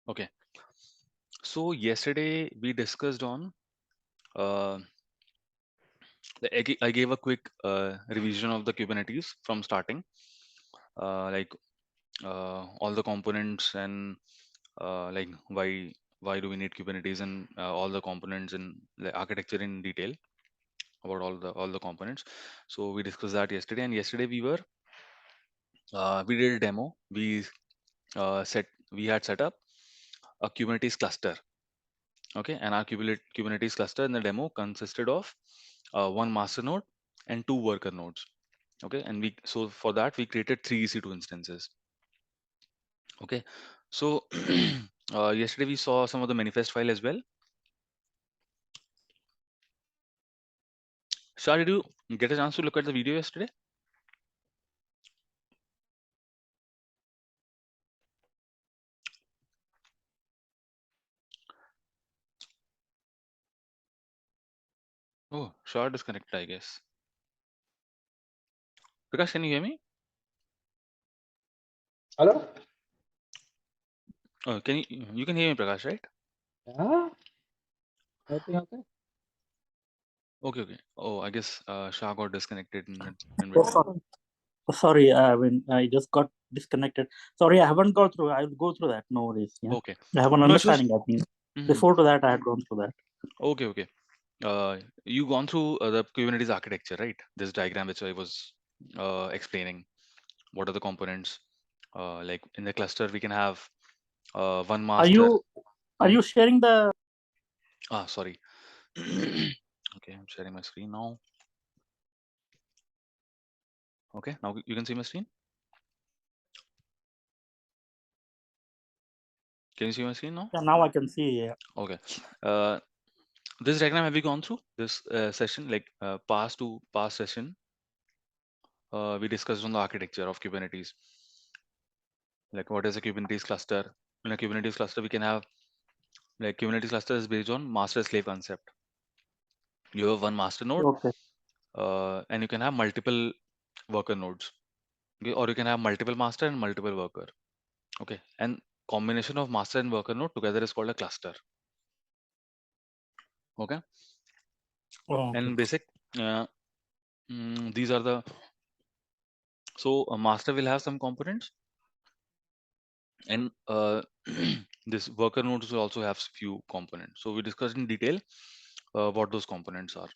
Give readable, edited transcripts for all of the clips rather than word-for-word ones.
Okay. So yesterday we discussed on uh, I gave a quick revision of the Kubernetes from starting, like all the components and like why do we need Kubernetes and all the components and the architecture in detail about all the components. So we discussed that yesterday, and yesterday we did a demo. We had set up a Kubernetes cluster. Okay, and our Kubernetes cluster in the demo consisted of one master node and two worker nodes. Okay, and so for that we created three EC2 instances. Okay, so yesterday we saw some of the manifest file as well. Shah, did you get a chance to look at the video yesterday? Oh, Shah disconnected, I guess. Prakash, can you hear me? Hello? Can you can hear me, Prakash, right? Yeah, everything okay? Okay, okay. Oh, I guess Shah got disconnected in Oh, between. sorry. Oh, sorry, I just got disconnected. Sorry, I haven't gone through. I'll go through that. No worries. Yeah, Okay. I have an No, it was. understanding. I think Mhm. before to that, I had gone through that. Okay, okay. You gone through the Kubernetes architecture, right? This diagram which I was explaining. What are the components? Like in the cluster, we can have one Are master. you Mhm. sharing the? Ah, sorry. Okay, I'm sharing my screen now. Okay, now you can see my screen. Can you see my screen now? Yeah, now I can see. Yeah. Okay. Uh, this diagram have we gone through this session, like past session? We discussed on the architecture of Kubernetes, like what is a Kubernetes cluster. In a Kubernetes cluster, we can have like Kubernetes cluster is based on master slave concept. You have one master node, Okay. and you can have multiple worker nodes. Okay, or you can have multiple master and multiple worker. Okay, and combination of master and worker node together is called a cluster. Okay, Oh, okay. and basic uh, these are the so a master will have some components, and this worker nodes will also have few components. So we discussed in detail what those components are.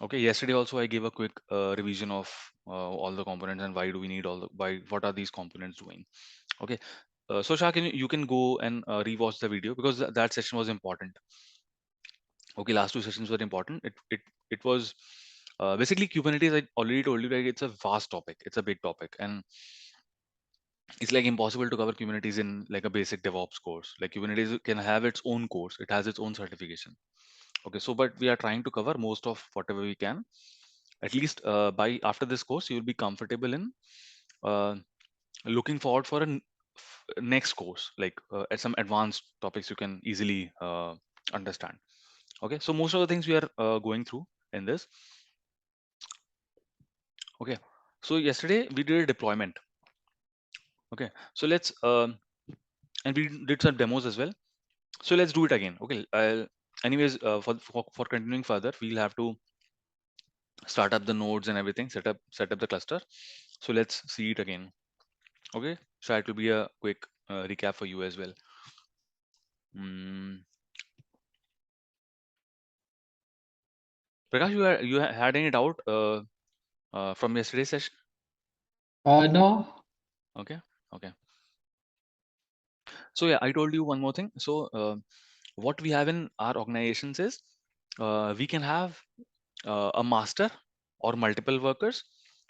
Okay, yesterday also I gave a quick revision of all the components and why do we need why what are these components doing. Okay, so Shah, you can go and rewatch the video because that session was important. Okay, last two sessions were important. It was basically Kubernetes. I already told you, like, it's a vast topic. It's a big topic, and it's like impossible to cover Kubernetes in like a basic DevOps course. Like Kubernetes can have its own course. It has its own certification. Okay, so but we are trying to cover most of whatever we can. At least by after this course, you will be comfortable in uh, looking forward for next course, like at some advanced topics you can easily understand. Okay, so most of the things we are going through in this. Okay, so yesterday we did a deployment. Okay, so let's and we did some demos as well. So let's do it again. Okay, anyways, for continuing further, we'll have to start up the nodes and everything, set up the cluster. So let's see it again. Okay, so it will be a quick recap for you as well. mm. Prakash, had any doubt from yesterday's session? No. Okay, okay. So yeah, I told you one more thing. So what we have in our organizations is we can have a master or multiple workers,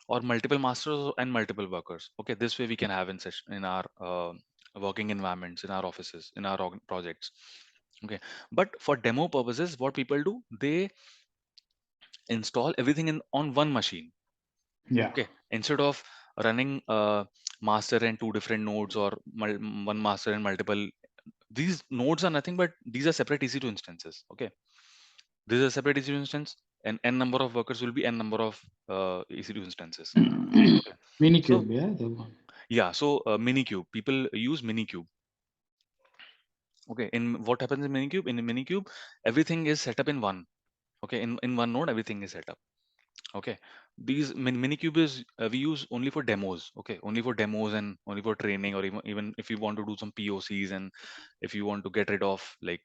or multiple masters and multiple workers. Okay, this way we can have in session in our working environments, in our offices, in our projects. Okay, but for demo purposes, what people do, they install everything in on one machine. Yeah. Okay, instead of running master and two different nodes, or one master and multiple, these nodes are nothing but these are separate EC2 instances. Okay, this is a separate EC2 instance, and n number of workers will be n number of EC2 instances. Okay, so Minikube, yeah, the one. yeah, so minikube, people use minikube. Okay, in what happens in Minikube? In Minikube, everything is set up in one. Okay, in one node, everything is set up. Okay, these Minikube is we use only for demos. Okay, only for demos and only for training, or even if you want to do some POCs, and if you want to get rid of, like,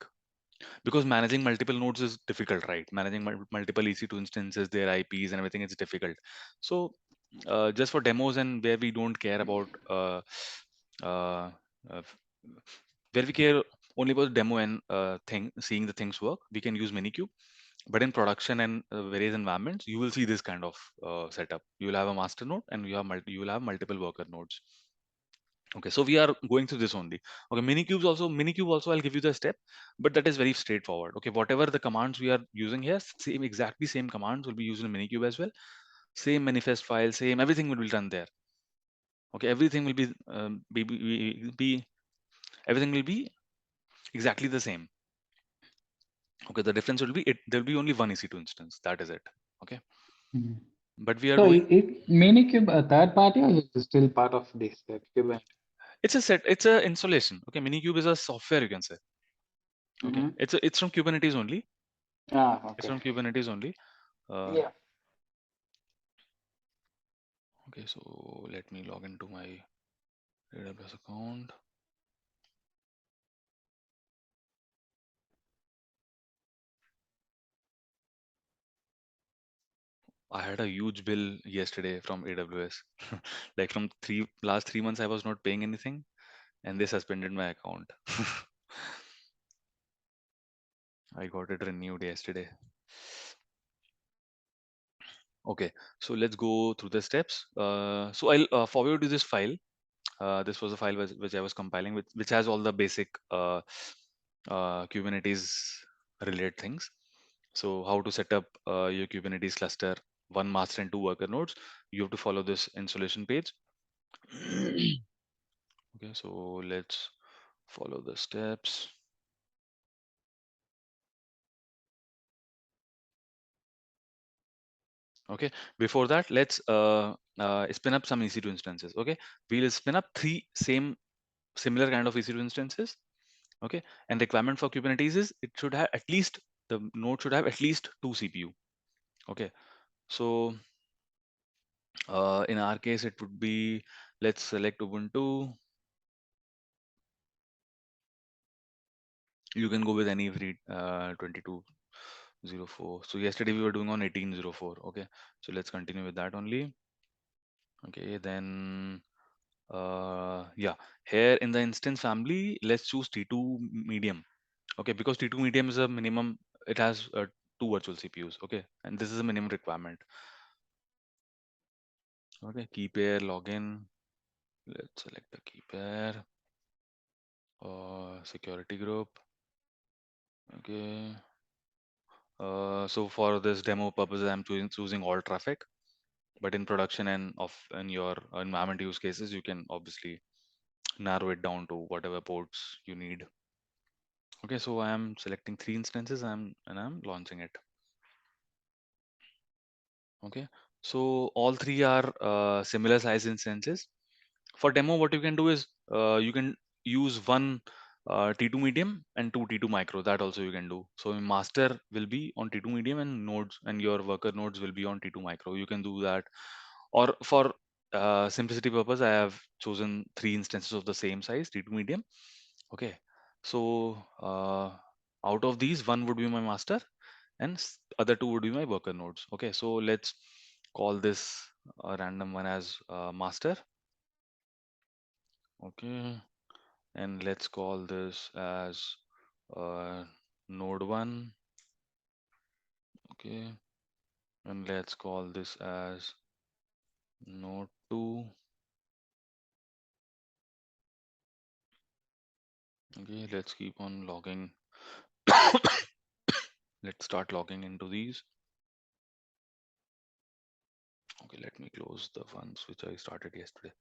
because managing multiple nodes is difficult, right? Managing multiple EC2 instances, their IPs and everything is difficult. So just for demos, and where we don't care about uh, uh, where we care only about the demo and seeing the things work, we can use Minikube. But in production and various environments, you will see this kind of setup. You will have a master node, and you will have multiple worker nodes. Okay, so we are going through this only. Okay, Minikube also I'll give you the step, but that is very straightforward. Okay, whatever the commands we are using here, exactly same commands will be used in Minikube as well. Same manifest file, same everything will be done there. Okay, everything will be everything will be exactly the same. Okay, the difference will be there'll be only one EC2 instance. That is it. Okay, Mhm. but we are So doing Minikube a third party or is it still part of this Kubernetes? it's a installation. Okay, Minikube is a software, you can say. Okay, Mm-hmm. it's from Kubernetes only. Ah, It's okay. from Kubernetes only. Uh, Yeah. okay, so let me log into my AWS account. I had a huge bill yesterday from AWS. Like from last 3 months, I was not paying anything, and they suspended my account. I got it renewed yesterday. Okay, so let's go through the steps. So I'll forward you this file. This was a file which I was compiling, which has all the basic Kubernetes related things. So how to set up your Kubernetes cluster, one master and two worker nodes. You have to follow this installation page. Okay, so let's follow the steps. Okay, before that, let's spin up some EC2 instances. Okay, we'll spin up three similar kind of EC2 instances. Okay, and requirement for Kubernetes is it should have at least the node should have at least two CPU. Okay, so in our case, it would be, let's select Ubuntu. You can go with any free 2204. So yesterday we were doing on 1804. Okay, so let's continue with that only. Okay, then yeah, here in the instance family, let's choose T2 medium. Okay, because T2 medium is a minimum. It has two virtual CPUs. Okay, and this is a minimum requirement. Okay, key pair login. Let's select the key pair. Security group. Okay. So for this demo purposes, I'm choosing all traffic. But in production and in your environment use cases, you can obviously narrow it down to whatever ports you need. Okay, so I am selecting three instances and I'm launching it. Okay, so all three are similar size instances. For demo, what you can do is you can use one T2 medium and two T2 micro. That also you can do. So master will be on T2 medium and nodes and your worker nodes will be on T2 micro. You can do that. Or for simplicity purpose, I have chosen three instances of the same size, T2 medium. Okay. So out of these, one would be my master and other two would be my worker nodes. Okay. So let's call this random one as master. Okay. And let's call this as uh, node 1. Okay, and let's call this as node 2. Okay, let's keep on logging. Let's start logging into these. Okay, let me close the ones which I started yesterday.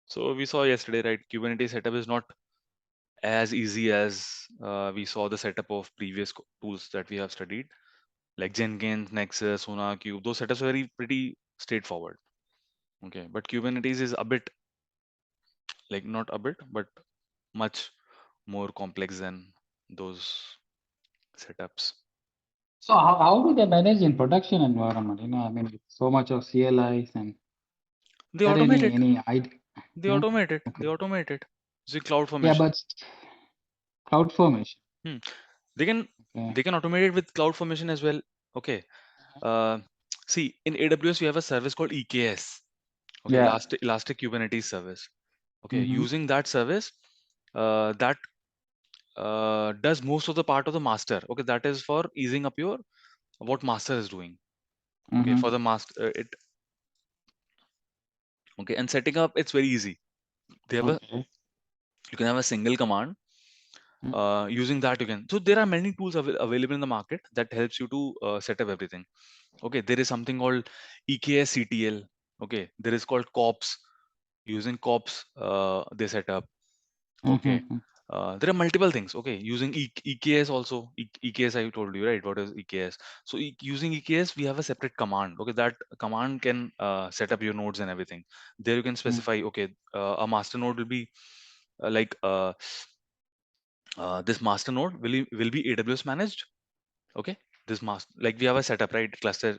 So we saw yesterday, right? Kubernetes setup is not as easy as we saw the setup of previous tools that we have studied, like Jenkins, Nexus, SonarQube. Those setups are very pretty straightforward. Okay, but Kubernetes is a bit, like, not a bit, but much more complex than those setups. So how do they manage in production environment? I mean, with so much of CLIs and They there automate it. any idea? They Yeah. automate it. They Okay. automate it. See, cloud Yeah, formation. but cloud formation. Hmm. They can Okay. they can automate it with cloud formation as well. Okay. Uh, See, in AWS we have a service called EKS. Okay, Yeah. Elastic Kubernetes Service. Okay, Mm-hmm. using that service, that does most of the part of the master. Okay, that is for easing up your what master is doing. Okay, Mm-hmm. for the master it. Okay, and setting up, it's very easy. They have a Okay. You can have a single command. Using that, you can. So there are many tools available in the market that helps you to set up everything. Okay, there is something called EKS CTL. Okay, there is called COPS. Using COPS, they set up. Okay. Mm-hmm. There are multiple things. Okay, using EKS also. EKS, I told you, right? What is EKS? So using EKS, we have a separate command. Okay, that command can set up your nodes and everything. There you can specify. Okay, a master node will be like this master node will be AWS managed. Okay, this master, like, we have a setup, right? Cluster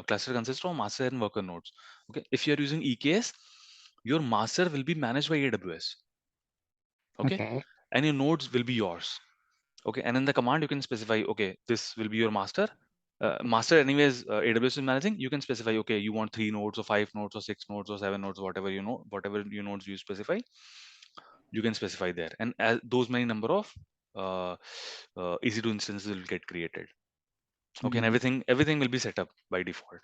consists of master and worker nodes. Okay, if you are using EKS, your master will be managed by AWS. Okay, Okay. and your nodes will be yours. Okay, and in the command you can specify, okay, this will be your master. Master, anyways, AWS is managing. You can specify, okay, you want 3 nodes or 5 nodes or 6 nodes or 7 nodes, whatever whatever your nodes you specify, you can specify there, and as those many number of uh, EC2 instances will get created. Okay, and Mm-hmm. everything will be set up by default.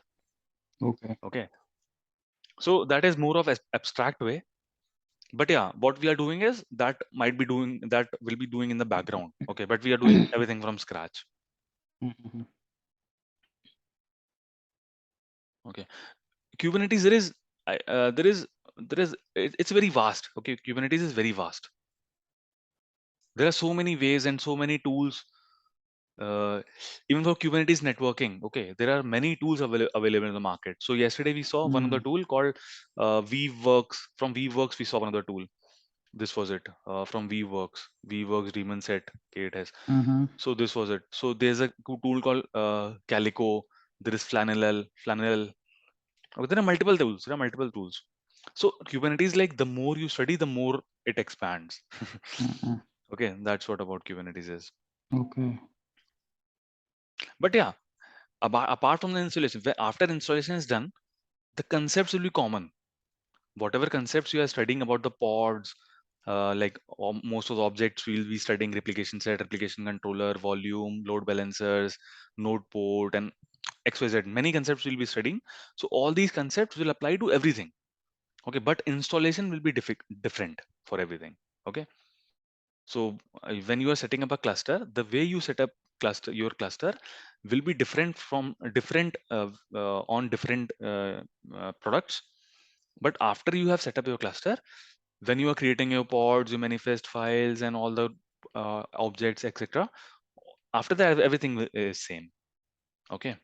Okay. Okay, so that is more of abstract way. But yeah, what we are doing is that will be doing in the background. Okay, but we are doing everything from scratch. Mm-hmm. Okay, Kubernetes, it's very vast. Okay, Kubernetes is very vast. There are so many ways and so many tools. uh, Even for Kubernetes networking, okay, there are many tools available in the market. So yesterday we saw one other Mm-hmm. tool called Weaveworks. From Weaveworks we saw another tool. This was it, from Weaveworks daemon set KTS. Mm-hmm. So this was it. So there's a tool called Calico. There is Flannel. Okay, there are multiple tools. So Kubernetes, like, the more you study, the more it expands. Mm-hmm. Okay, that's what about Kubernetes is. Okay. But yeah, apart from the installation, after installation is done, the concepts will be common. Whatever concepts you are studying about the pods, like, most of the objects, we'll be studying replication set, replication controller, volume, load balancers, node port, and XYZ. Many concepts we'll be studying. So all these concepts will apply to everything. Okay, but installation will be different for everything. Okay, so when you are setting up a cluster, the way you set up your cluster will be different from different on different products. But after you have set up your cluster, when you are creating your pods, your manifest files, and all the objects, etc., after that everything is same. Okay,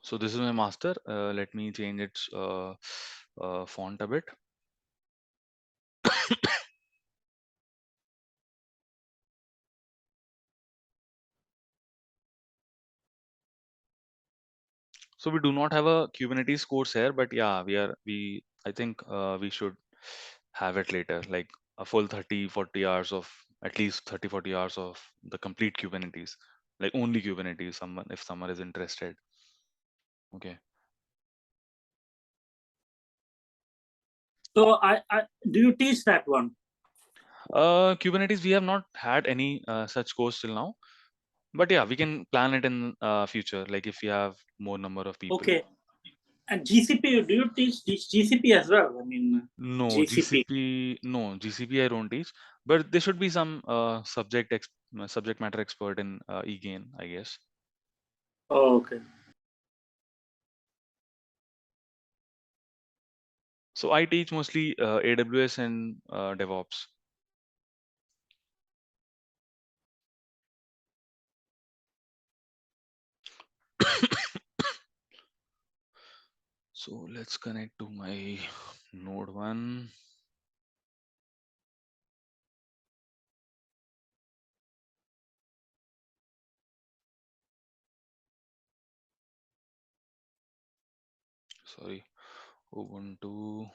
so this is my master. Let me change its font a bit. So we do not have a Kubernetes course here, but yeah, I think we should have it later, like a full 30-40 hours of, at least 30-40 hours of the complete Kubernetes, like only Kubernetes, if someone is interested. Okay. So I do you teach that one? Kubernetes, we have not had any such course till now, but yeah, we can plan it in future, like if we have more number of people. Okay. And GCP, do you teach GCP as well? I mean, No, GCP. GCP I don't teach, but there should be some subject matter expert in egain, I guess. Oh, okay. So I teach mostly AWS and DevOps. So let's connect to my node 1. Sorry, Ubuntu.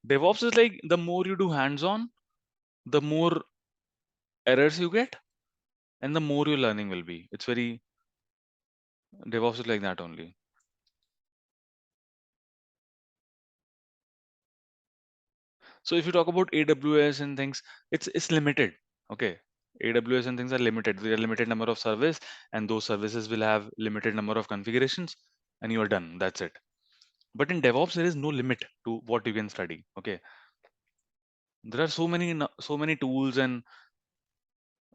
DevOps is like the more you do hands-on, the more errors you get, and the more your learning will be. It's very DevOps is like that only. So if you talk about AWS and things, it's limited. Okay, AWS and things are limited. There are limited number of service, and those services will have limited number of configurations, and you are done. That's it. But in DevOps, there is no limit to what you can study. Okay, there are so many tools, and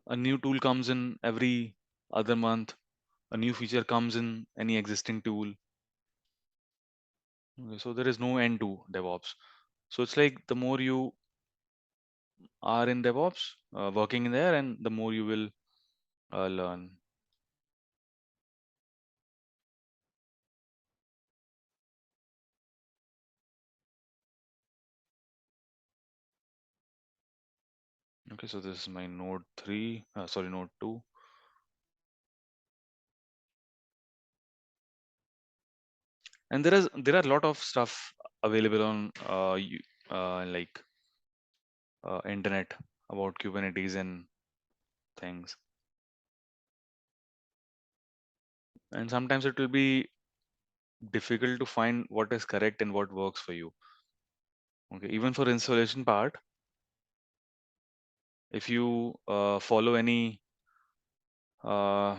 a new tool comes in every other month. A new feature comes in any existing tool. Okay, so there is no end to DevOps. So it's like the more you are in DevOps, working in there, and the more you will learn. Okay, so this is my node 3, sorry, node 2. And there are a lot of stuff available on like internet about Kubernetes and things. And sometimes it will be difficult to find what is correct and what works for you. Okay, even for installation part, if you follow any uh,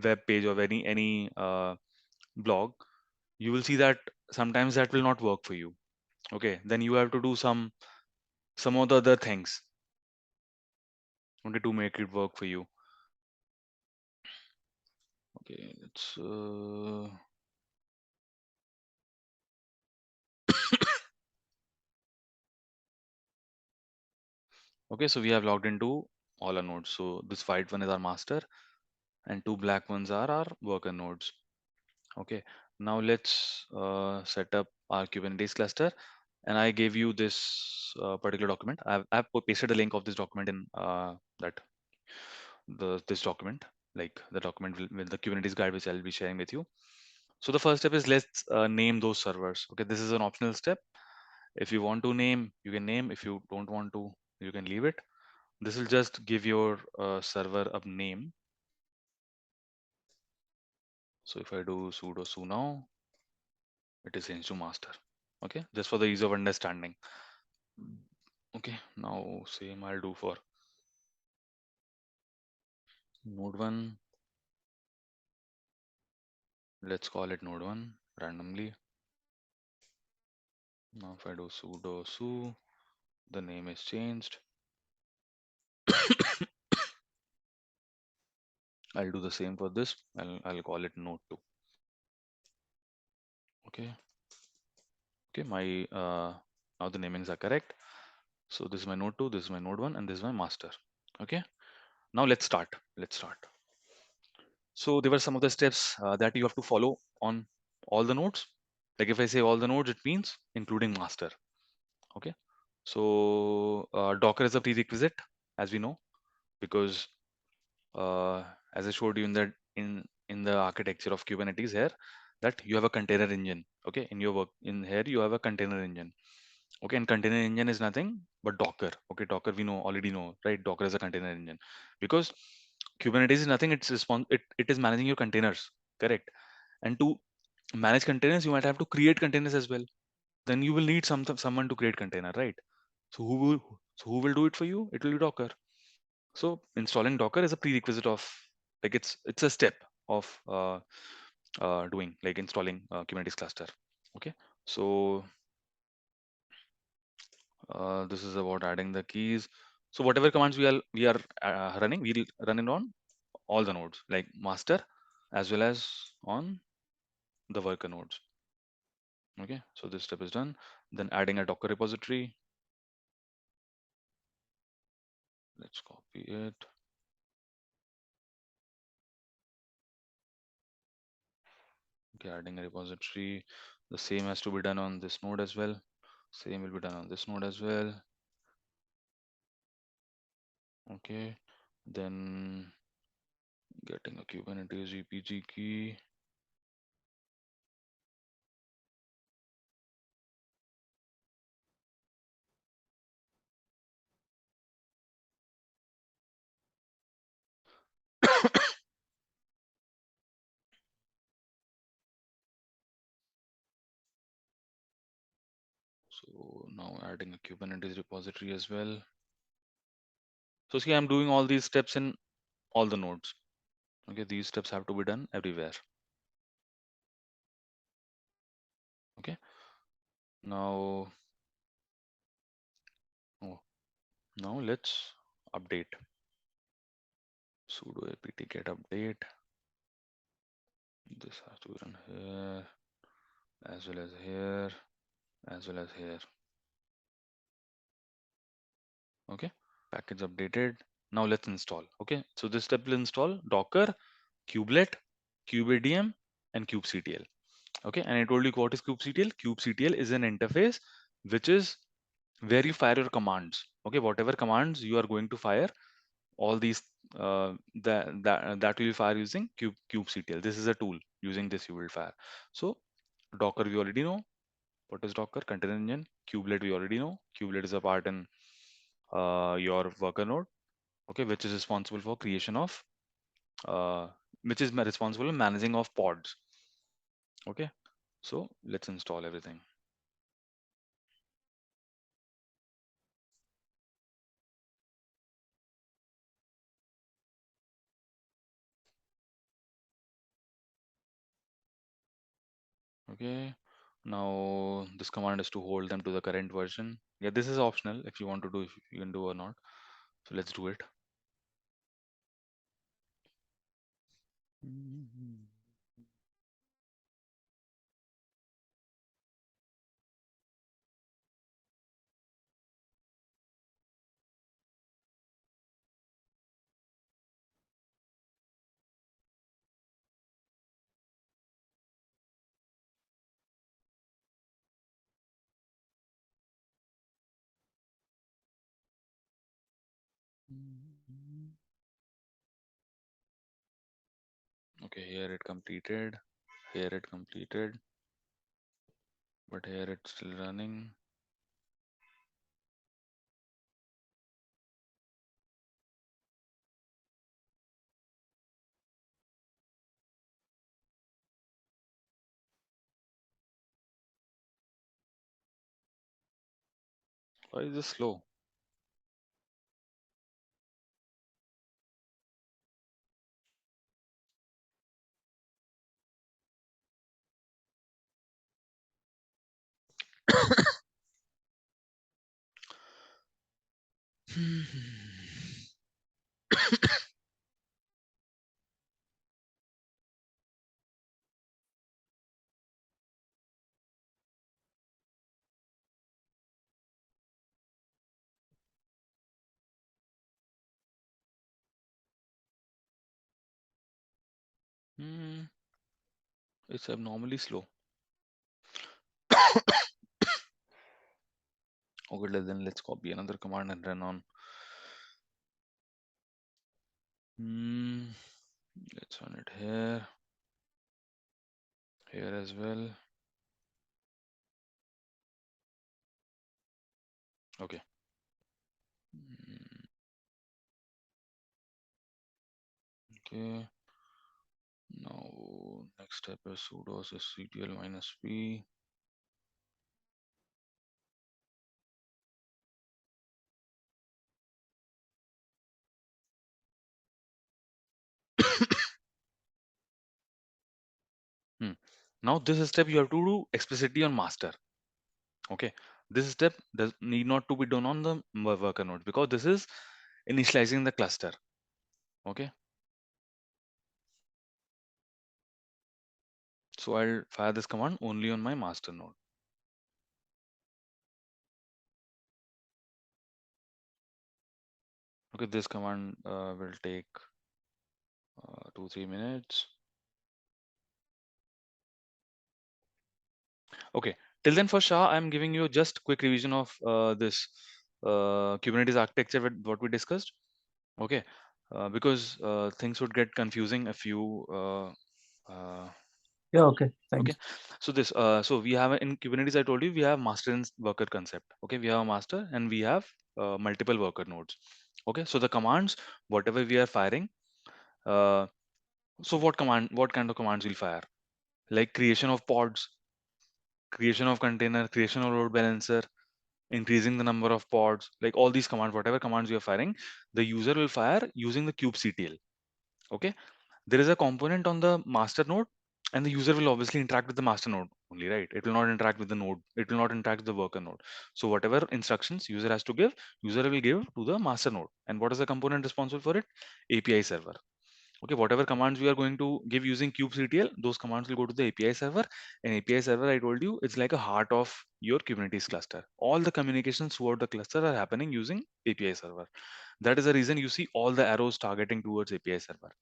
web page or any blog, you will see that sometimes that will not work for you. Okay, then you have to do some of the other things, okay, to make it work for you. Okay, it's okay. So we have logged into all our nodes. So this white one is our master, and two black ones are our worker nodes. Okay, now let's set up our Kubernetes cluster. And I gave you this particular document. I've pasted the link of this document in that this document, like the document with the Kubernetes guide, which I'll be sharing with you. So the first step is let's name those servers. Okay, this is an optional step. If you want to name, you can name. If you don't want to, you can leave it. This will just give your server a name. So if I do sudo su now, it is changed to master. Okay, just for the ease of understanding. Okay, now same I'll do for node 1. Let's call it node 1 randomly. Now if I do sudo su, the name is changed. I'll do the same for this. I'll call it node 2. Okay. Okay, my now the namings are correct. So this is my node 2, this is my node 1, and this is my master. Okay. Now let's start. Let's start. So there were some of the steps that you have to follow on all the nodes. Like if I say all the nodes, it means including master. Okay. So Docker is a prerequisite, as we know, because as I showed you in the architecture of Kubernetes here, that you have a container engine. Okay, in your work in here you have a container engine. Okay, and container engine is nothing but Docker. Okay, Docker we know already know, right? Docker is a container engine because Kubernetes is nothing. It is managing your containers, correct? And to manage containers, you might have to create containers as well. Then you will need someone to create container, right? So who will do it for you? It will be Docker. So installing Docker is a prerequisite of, like, it's a step of doing, like, installing Kubernetes cluster. Okay, so This is about adding the keys. So whatever commands we are running, we'll run it on all the nodes, like master as well as on the worker nodes. Okay, so this step is done. Then adding a Docker repository. Let's copy it. Okay, adding a repository. The same has to be done on this node as well. Same will be done on this node as well. Okay, then getting a Kubernetes GPG key. So now adding a Kubernetes repository as well. So see, I'm doing all these steps in all the nodes. Okay, these steps have to be done everywhere. Okay, now, oh, now let's update. Sudo apt get update. This has to be run here, as well as here, as well as here. Okay, package updated. Now let's install. Okay, so this step will install Docker, Kubelet, kubeadm, and kubectl. Okay, and I told you what is kubectl. Kubectl is an interface which is where you fire your commands. Okay, whatever commands you are going to fire, all these that will fire using kubectl. This is a tool. Using this you will fire. So Docker we already know. What is Docker? Container engine. Kubelet we already know. Kubelet is a part in your worker node. Okay, which is responsible for creation of uh, which is responsible for managing of pods. Okay, so let's install everything. Okay, now this command is to hold them to the current version. Yeah, this is optional if you want to do, if you can do or not. So let's do it. Okay, here it completed. Here it completed, but here it's still running. Why is this slow? Hmm, it's abnormally slow. Okay, then let's copy another command and run on. Hmm, let's run it here, here as well. Okay. Okay. Now next step is sudo sysctl -p. Hmm. Now this step you have to do explicitly on master. Okay. This step does need not to be done on the worker node because this is initializing the cluster. Okay, so I'll fire this command only on my master node. Okay, this command will take 2-3 minutes. Okay, till then for Shah, I'm giving you just quick revision of this Kubernetes architecture with what we discussed. Okay, because things would get confusing if you uh, Yeah, okay, okay. thanks. So this so we have in Kubernetes, I told you we have master and worker concept. Okay, we have a master and we have multiple worker nodes. Okay, so the commands, whatever we are firing, uh, so what kind of commands we'll fire? Like creation of pods, creation of container, creation of load balancer, increasing the number of pods, like all these commands, whatever commands you are firing, the user will fire using the kubectl. Okay, there is a component on the master node, and the user will obviously interact with the master node only, right? It will not interact with the node, it will not interact with the worker node. So whatever instructions user has to give, user will give to the master node. And what is the component responsible for it? API server. Okay, whatever commands we are going to give using kubectl, those commands will go to the API server. And API server, I told you, it's like a heart of your Kubernetes cluster. All the communications throughout the cluster are happening using API server. That is the reason you see all the arrows targeting towards API server.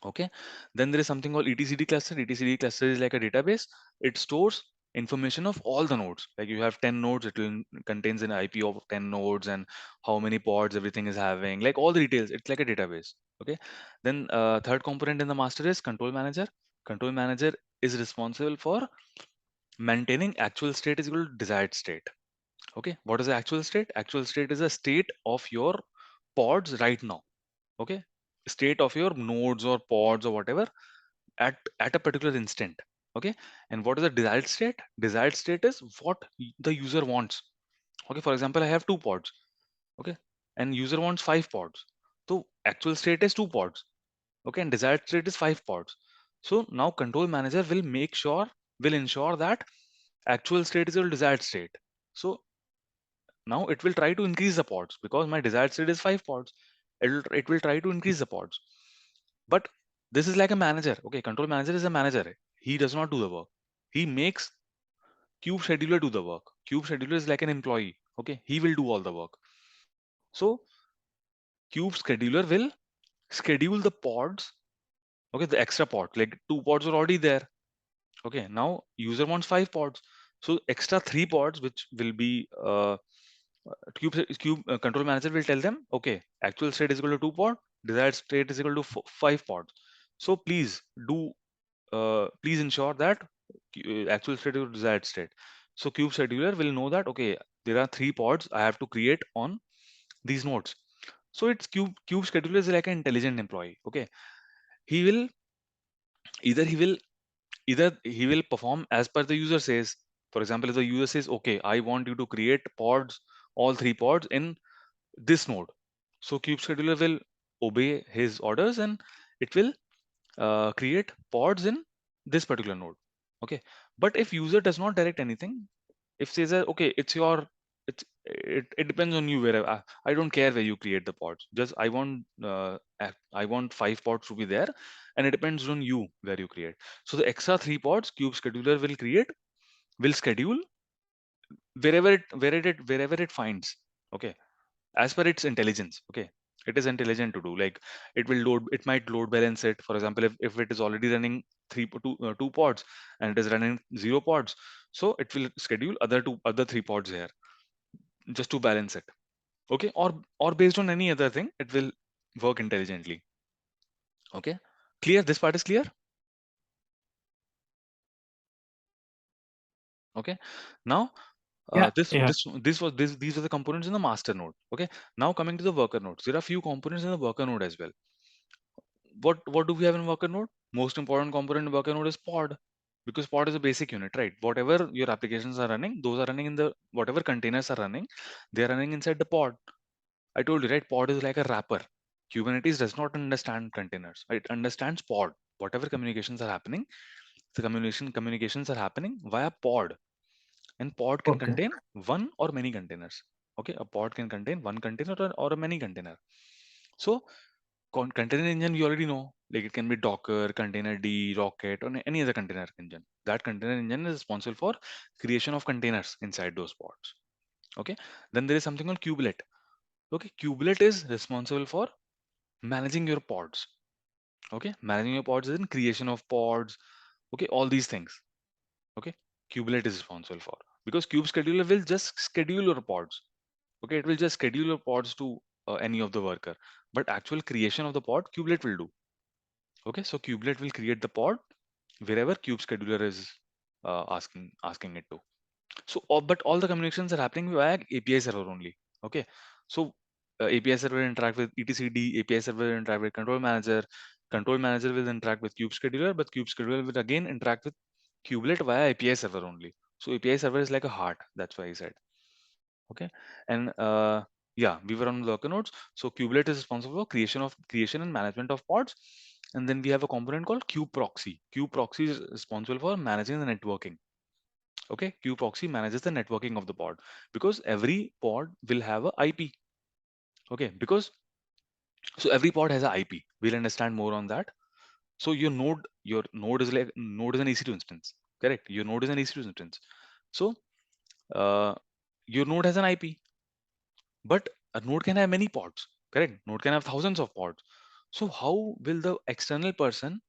Okay, then there is something called etcd cluster. Etcd cluster is like a database. It stores information of all the nodes. Like you have 10 nodes, it will contains an IP of 10 nodes and how many pods everything is having, like all the details. It's like a database. Okay, then third component in the master is control manager. Control manager is responsible for maintaining actual state is equal to desired state. Okay, what is the actual state? Actual state is a state of your pods right now. Okay, state of your nodes or pods or whatever at a particular instant. Okay, and what is the desired state? Desired state is what the user wants. Okay, for example, I have two pods. Okay, and user wants five pods. So actual state is two pods. Okay, and desired state is five pods. So now control manager will ensure that actual state is your desired state. So now it will try to increase the pods because my desired state is five pods. It will try to increase the pods. But this is like a manager. Okay, control manager is a manager. He does not do the work. He makes cube scheduler do the work. Cube scheduler is like an employee. Okay, he will do all the work. So cube scheduler will schedule the pods. Okay, the extra pod, like two pods are already there. Okay, now user wants five pods. So extra three pods, which will be cube control manager will tell them, okay, actual state is equal to two pod, desired state is equal to five pods. So please ensure that actual state is desired state. So cube scheduler will know that, okay, there are three pods I have to create on these nodes. So it's cube scheduler is like an intelligent employee. Okay, he will either he will either he will perform as per the user says. For example, if the user says, okay, I want you to create pods, all three pods in this node, so cube scheduler will obey his orders and it will create pods in this particular node. Okay, but if user does not direct anything, if says that, okay, it depends on you where I don't care where you create the pods, just I want five pods to be there, and it depends on you where you create. So the extra three pods cube scheduler will schedule wherever it finds. Okay, as per its intelligence. Okay, it is intelligent to do, like it might load balance it. For example, if it is already running two pods and it is running zero pods, so it will schedule other three pods here just to balance it. Okay, or based on any other thing, it will work intelligently. Okay, clear? This part is clear. Okay, now Yeah, this yeah. this this was this these are the components in the master node. Okay, now coming to the worker nodes, there are few components in the worker node as well. What do we have in worker node? Most important component in worker node is pod, because pod is a basic unit, right? Whatever your applications are running, those are running in the whatever containers are running, they are running inside the pod. I told you, right? Pod is like a wrapper. Kubernetes does not understand containers. It understands pod. Whatever communications are happening, the communications are happening via pod. and pod can Okay. contain one or many containers. Okay, a pod can contain one container or a many container. So container engine we already know, like it can be Docker, Container D, Rocket, or any other container engine. That container engine is responsible for creation of containers inside those pods. Okay, then there is something called kubelet. Okay, kubelet is responsible for managing your pods. Okay, managing your pods is in creation of pods. Okay, all these things. Okay, kubelet is responsible for, because kube scheduler will just schedule your pods. Okay, it will just schedule your pods to any of the worker, but actual creation of the pod kubelet will do. Okay, so kubelet will create the pod wherever kube scheduler is asking it to. So but all the communications are happening via API server only. Okay, so API server will interact with etcd, API server will interact with control manager, control manager will interact with kube scheduler, but kube scheduler will again interact with kubelet via API server only. So API server is like a heart, that's why I said. Okay, and yeah, we were on worker nodes. So kubelet is responsible for creation and management of pods, and then we have a component called kube proxy. Kube proxy is responsible for managing the networking. Okay, kube proxy manages the networking of the pod, because every pod will have a IP. Okay, because so every pod has a IP. We'll understand more on that. So your node is like node is an EC2 instance. Correct, your node is an EC2 instance. So uh, your node has an IP, but a node can have many pods. Correct, node can have thousands of pods. So how will the external person,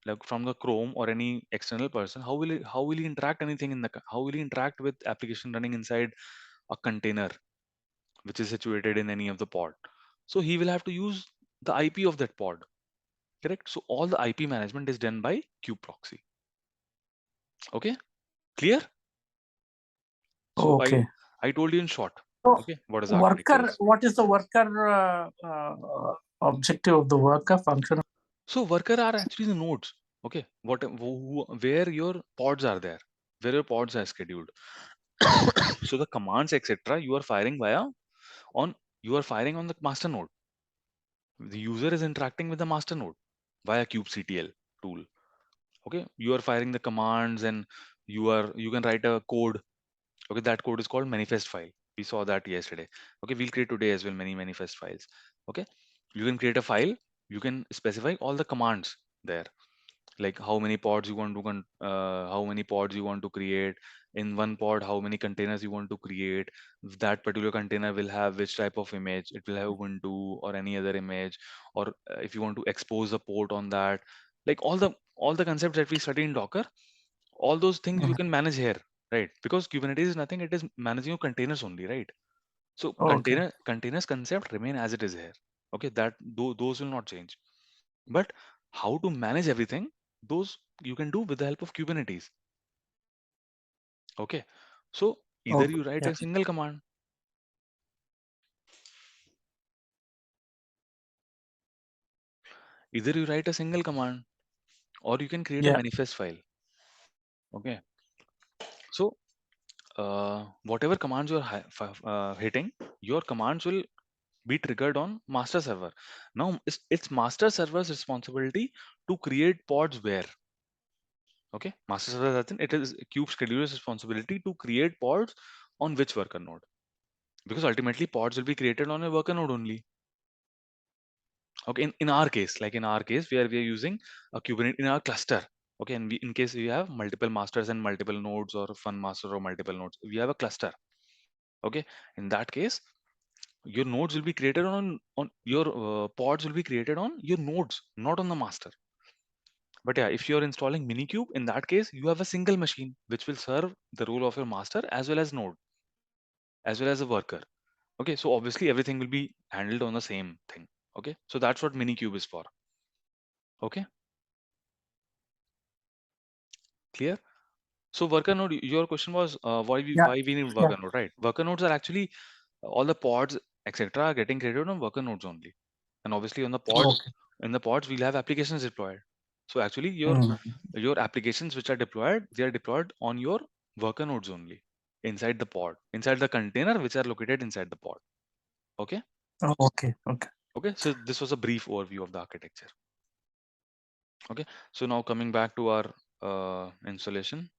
like from the Chrome or any external person, how will he interact anything in the how will he interact with application running inside a container which is situated in any of the pod? So he will have to use the IP of that pod. Correct, so all the IP management is done by kube proxy. Okay, clear? So i Okay. i told you in short. So Okay, what is the architecture is. what is the worker objective of the worker function? So worker are actually the nodes. Okay, where your pods are there, where your pods are scheduled. So the commands etc. You are firing via on you are firing on the master node. The user is interacting with the master node via kubectl tool. Okay, you are firing the commands, and you can write a code. Okay, that code is called manifest file. We saw that yesterday. Okay, we'll create today as well many manifest files. Okay, you can create a file. You can specify all the commands there, like how many pods you want to how many pods you want to create in one pod, how many containers you want to create. That particular container will have which type of image, it will have ubuntu or any other image, or if you want to expose a port on that, like all the concepts that we study in Docker, all those things you Mhm. can manage here, right? Because Kubernetes is nothing, it is managing your containers only, right? So Okay. containers concept remain as it is here. Okay, that those will not change. But how to manage everything, those you can do with the help of Kubernetes. Okay, so either Okay. you write Yeah. a single command, either you write a single command, or you can create a Yeah. manifest file. Okay, so whatever commands you're hitting, your commands will be triggered on master server. Now it's master server's responsibility to create pods where. Okay, master server, that it is kube scheduler's responsibility to create pods on which worker node, because ultimately pods will be created on a worker node only. Okay, in our case, like in our case where we are using a Kubernetes in our cluster. Okay, and in case we have multiple masters and multiple nodes, or one master or multiple nodes, we have a cluster. Okay, in that case your nodes will be created on your pods will be created on your nodes, not on the master. But yeah, if you're installing minikube, in that case you have a single machine which will serve the role of your master as well as node, as well as a worker. Okay, so obviously everything will be handled on the same thing. Okay, so that's what minikube is for. Okay, clear? So worker node, your question was Yeah. why we need Yeah. worker node, right? Worker nodes are actually all the pods etc. are getting created on worker nodes only, and obviously on the pods, Okay. in the pods we'll have applications deployed. So actually Mhm. your applications which are deployed, they are deployed on your worker nodes only, inside the pod, inside the container which are located inside the pod. Okay, Okay. Okay. okay. So this was a brief overview of the architecture. Okay, so now coming back to our installation.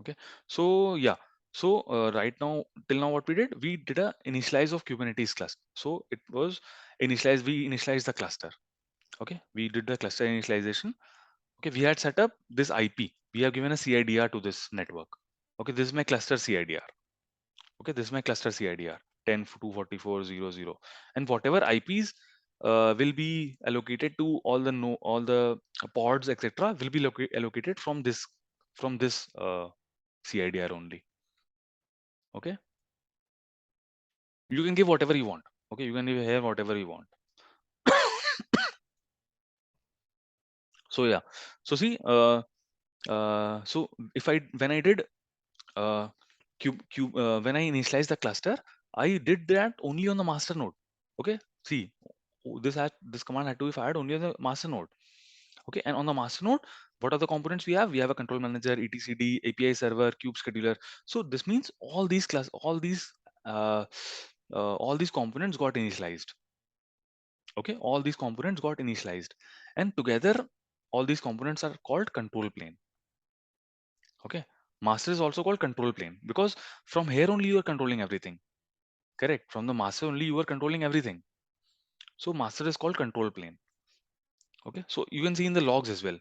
Okay, so yeah, so right now till now what we did a initialize of Kubernetes cluster. So it was initialized, we initialized the cluster. Okay, we did the cluster initialization. Okay, we had set up this IP, we have given a CIDR to this network. Okay, this is my cluster CIDR. Okay, this is my cluster CIDR 10.244.0.0, and whatever IPs will be allocated to all the no all the pods etc will be allocated from this CIDR only. Okay, you can give whatever you want. Okay, you can give here whatever you want. So yeah, so see, so if I when I did uh, when I initialized the cluster, I did that only on the master node. Okay, see, this command had to be fired only on the master node. Okay, and on the master node, what are the components we have? We have a control manager, etcd, API server, kube scheduler. So this means all these components got initialized. Okay, all these components got initialized, and together all these components are called control plane. Okay, master is also called control plane because from here only you are controlling everything. Correct, from the master only you are controlling everything. So master is called control plane. Okay, so you can see in the logs as well.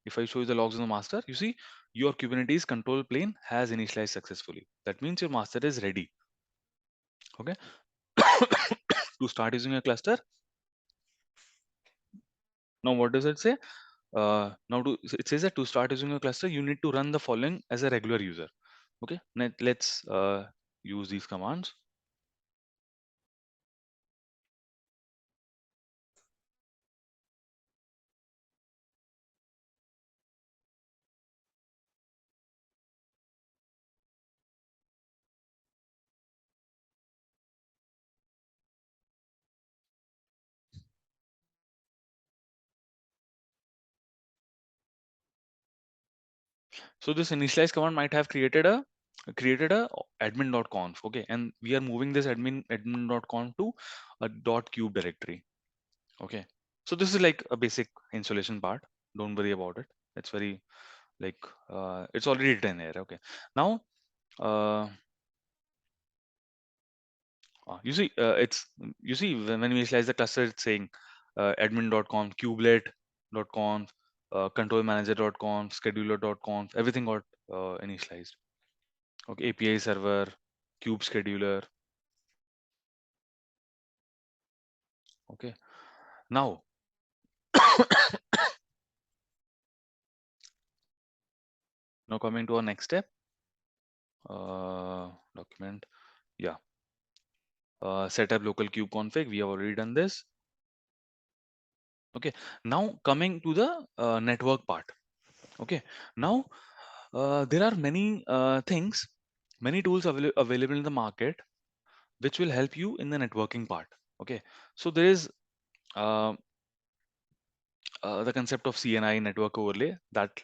If I show you the logs in the master, you see your Kubernetes control plane has initialized successfully. That means your master is ready. Okay, to start using a cluster. Now what does it say? It says that to start using a cluster, you need to run the following as a regular user. Okay, now let's use these commands. So this initialize command might have created a admin.conf. Okay, and we are moving this admin.conf to a .cube directory. Okay, so this is like a basic installation part. Don't worry about it. It's very like it's already written here. Okay, now uh, you see when we initialize the cluster, it's saying admin.conf, kubelet.conf, control manager.conf, scheduler.conf, everything got initialized. Okay, API server, kube scheduler. Okay, now now coming to our next step, document. Yeah, set up local kube config. We have already done this. Okay, now coming to the network part. Okay, now there are many things, many tools available in the market which will help you in the networking part. Okay, so there is uh, the concept of CNI, network overlay, that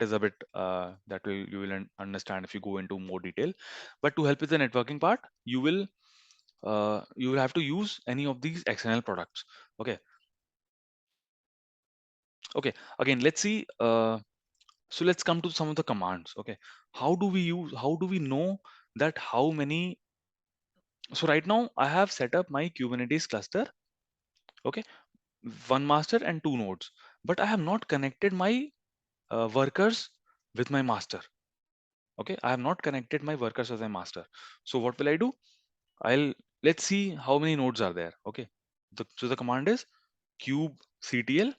is a bit that will you will understand if you go into more detail. But to help with the networking part, you will have to use any of these XML products. Okay, okay. Again, let's see. So let's come to some of the commands. Okay, how do we know that how many? So right now I have set up my Kubernetes cluster. Okay, one master and two nodes, but I have not connected my workers with my master. Okay, I have not connected my workers with my master. So what will I do? I'll Let's see how many nodes are there. Okay, so the command is kubectl,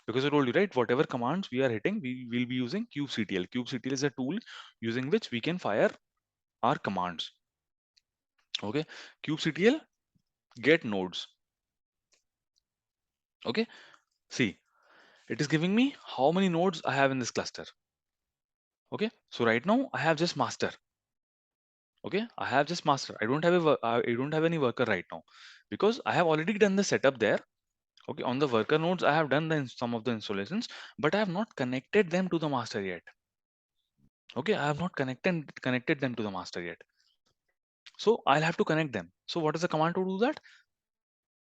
because I told you, right, whatever commands we are hitting, we will be using kubectl. Kubectl is a tool using which we can fire our commands. Okay, kubectl get nodes. Okay, see, it is giving me how many nodes I have in this cluster. Okay, so right now I have just master. Okay, I have just master. I don't have any worker right now because I have already done the setup there. Okay, on the worker nodes I have done some of the installations, but I have not connected them to the master yet. Okay, I have not connected them to the master yet, so I'll have to connect them. So what is the command to do that?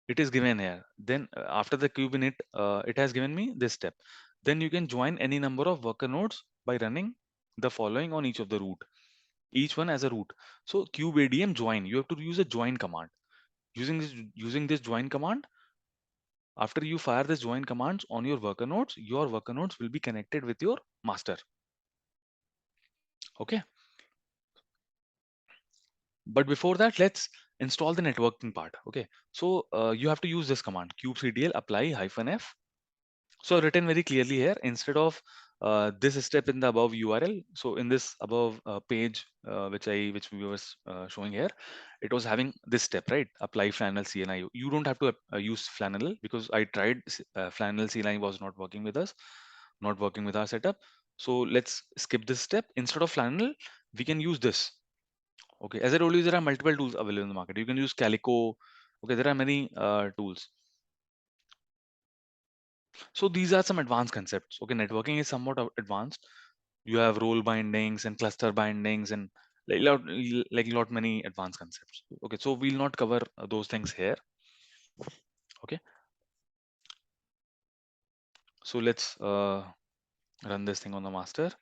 It is given here. Then after the kube init, it has given me this step. Then you can join any number of worker nodes by running the following on each of the root, each one as a root. So kubeadm join, you have to use a join command. Using this join command, after you fire this join commands on your worker nodes will be connected with your master. Okay. But before that, let's install the networking part. Okay. So you have to use this command kubectl apply -f. So written very clearly here, instead of this step in the above URL. So in this above page, which we was showing here, it was having this step, right? Apply flannel CNI. You don't have to use flannel, because I tried flannel CNI was not working with us, not working with our setup. So let's skip this step. Instead of flannel, we can use this. Okay, as I told you, there are multiple tools available in the market. You can use Calico. Okay, there are many tools. So these are some advanced concepts. Okay, networking is somewhat advanced. You have role bindings and cluster bindings and like lot many advanced concepts. Okay, so we'll not cover those things here. Okay, so let's run this thing on the master.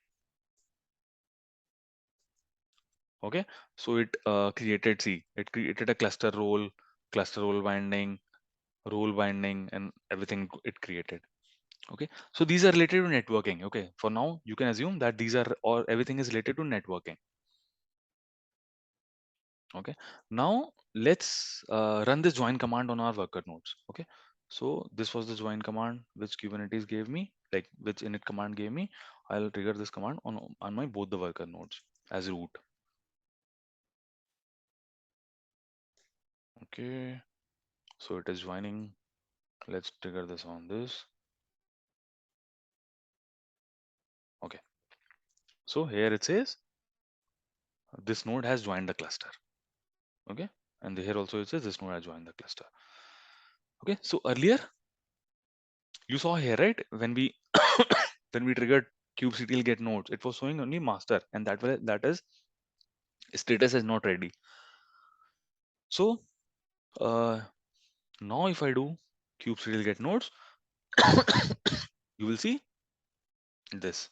Okay, so it it created a cluster role binding, and everything it created. Okay, so these are related to networking. Okay, for now you can assume that these are, or everything is related to networking. Okay, now let's run this join command on our worker nodes. Okay, so this was the join command which Kubernetes gave me, like which init command gave me. I'll trigger this command on my both the worker nodes as root. Okay, so it is joining. Let's trigger this on this. Okay, so here it says this node has joined the cluster. Okay, and here also it says this node has joined the cluster. Okay, so earlier you saw here, right, when we when we triggered kubectl get nodes, it was showing only master, and that is status is not ready. So now if I do kubectl get nodes, you will see this.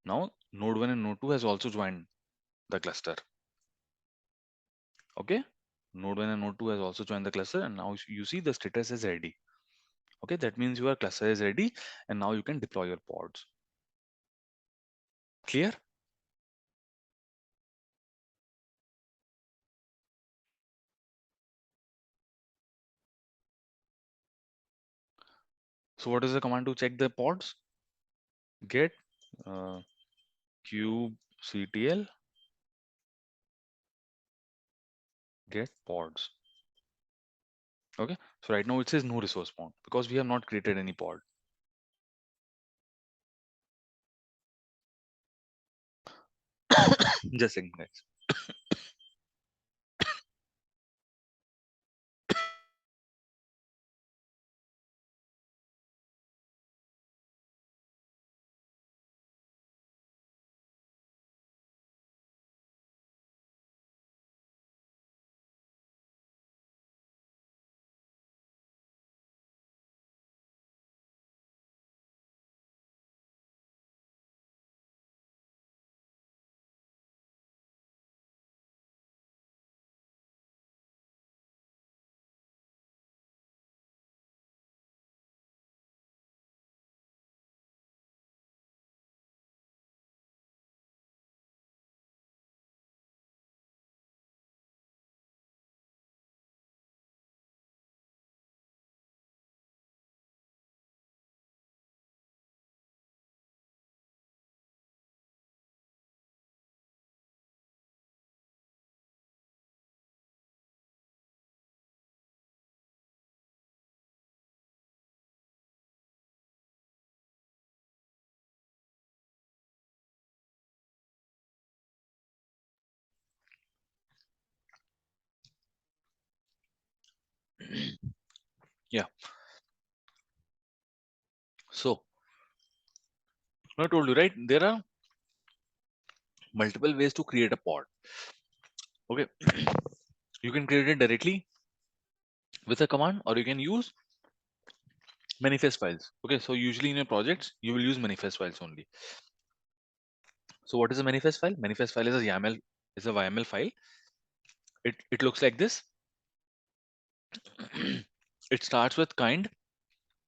Now node 1 and node 2 has also joined the cluster. Okay, node 1 and node 2 has also joined the cluster, and now you see the status is ready. Okay, that means your cluster is ready, and now you can deploy your pods. Clear? So what is the command to check the pods? Get kubectl get pods. Okay, so right now it says no resource pod because we have not created any pod. Just a second, guys. Yeah. So I told you, right? There are multiple ways to create a pod. Okay, you can create it directly with a command, or you can use manifest files. Okay, so usually in your projects you will use manifest files only. So what is a manifest file? Manifest file is a YAML file. It looks like this. It starts with kind.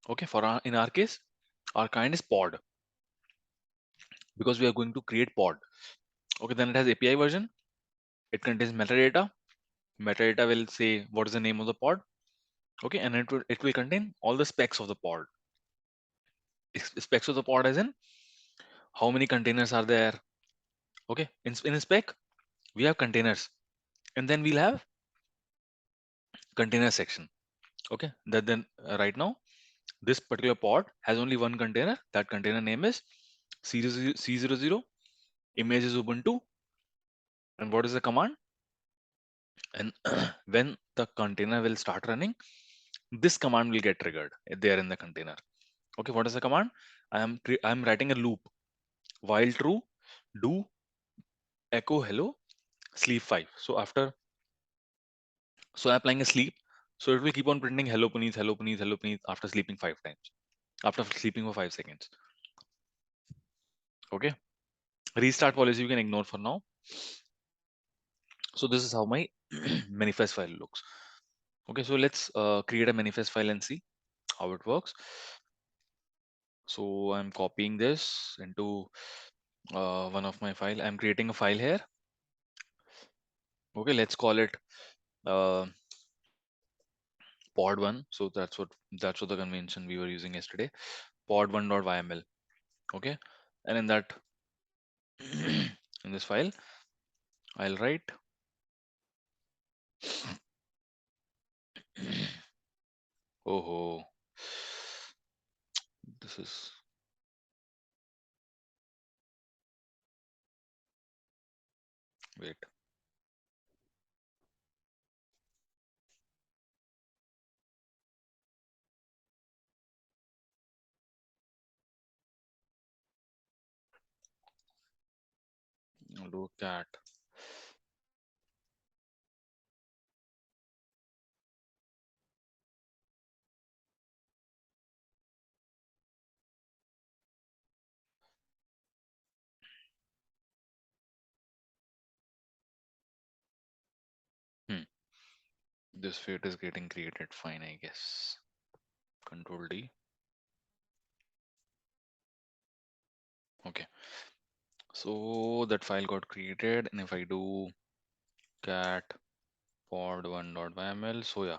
Okay, in our case, our kind is pod, because we are going to create pod. Okay, then it has API version. It contains metadata. Metadata will say what is the name of the pod. Okay, and it will contain all the specs of the pod. Specs of the pod as in how many containers are there. Okay, in spec we have containers, and then we'll have container section. Okay, that then right now this particular pod has only one container. That container name is C00. Image is Ubuntu. And what is the command? And when the container will start running, this command will get triggered there in the container. Okay, what is the command? I am writing a loop. While true, do echo hello sleep 5. So I'm applying a sleep. So it will keep on printing hello Puneet, hello Puneet, hello Puneet after sleeping 5 times. After sleeping for 5 seconds. Okay. Restart policy you can ignore for now. So this is how my manifest file looks. Okay, so let's create a manifest file and see how it works. So I'm copying this into one of my file. I'm creating a file here. Okay, let's call it uh, pod1. So that's what the convention we were using yesterday. Pod1.yml. Okay, and in that in this file, I'll write oh, this is wait. Look at hmm, this fate is getting created. Fine, I guess. Control D. Okay, so that file got created, and if I do cat pod1.yml, so yeah,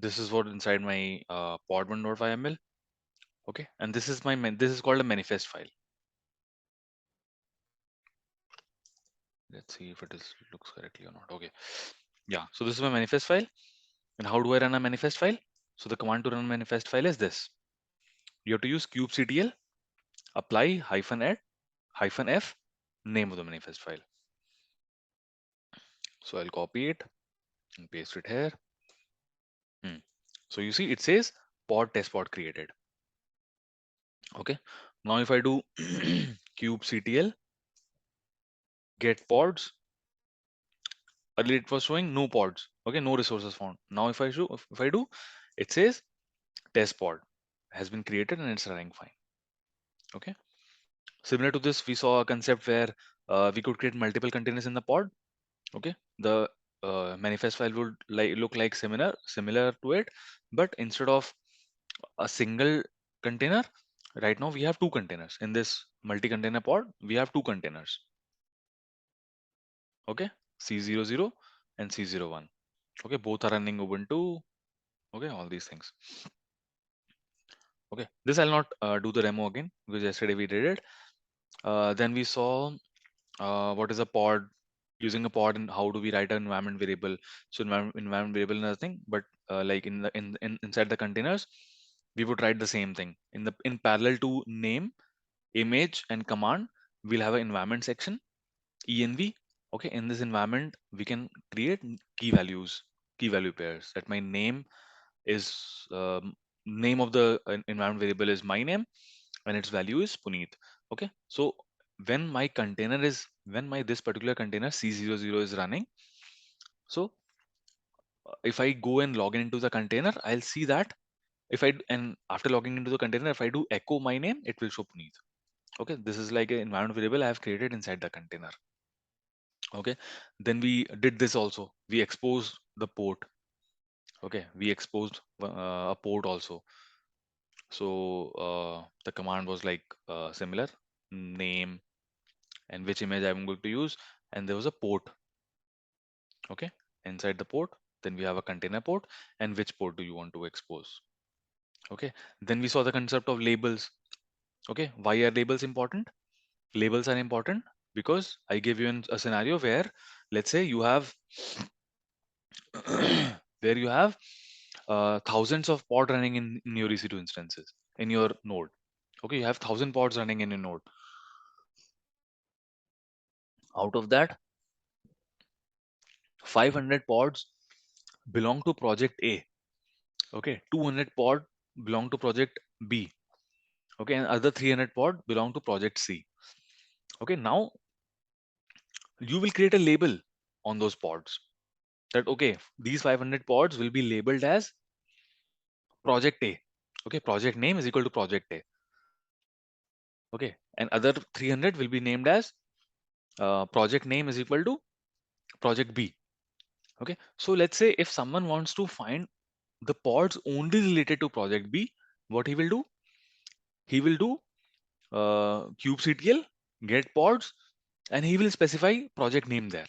this is what inside my pod1.yml. Okay, and this is called a manifest file. Let's see if it is looks correctly or not. Okay, yeah, so this is my manifest file. And how do I run a manifest file? So the command to run a manifest file is this. You have to use kubectl apply -add -f name of the manifest file. So I'll copy it and paste it here. So you see it says pod test pod created. Okay, now if I do kubectl get pods, earlier it was showing no pods. Okay, no resources found. Now if I do, it says test pod has been created and it's running fine. Okay, similar to this we saw a concept where we could create multiple containers in the pod. Okay, the manifest file would look like similar to it, but instead of a single container, right now we have two containers in this multi-container pod. We have two containers. Okay, C00 and C01. Okay, both are running Ubuntu. Okay, all these things. Okay, this I'll not do the demo again because yesterday we did it. Then we saw what is a pod, using a pod, and how do we write an environment variable. So environment variable is nothing but like inside the containers we would write the same thing in parallel to name, image and command. We'll have an environment section, env. Okay, in this environment we can create key value pairs. That my name is name of the environment variable is my name and its value is Puneet. Okay, so when my this particular container C00 is running, so if I go and log in into the container, I'll see that and after logging into the container, if I do echo my name, it will show Puneet. Okay, this is like an environment variable I have created inside the container. Okay, then we did this also. We exposed the port. Okay, we exposed a port also. So the command was like similar name and which image I'm going to use, and there was a port. Okay, inside the port, then we have a container port, and which port do you want to expose? Okay, then we saw the concept of labels. Okay, why are labels important? Labels are important because I gave you a scenario where, let's say, you have where you have thousands of pod running in your EC2 instances in your node. Okay, you have 1,000 pods running in your node. Out of that, 500 pods belong to project A. Okay, 200 pod belong to project B. Okay, and other 300 pod belong to project C. Okay, now you will create a label on those pods that okay, these 500 pods will be labeled as project A. Okay, project name is equal to project A. Okay, and other 300 will be named as project name is equal to project B. Okay, so let's say if someone wants to find the pods only related to project B, what he will do? He will do kubectl get pods, and he will specify project name there.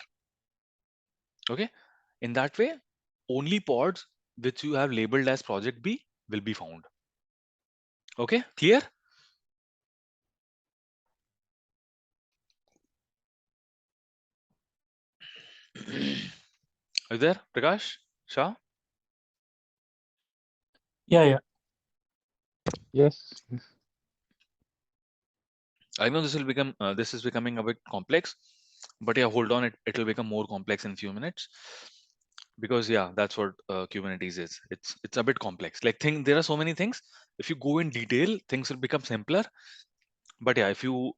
Okay, in that way, only pods which you have labeled as project B will be found. Okay, clear? Are you there, Prakash Shah? Yeah, yeah. Yes. Yes. I know this is becoming a bit complex, but yeah, hold on, it will become more complex in few minutes because yeah, that's what Kubernetes is. It's a bit complex. Like think there are so many things. If you go in detail, things will become simpler. But yeah, if you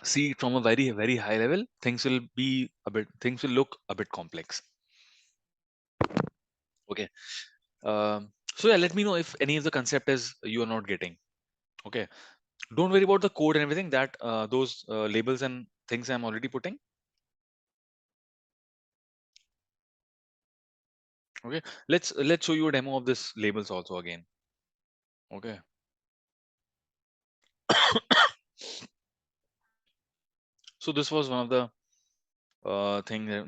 see it from a very high level, things will look a bit complex. Okay. So yeah, let me know if any of the concept is you are not getting. Okay. Don't worry about the code and everything that those labels and things I'm already putting. Okay, let's show you a demo of this labels also again. Okay. So this was one of the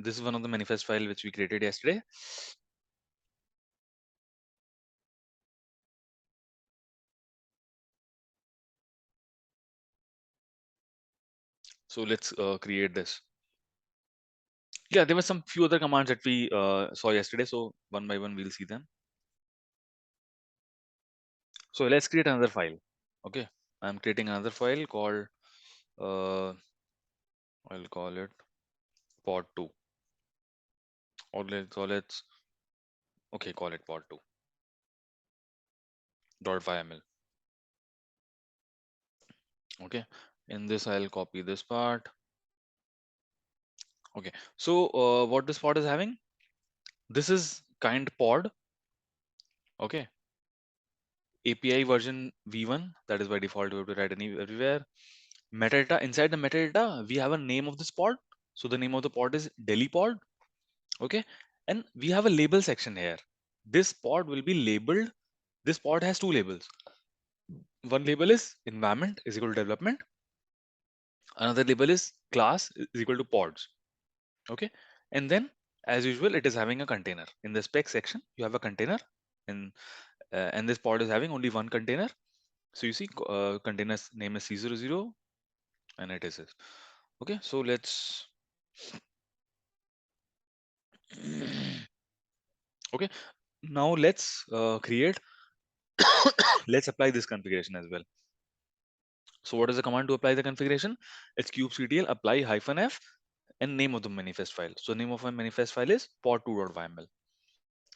this is one of the manifest file which we created yesterday. So let's create this. Yeah, there were some few other commands that we saw yesterday, so one by one we'll see them. So let's create another file. Okay, I'm creating another file called I'll call it pod2, or let's okay, call it pod2 .yml. Okay, in this I'll copy this part. Okay, so what this pod is having, this is kind pod. Okay, API version v1, that is by default we have to write everywhere. Metadata, inside the metadata we have a name of this pod, so the name of the pod is Delhi pod. Okay, and we have a label section here. This pod will be labeled. This pod has two labels. One label is environment is equal to development. Another label is class is equal to pods. Okay, and then as usual it is having a container. In the spec section you have a container, and and this pod is having only one container. So you see container's name is C00, and it is this. Okay, so let's okay, now let's create let's apply this configuration as well. So what is the command to apply the configuration? It's kubectl apply -f and name of the manifest file. So name of my manifest file is pod2.yml.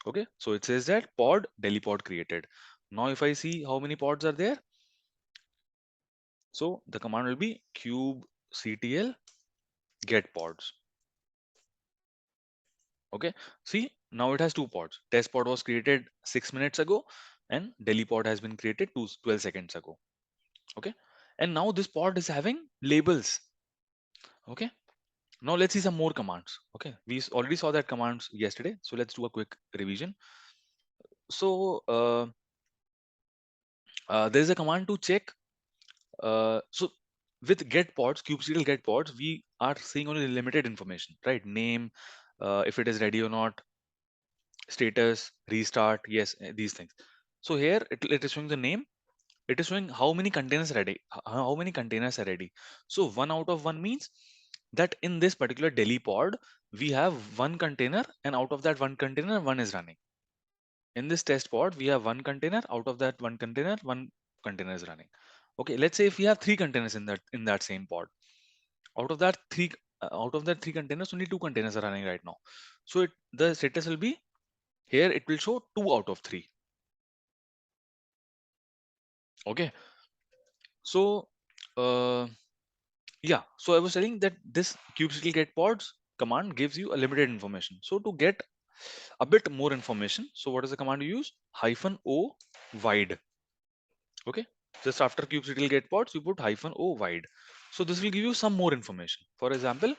Okay, so it says that pod Delhi pod created. Now if I see how many pods are there, so the command will be kubectl get pods. Okay, see now it has two pods. Test pod was created 6 minutes ago, and Delhi pod has been created 12 seconds ago. Okay, And now this pod is having labels. Okay. Now let's see some more commands. Okay. Already saw that commands yesterday. So let's do a quick revision. So there is a command to check. So with get pods, kubectl get pods, we are seeing only limited information, right? Name, if it is ready or not, status, restart, yes, these things. So here it is showing the name. It is showing how many containers ready, how many containers are ready. So 1 out of 1 means that in this particular Delhi pod, we have one container, and out of that one container, one is running. In this test pod, we have one container. Out of that one container, one container is running. Okay, let's say if we have three containers in that same pod. Out of that three containers, only two containers are running right now. So the status will be here. It will show 2 out of 3. Okay, so uh, yeah. So I was telling that this kubectl get pods command gives you a limited information. So to get a bit more information, so what is the command you use? -o wide. Okay, just after kubectl get pods, you put -o wide. So this will give you some more information. For example,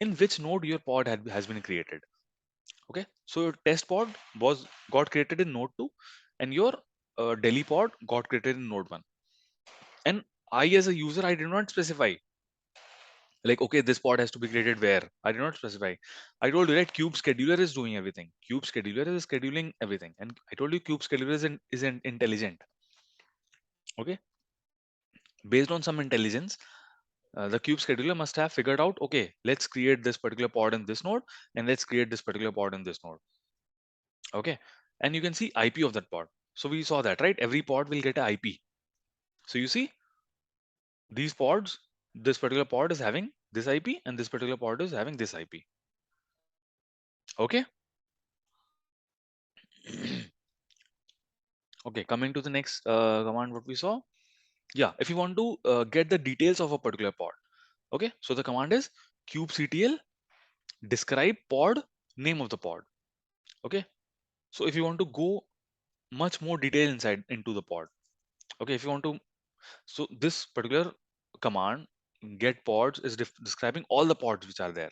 in which node your pod has been created. Okay, so your test pod got created in node 2, and your Delhi pod got created in node 1. And I, as a user, I did not specify like, okay, this pod has to be created where. I did not specify. I told you, right, cube scheduler is doing everything. Cube scheduler is scheduling everything, and I told you cube scheduler isn't intelligent. Okay, based on some intelligence, the cube scheduler must have figured out, okay, let's create this particular pod in this node, and let's create this particular pod in this node. Okay, and you can see IP of that pod. So we saw that, right? Every pod will get an IP. So you see these pods, this particular pod is having this IP, and this particular pod is having this IP. Okay. Okay, coming to the next command, what we saw. Yeah, if you want to get the details of a particular pod. Okay, so the command is kubectl describe pod name of the pod. Okay, so if you want to go much more detail inside into the pod. Okay, if you want to, so this particular command get pods is describing all the pods which are there.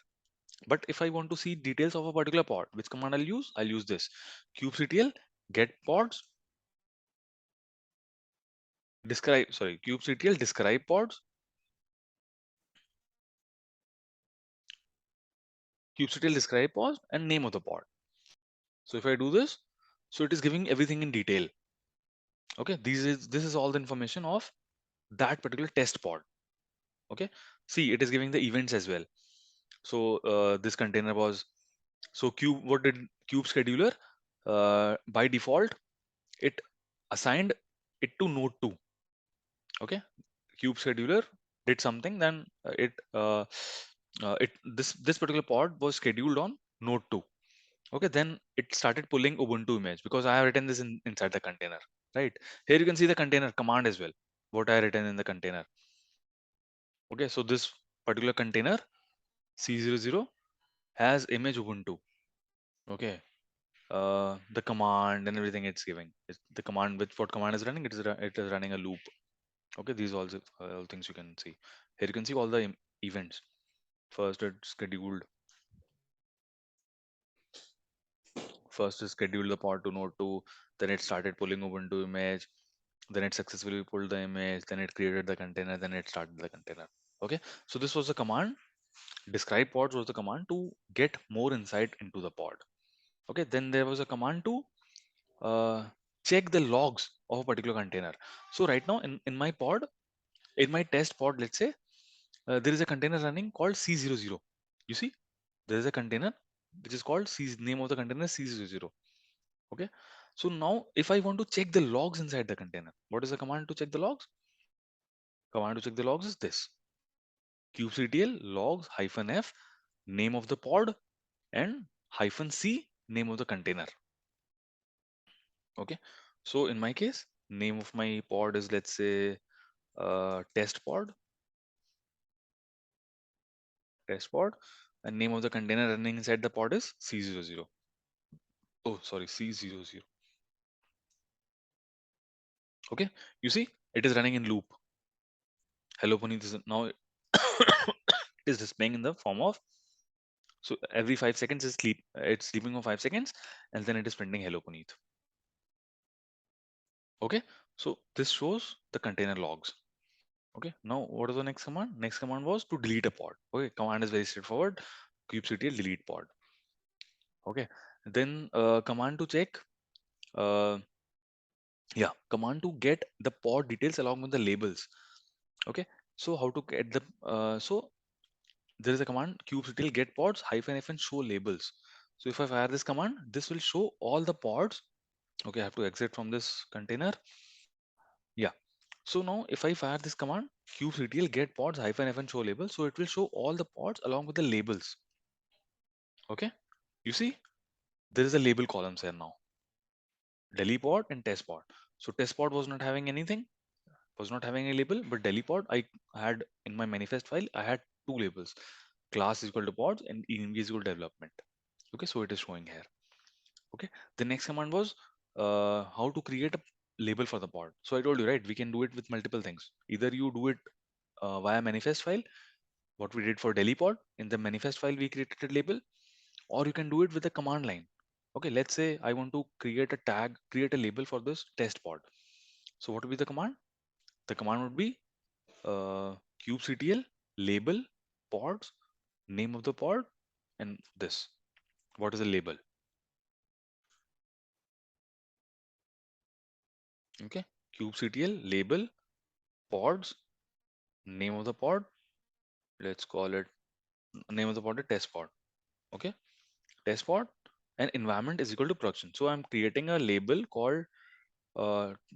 But if I want to see details of a particular pod, which command I'll use? I'll use this kubectl get pods describe, sorry, kubectl describe pods, kubectl describe pods, and name of the pod. So if I do this, so it is giving everything in detail. Okay, this is all the information of that particular test pod. Okay, see, it is giving the events as well. So this container was, so what did cube scheduler by default, it assigned it to node 2. Okay, cube scheduler did something, then it this particular pod was scheduled on node 2. Okay, then it started pulling Ubuntu image because I have written this inside the container, right? Here you can see the container command as well, what I have written in the container. Okay, so this particular container C00 has image Ubuntu. Okay, the command and everything it's giving. The command, with what command is running, it is running a loop. Okay, these all things you can see. Here you can see all the events. First it scheduled, first it scheduled the pod to node 2, then it started pulling Ubuntu image, then it successfully pulled the image, then it created the container, then it started the container. Okay, so this was the command. Describe pods was the command to get more insight into the pod. Okay, then there was a command to uh, check the logs of a particular container. So right now in my pod, in my test pod, let's say there is a container running called C00. You see, there is a container which is called name of the container is C00. Okay, so now if I want to check the logs inside the container, what is the command to check the logs? Command to check the logs is this kubectl logs -f name of the pod and -c name of the container. Okay, so in my case, name of my pod is, let's say, test pod, and name of the container running inside the pod is C00. Oh, sorry, C00. Okay, you see, it is running in loop. Hello Puneet is now it is displaying in the form of, so every 5 seconds is sleep, it's sleeping for 5 seconds, and then it is printing hello Puneet. Okay, so this shows the container logs. Okay, now what is the next command? Next command was to delete a pod. Okay, command is very straightforward. Kubectl delete pod. Okay, then command to check. Uh, yeah, command to get the pod details along with the labels. Okay, so how to get the so there is a command kubectl get pods hyphen show labels. So if I fire this command, this will show all the pods. Okay, I have to exit from this container. Yeah. So now if I fire this command kubectl get pods hyphen show labels, so it will show all the pods along with the labels. Okay, you see there is a label columns here now. Delhi pod and test pod. So test pod was not having anything, was not having a label, but Delhi pod I had in my manifest file. I had two labels: class is equal to pods and env is equal to development. Okay, so it is showing here. Okay, the next command was how to create a label for the pod. So I told you, right, we can do it with multiple things. Either you do it via manifest file, what we did for Delhi pod. In the manifest file we created a label, or you can do it with a command line. Okay, let's say I want to create a tag, create a label for this test pod. So what would be the command? The command would be kubectl label pods, name of the pod, and this. What is the label? Okay, kubectl label pods, name of the pod. Let's call it, name of the pod is test pod. Okay, test pod, and environment is equal to production. So I'm creating a label called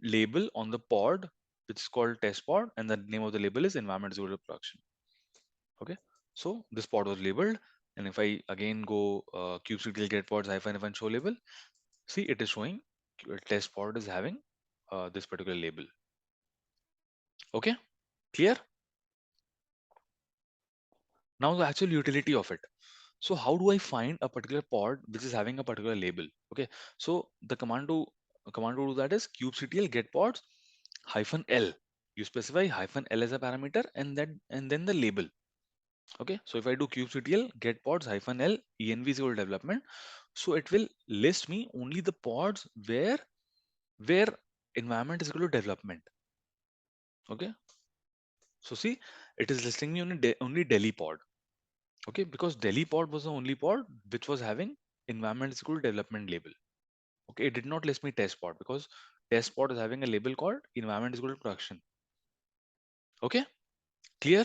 label on the pod, which is called test pod, and the name of the label is environment is equal to production. Okay, so this pod was labeled, and if I again go kubectl get pods hyphen show label, see it is showing test pod is having this particular label. Okay, clear? Now the actual utility of it. So how do I find a particular pod which is having a particular label? Okay, so the command to do that is kubectl get pods hyphen L. You specify hyphen L as a parameter, and then the label. Okay, so if I do kubectl get pods hyphen L env is equal to development, so it will list me only the pods where environment is equal to development. Okay, so see, it is listing me only only Delhi pod. Okay, because Delhi pod was the only pod which was having environment is equal to development label. Okay, it did not list me test pod because test pod is having a label called environment is equal to production. Okay, clear?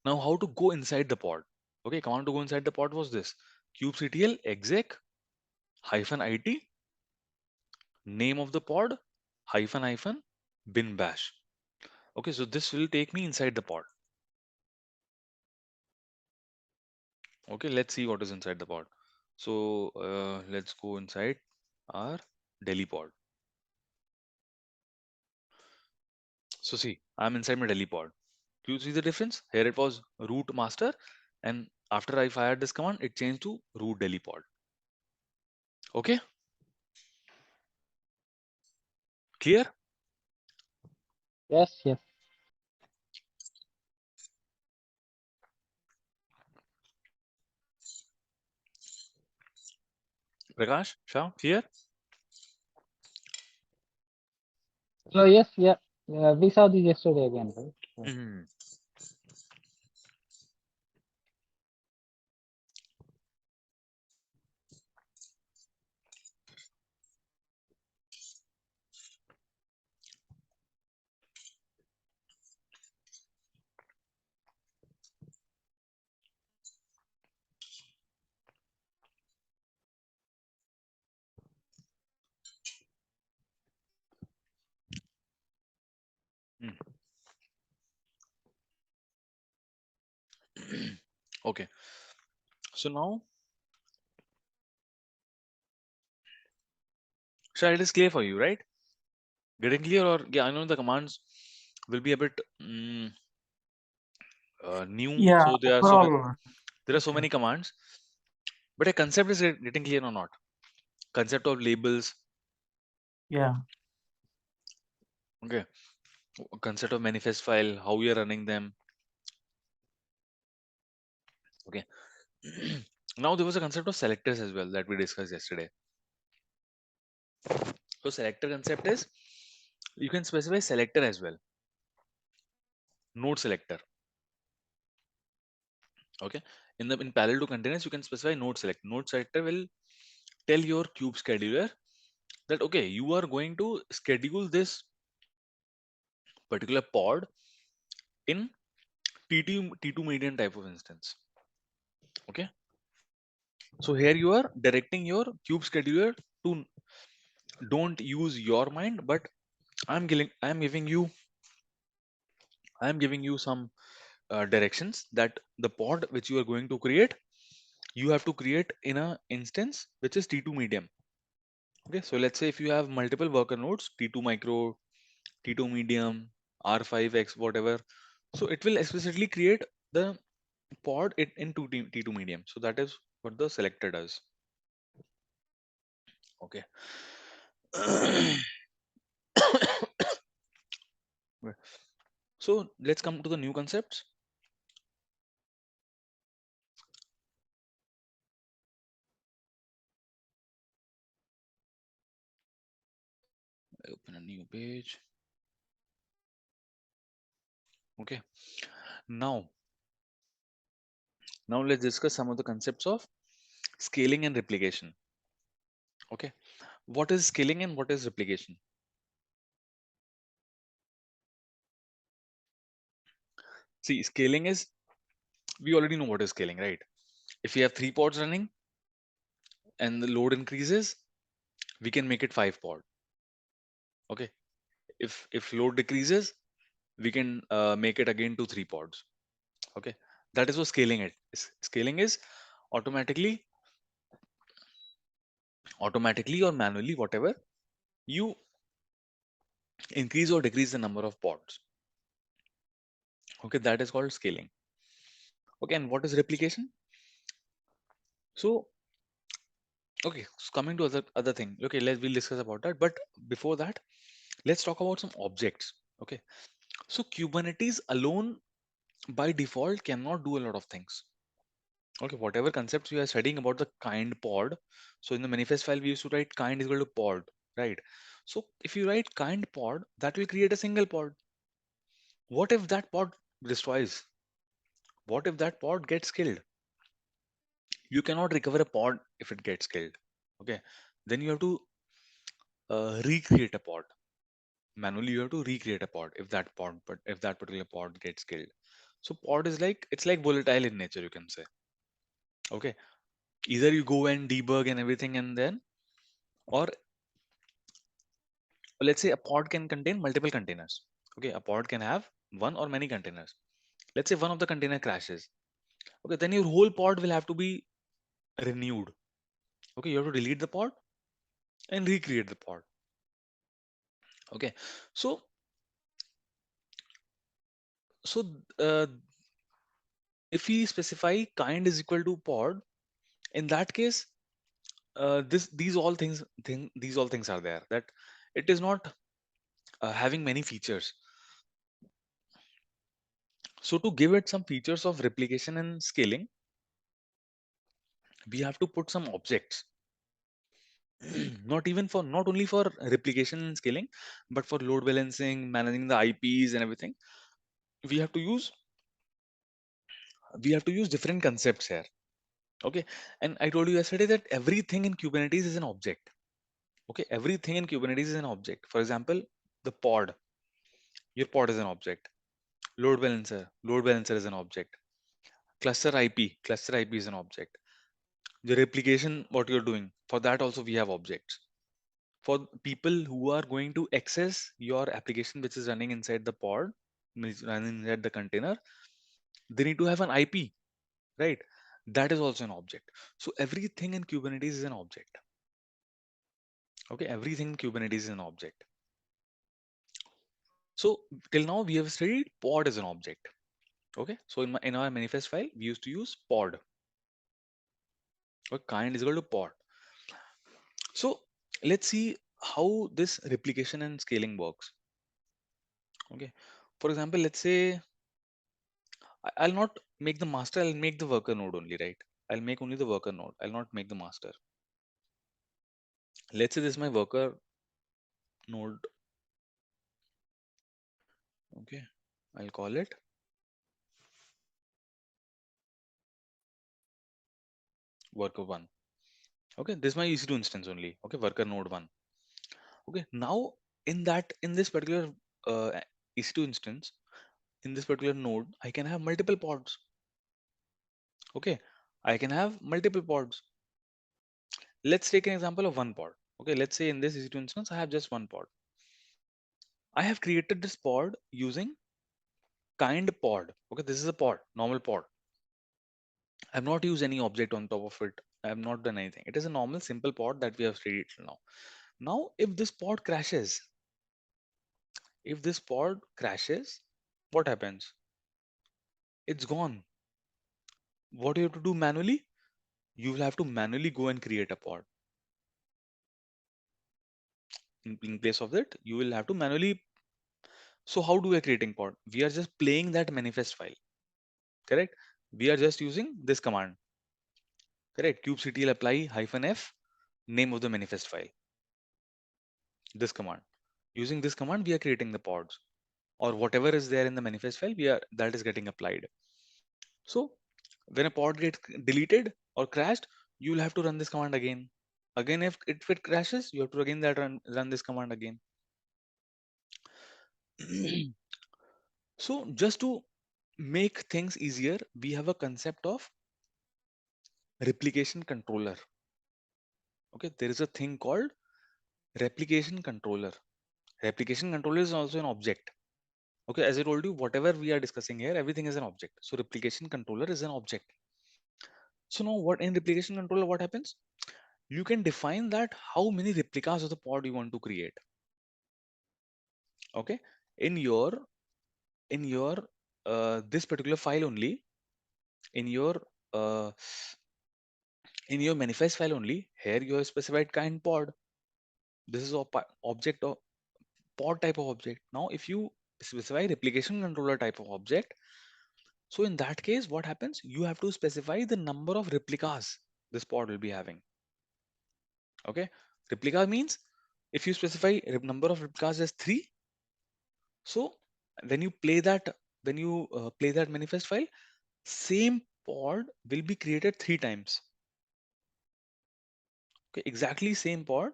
Now how to go inside the pod? Okay, command to go inside the pod was this: kubectl exec hyphen it name of the pod hyphen bin bash. Okay, so this will take me inside the pod. Okay, let's see what is inside the pod. So let's go inside our Delhi pod. So see, I'm inside my Delhi pod. Do you see the difference? Here it was root master, and after I fired this command, it changed to root Delhi pod. Okay, clear? Yes, yes. Prakash, Shah, clear? So yes, yeah. We saw this yesterday again, right? Yeah. Mhm. Mm. Okay, so now, Shah, it is clear for you, right? Getting clear, or yeah, I know the commands will be a bit new, Yeah, so overall, there are so okay. many commands, but a concept is getting clear or not? Concept of labels. Yeah, Okay, concept of manifest file, how we are running them. Okay. Now there was a concept of selectors as well that we discussed yesterday. So selector concept is you can specify selector as well, node selector. Okay, in parallel to containers, you can specify node select. Node selector will tell your kube scheduler that okay, you are going to schedule this particular pod in T2 median type of instance. Okay, so here you are directing your kube scheduler to don't use your mind, but I'm giving you some directions that the pod which you are going to create, you have to create in a instance which is T2 medium. Okay, so let's say if you have multiple worker nodes, T2 micro, T2 medium, R5X, whatever, so it will explicitly create the pod in T2 medium. So that is what the selector does. Okay. Right. So let's come to the new concepts. I open a new page. Okay. Now, now let's discuss some of the concepts of scaling and replication. Okay. What is scaling and what is replication? See, scaling is, we already know what is scaling, right? If you have 3 pods running and the load increases, we can make it 5 pod. Okay. If load decreases, we can make it again to 3 pods. Okay. That is what scaling it is. Scaling is automatically, automatically or manually, whatever, you increase or decrease the number of pods. Okay, that is called scaling. Okay, and what is replication? So, okay, so coming to other thing. Okay, we'll discuss about that. But before that, let's talk about some objects. Okay, so Kubernetes alone by default cannot do a lot of things. Okay, whatever concepts we are studying about the kind pod. So in the manifest file, we used to write kind is equal to pod, right? So if you write kind pod, that will create a single pod. What if that pod destroys? What if that pod gets killed? You cannot recover a pod if it gets killed. Okay, then you have to recreate a pod manually. You have to recreate a pod if that particular pod gets killed. So pod is like, it's like volatile in nature, you can say. Okay, either you go and debug and everything, and then, or let's say a pod can contain multiple containers. Okay, a pod can have one or many containers. Let's say one of the container crashes. Okay, then your whole pod will have to be renewed. Okay, you have to delete the pod and recreate the pod. Okay, so so uh, if we specify kind is equal to pod, in that case, these all things are there, that it is not having many features. So to give it some features of replication and scaling, we have to put some objects. Not only for replication and scaling, but for load balancing, managing the IPs and everything, we have to use we have to use different concepts here. Okay, and I told you yesterday that everything in Kubernetes is an object. Okay, everything in Kubernetes is an object. For example, the pod, your pod is an object. Load balancer is an object. Cluster IP is an object. The replication, what you're doing, for that also we have objects. For people who are going to access your application which is running inside the pod, means running inside the container, they need to have an IP, right? That is also an object. So everything in Kubernetes is an object. Okay, everything in Kubernetes is an object. So till now we have studied pod as an object. Okay, so in our manifest file we used to use pod, or kind is equal to pod. So let's see how this replication and scaling works. Okay, for example, let's say I'll not make the master, I'll make the worker node only, right? I'll make only the worker node, I'll not make the master. Let's say this is my worker node. Okay, I'll call it worker one. Okay, this is my EC2 instance only. Okay, worker node one. Okay, now in this particular EC2 instance, in this particular node, I can have multiple pods. Okay, I can have multiple pods. Let's take an example of one pod. Okay, let's say in this EC2 instance, I have just one pod. I have created this pod using kind pod. Okay, this is a pod, normal pod. I have not used any object on top of it. I have not done anything. It is a normal simple pod that we have created now. Now, if this pod crashes, if this pod crashes, what happens? It's gone. What do you have to do manually? You will have to manually go and create a pod. In place of that, you will have to manually. So how do we are creating pod? We are just playing that manifest file. Correct? We are just using this command. Correct? kubectl apply -f name of the manifest file. This command. Using this command, we are creating the pods or whatever is there in the manifest file. We are that is getting applied. So when a pod gets deleted or crashed, you will have to run this command again. Again, if it crashes, you have to again run this command again. So just to make things easier, we have a concept of replication controller. Okay, there is a thing called replication controller. Replication controller is also an object. Okay, as I told you, whatever we are discussing here, everything is an object. So replication controller is an object. So now what in replication controller, what happens? You can define that how many replicas of the pod you want to create. Okay, in your in your this particular file only, in your uh, in your manifest file only, here you have specified kind pod. This is object of pod type of object. Now if you specify replication controller type of object, so in that case what happens, you have to specify the number of replicas this pod will be having. Okay, replica means if you specify number of replicas as 3, so when you play that, when you play that manifest file, same pod will be created 3 times. Okay, exactly same pod.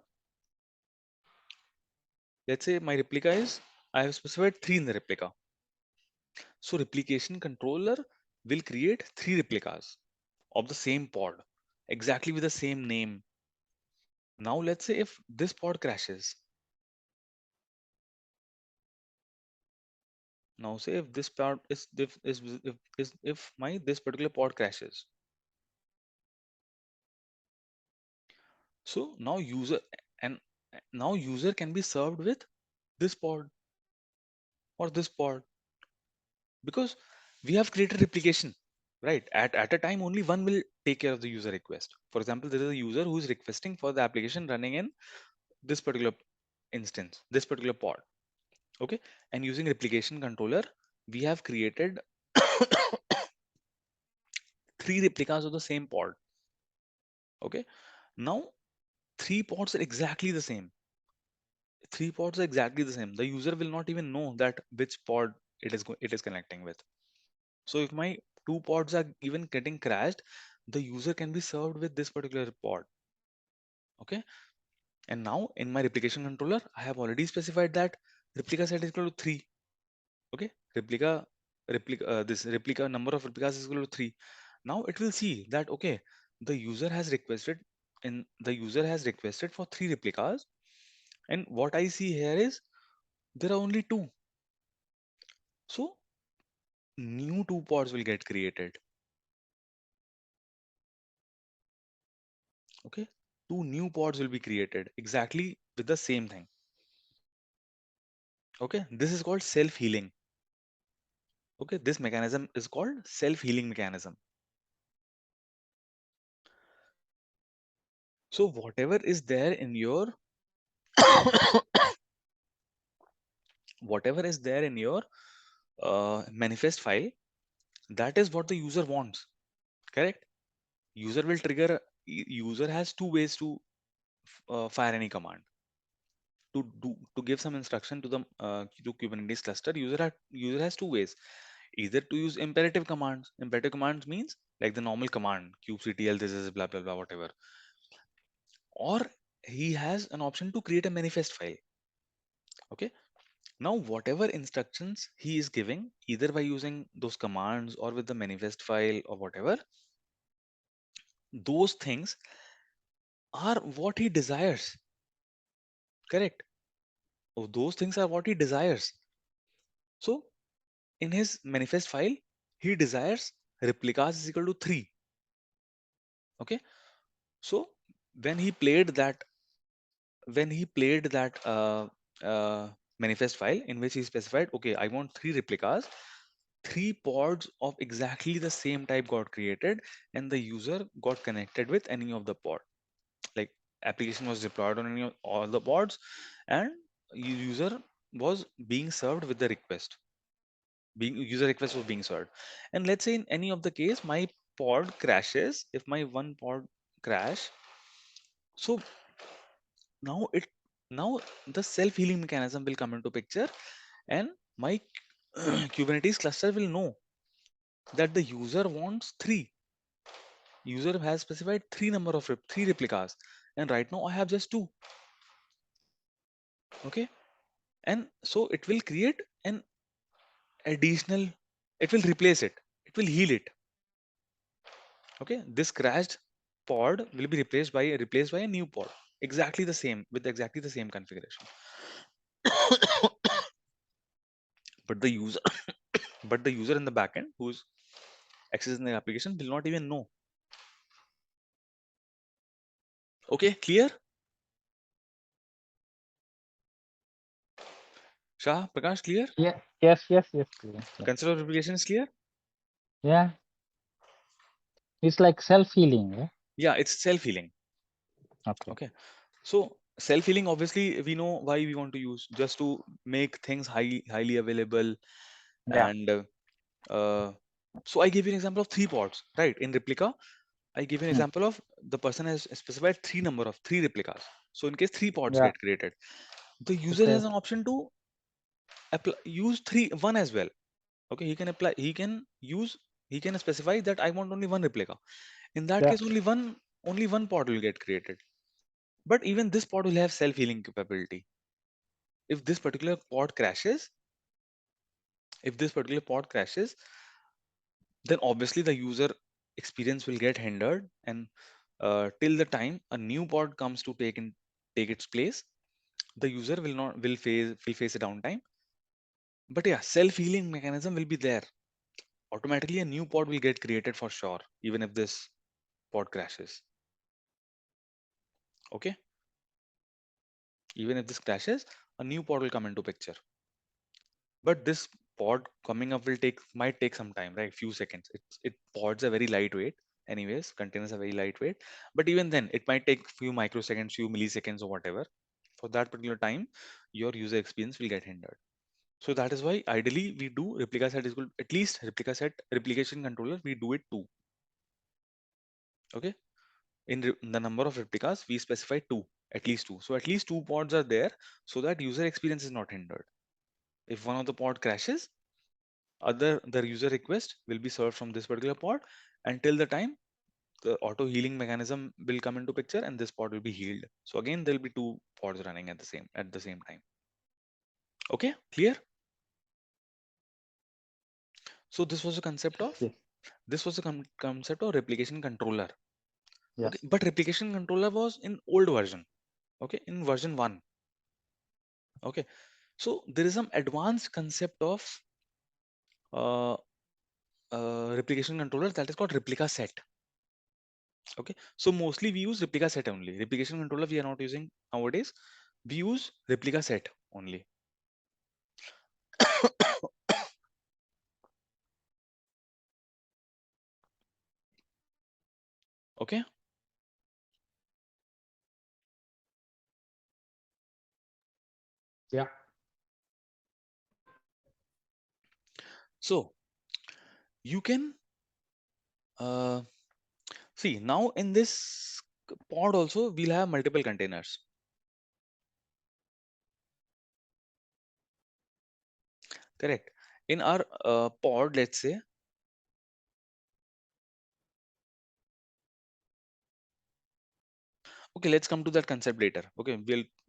Let's say my replica is, I have specified 3 in the replica. So replication controller will create 3 replicas of the same pod, exactly with the same name. Now let's say if this pod crashes. Now say if this pod if my this particular pod crashes. So now and now user can be served with this pod or this pod because we have created replication, right? At a time only one will take care of the user request. For example, there is a user who is requesting for the application running in this particular instance, this particular pod. Okay, and using replication controller, we have created 3 replicas of the same pod. Okay, now 3 pods are exactly the same. 3 pods are exactly the same. The user will not even know that which pod it is connecting with. So if my 2 pods are even getting crashed, the user can be served with this particular pod. Okay, and now in my replication controller, I have already specified that replica set is equal to 3. Okay, this replica number of replicas is equal to 3. Now it will see that okay, the user has requested for 3 replicas, and what I see here is there are only 2. So new 2 pods will get created. Okay, 2 new pods will be created exactly with the same thing. Okay, this is called self-healing. Okay, this mechanism is called self-healing mechanism. So whatever is there in your whatever is there in your manifest file, that is what the user wants. Correct? User will trigger. User has two ways to fire any command. To give some instruction to Kubernetes cluster, user has two ways. Either to use imperative commands. Imperative commands means like the normal command kubectl this is blah blah blah whatever, or he has an option to create a manifest file. Okay, now whatever instructions he is giving, either by using those commands or with the manifest file or whatever, those things are what he desires. Correct? Oh, those things are what he desires. So in his manifest file, he desires replicas is equal to 3. Okay, so when he played that when he played that manifest file in which he specified, okay, I want 3 replicas, 3 pods of exactly the same type got created, and the user got connected with any of the pod. Like application was deployed on any of all the pods, and user was being served with the request. Being user request was being served, and let's say in any of the case my pod crashes. If my one pod crash, so now it now the self healing mechanism will come into picture, and my Kubernetes cluster will know that the user wants 3. User has specified 3 replicas, and right now I have just 2. Okay, and so it will create an additional, it will replace it, it will heal it. Okay, this crashed pod will be replaced by a new pod, exactly the same, with exactly the same configuration. But the user but the user in the backend who's accessing the application will not even know. Okay, clear? Shah, Prakash, clear? Yeah. Yes. Yes. Yes. Clear. Yeah. Concept of replication is clear? Yeah. It's like self-healing. Yeah. Yeah, it's self-healing. Okay. Okay. So self-healing, obviously, we know why we want to use, just to make things highly available. Yeah. And uh, so I give you an example of 3 pods, right? In replica, I give you an Hmm. example of the person has specified 3 replicas. So in case 3 pods Yeah. get created, the user Okay. has an option to use one as well. Okay, he can specify that I want only 1 replica. In that Yeah. case, only one pod will get created. But even this pod will have self-healing capability. If this particular pod crashes, if this particular pod crashes, then obviously the user experience will get hindered, and till the time a new pod comes to take its place, the user will face a downtime. But yeah, self-healing mechanism will be there. Automatically, a new pod will get created for sure, even if this pod crashes. Okay, even if this crashes, a new pod will come into picture. But this pod coming up will might take some time, right? Few seconds. Pods are very lightweight. Anyways, containers are very lightweight. But even then, it might take few microseconds, few milliseconds, or whatever. For that particular time, your user experience will get hindered. So that is why ideally we do replica set is equal, at least replica set replication controller. We do it 2. Okay. In the number of replicas, we specify 2, at least 2. So at least 2 pods are there, so that user experience is not hindered. If one of the pod crashes, the user request will be served from this particular pod until the time the auto healing mechanism will come into picture and this pod will be healed. So again, there will be 2 pods running at the same time. Okay, clear? So Yes. this was a concept of replication controller. Okay, Yes. but replication controller was in old version. Okay, in version 1. Okay, so there is some advanced concept of uh, replication controller that is called replica set. Okay, so mostly we use replica set only. Replication controller we are not using nowadays. We use replica set only. Okay, Yeah. So you can uh, see now in this pod also we'll have multiple containers. Correct. In our pod, let's say, okay, let's come to that concept later. Okay,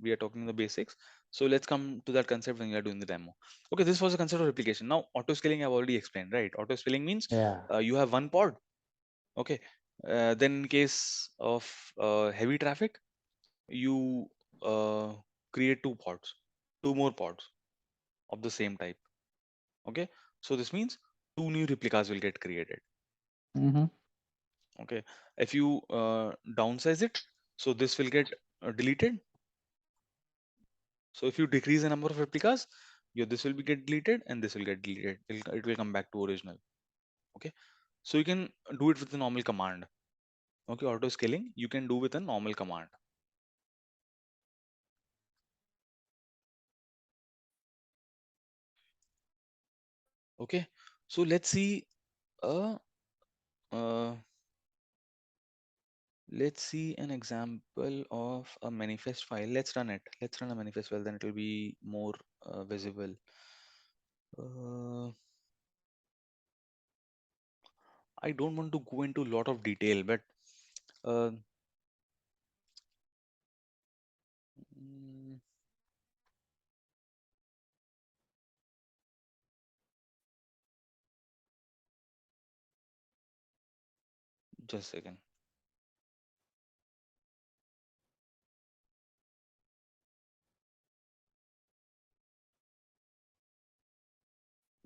we are talking the basics. So let's come to that concept when we are doing the demo. Okay, this was the concept of replication. Now auto scaling I've already explained, right? Auto scaling means Yeah. you have one pod. Okay. Then in case of heavy traffic, you uh, create two pods, two more pods of the same type. Okay. So this means two new replicas will get created. Mm-hmm. Okay. If you downsize it, so this will get deleted. So if you decrease the number of replicas, this will be get deleted and this will get deleted. It will come back to original. Okay. So you can do it with a normal command. Okay. Auto scaling you can do with a normal command. Okay. So uh, uh let's see an example of a manifest file. Let's run it. Let's run a manifest file. Then it will be more visible. Uh, I don't want to go into a lot of detail, but uh, mm, just a second.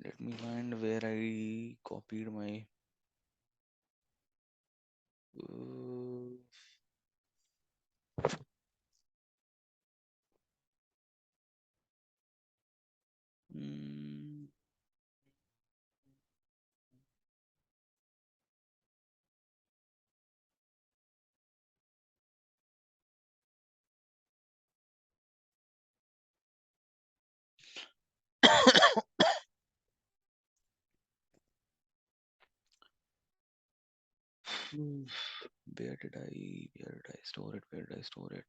Let me find where I copied my. Uh, mm, where did I store it? Where did I store it?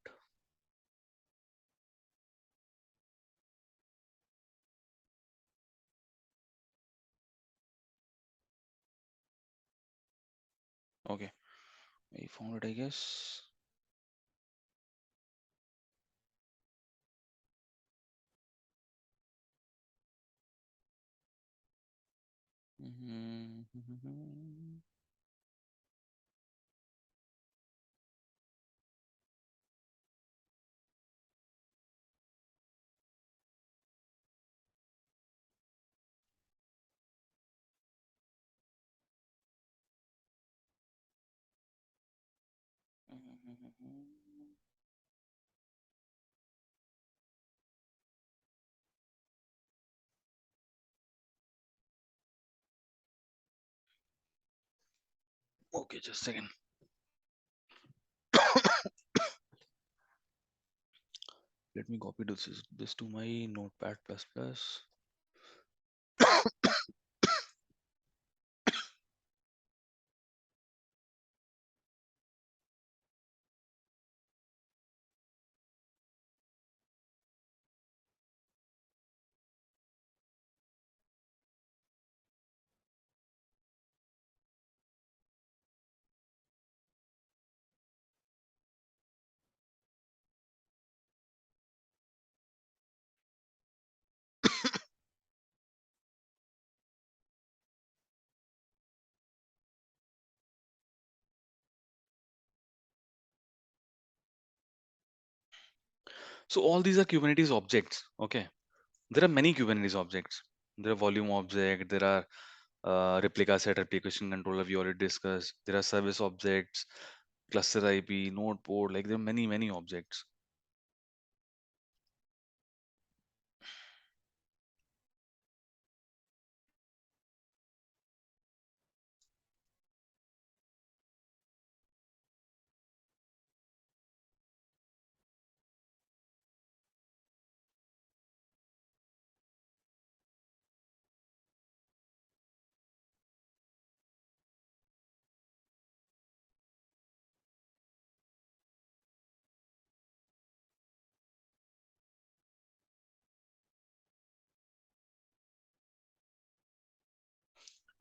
Okay, I found it, I guess. Mhm. Okay, just a second. Let me copy this to my notepad plus plus. So all these are Kubernetes objects. Okay, there are many Kubernetes objects. There are volume object. There are replica set, replication controller. We already discussed. There are service objects, cluster IP, node port. Like there are many objects.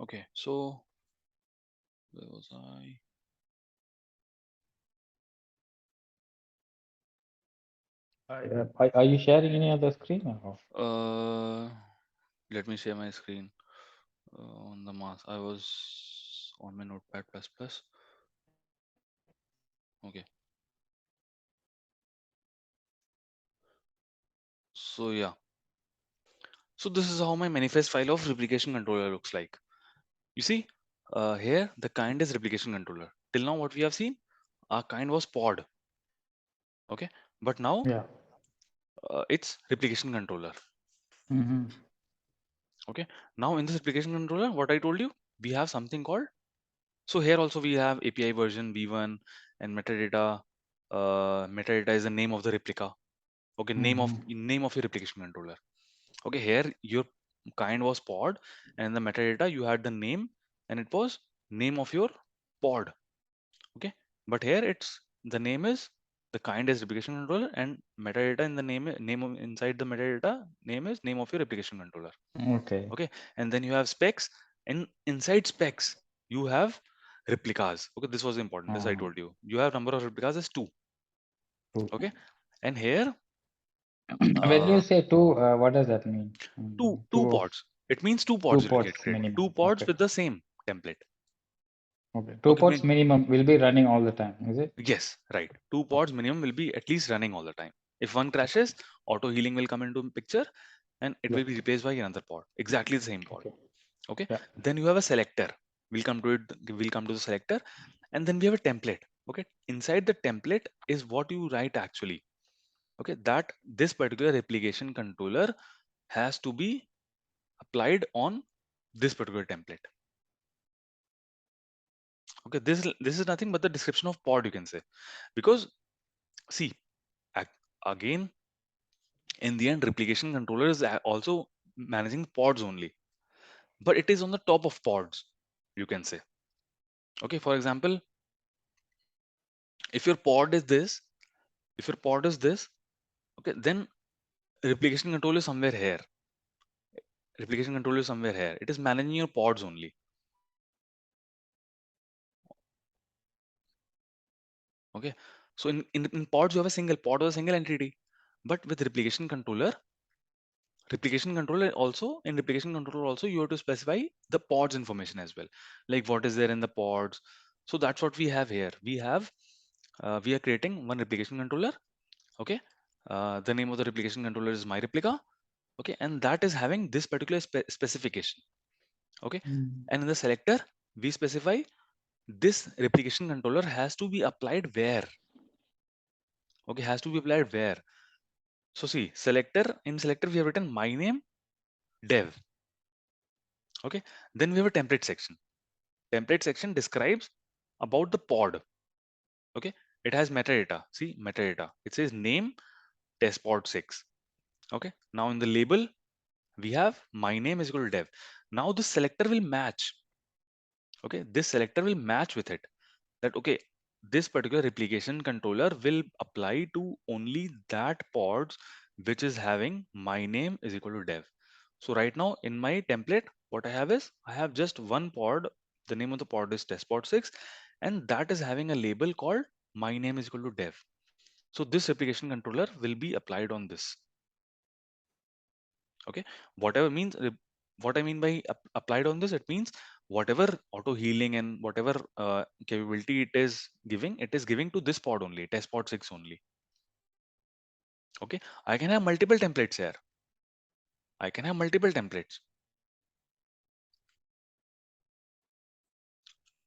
Okay, so where was I? Are you sharing any other screen or? Let me share my screen on the mask. I was on my Notepad plus plus. Okay, so yeah, so this is how my manifest file of replication controller looks like. You see, here the kind is replication controller. Till now, what we have seen, our kind was pod. Okay, but now Yeah. it's replication controller. Mm-hmm. Okay, now in this replication controller, what I told you, we have something called. So here also we have API version v1 and metadata. Metadata is the name of the replica. Okay, Mm-hmm. name of your replication controller. Okay, here your kind was pod, and in the metadata you had the name, and it was name of your pod. Okay, but here it's the name is the kind is replication controller, and metadata in the inside the metadata name is name of your replication controller. Okay. Okay, and then you have specs, and inside specs you have replicas. Okay, this was important. This I Uh, told you. You have number of replicas is two. Two. Okay, and here When you uh, say two, what does that mean? two Two of pods. It means two two pods will get pods created. minimum. Two pods Okay. with the same template. Okay. Two Okay, pods minimum will be running all the time, is it? yes, right. Two Okay. pods minimum will be at least running all the time. If one crashes, auto healing will come into picture, and it Yeah. will be replaced by another pod. Exactly the same pod. Okay. Okay. Yeah. Then you have a selector. We'll come to it. We'll come to the selector, and then we have a template. Okay. Inside the template is what you write actually. Okay. That this particular replication controller has to be applied on this particular template. Okay. This is nothing but the description of pod, you can say, because see, again, in the end, replication controller is also managing pods only, but it is on the top of pods, you can say. Okay. For example, if your pod is this, if your pod is this, okay, then replication control is somewhere here. Replication control is somewhere here. It is managing your pods only. Okay. So in pods, you have a single pod or a single entity. But with replication controller also, in replication controller also, you have to specify the pods information as well. Like what is there in the pods. So that's what we have here. We are creating one replication controller. Okay. The name of the replication controller is my replica. Okay. And that is having this particular specification. Okay, Mm. and in the selector we specify this replication controller has to be applied where. Okay, has to be applied where. So see, selector, in selector we have written my name dev. Okay, then we have a template section. Template section describes about the pod. Okay, it has metadata. See, metadata, it says name test pod 6. Okay, now in the label we have my name is equal to dev. Now this selector will match. Okay, this selector will match with it, that okay, this particular replication controller will apply to only that pods which is having my name is equal to dev. So right now in my template, what I have is I have just one pod. The name of the pod is test pod 6, and that is having a label called my name is equal to dev. So this replication controller will be applied on this. Okay, whatever means what I mean by applied on this, it means whatever auto healing and whatever capability it is giving to this pod only, test pod 6 only. Okay, I can have multiple templates here. I can have multiple templates,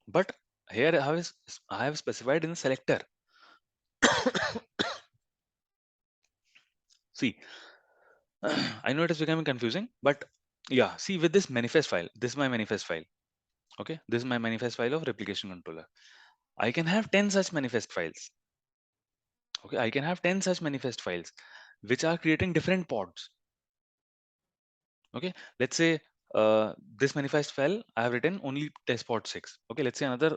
but here I have specified in the selector. See, I know it is becoming confusing, but yeah, see, with this manifest file, this is my manifest file. Okay, this is my manifest file of replication controller. I can have 10 such manifest files. Okay, I can have 10 such manifest files which are creating different pods. Okay, let's say this manifest file I have written only test pod 6. Okay, let's say another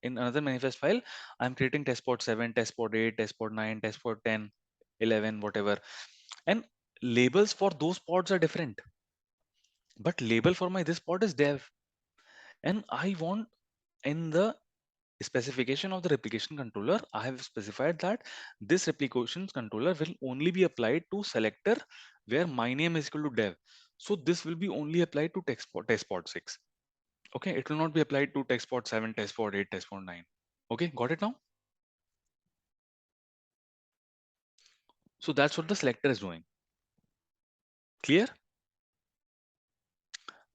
in another manifest file I'm creating test pod 7, test pod 8, test pod 9, test pod 10, 11, whatever. And labels for those pods are different. But label for my this pod is dev. And I want in the specification of the replication controller, I have specified that this replication controller will only be applied to selector where my name is equal to dev. So this will be only applied to testport 6. Okay, it will not be applied to testport 7, testport 8, testport 9. Okay, got it now? So that's what the selector is doing. Clear?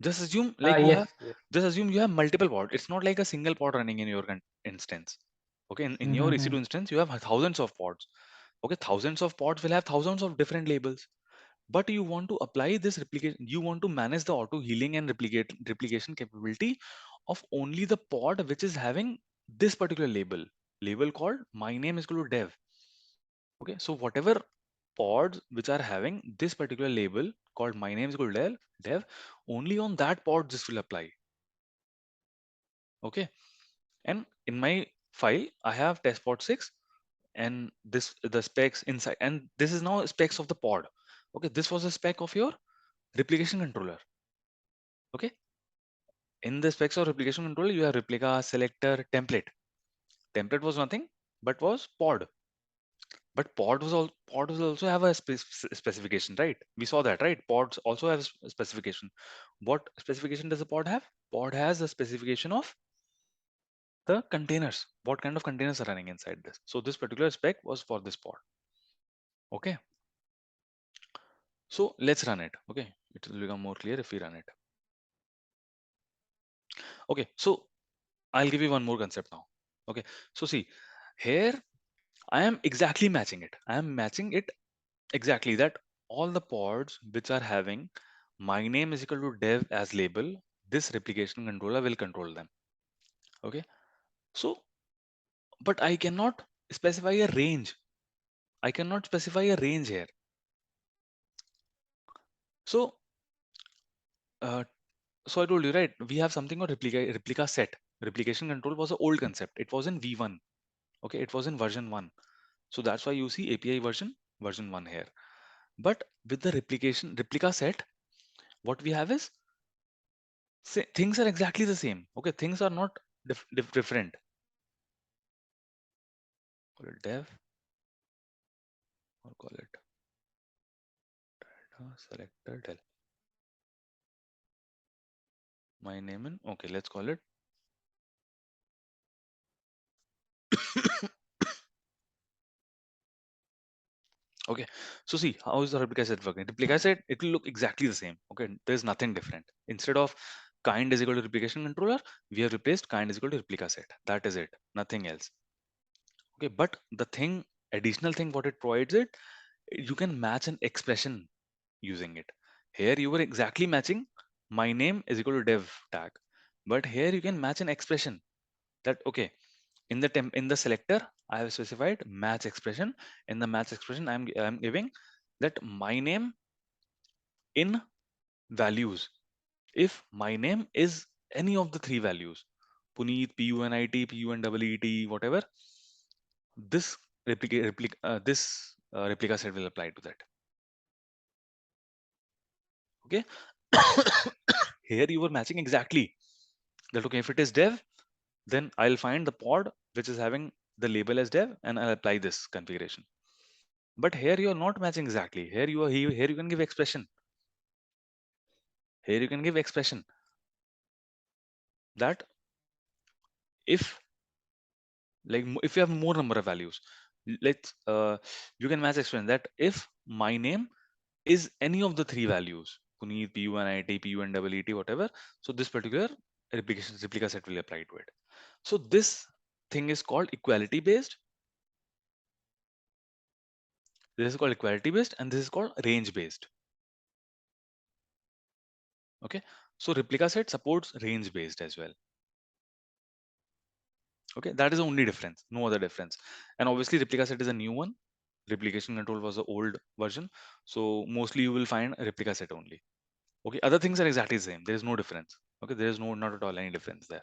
Just assume like you have Yes, yes. just assume you have multiple pods. It's not like a single pod running in your instance. Okay, in your EC2 instance, you have thousands of pods. Okay, thousands of pods will have thousands of different labels. But you want to apply this replication, you want to manage the auto healing and replication capability of only the pod which is having this particular label called my name is equal to dev. Okay, so whatever pods which are having this particular label called my name is equal to dev, only on that pod this will apply. Okay, and in my file I have test pod 6 and this the specs inside, and this is now specs of the pod. Okay, this was a spec of your replication controller. Okay, in the specs of replication controller you have replica, selector, template was nothing but was pod. But pod was also have a specification, right? We saw that, right? Pods also have a specification. What specification does a pod have? Pod has a specification of the containers. What kind of containers are running inside this? So this particular spec was for this pod. Okay. So let's run it. Okay. It will become more clear if we run it. Okay. So I'll give you one more concept now. Okay. So see, here I am exactly matching it. I am matching it exactly that all the pods which are having my name is equal to dev as label, this replication controller will control them. Okay. So, but I cannot specify a range. I cannot specify a range here. So, uh, so I told you, right? We have something called replica set. Replication control was an old concept. It was in V1. Okay. It was in version 1. So that's why you see API version 1 here. But with the replica set, what we have is things are exactly the same. Okay, things are not different. Call it dev or call it selector del. My name in. Okay, let's call it. Okay, so see how is the replica set working? Replica set, it will look exactly the same. Okay, there's nothing different. Instead of kind is equal to replication controller, we have replaced kind is equal to replica set. That is it, nothing else. Okay, but the thing, additional thing, what it provides it, you can match an expression using it. Here you were exactly matching my name is equal to dev tag, but here you can match an expression that okay, in the in the selector I have specified match expression. In the match expression I'm giving that my name in values. If my name is any of the three values, Puneet, Punit, Puneet, whatever, this replica set will apply to that. Okay. Here you were matching exactly that. Okay, if it is dev, then I'll find the pod which is having the label as dev and I'll apply this configuration. But here you are not matching exactly. Here you can give expression. Here you can give expression that if like if you have more number of values, let's you can match expression that if my name is any of the three values, Puneet, Punit, Puneet, whatever. So this particular replica set will apply to it. So this thing is called equality based. This is called equality based and this is called range based. Okay. So replica set supports range based as well. Okay. That is the only difference. No other difference. And obviously replica set is a new one. Replication control was the old version. So mostly you will find a replica set only. Okay. Other things are exactly the same. There is no difference. Okay. There is no, not at all any difference there.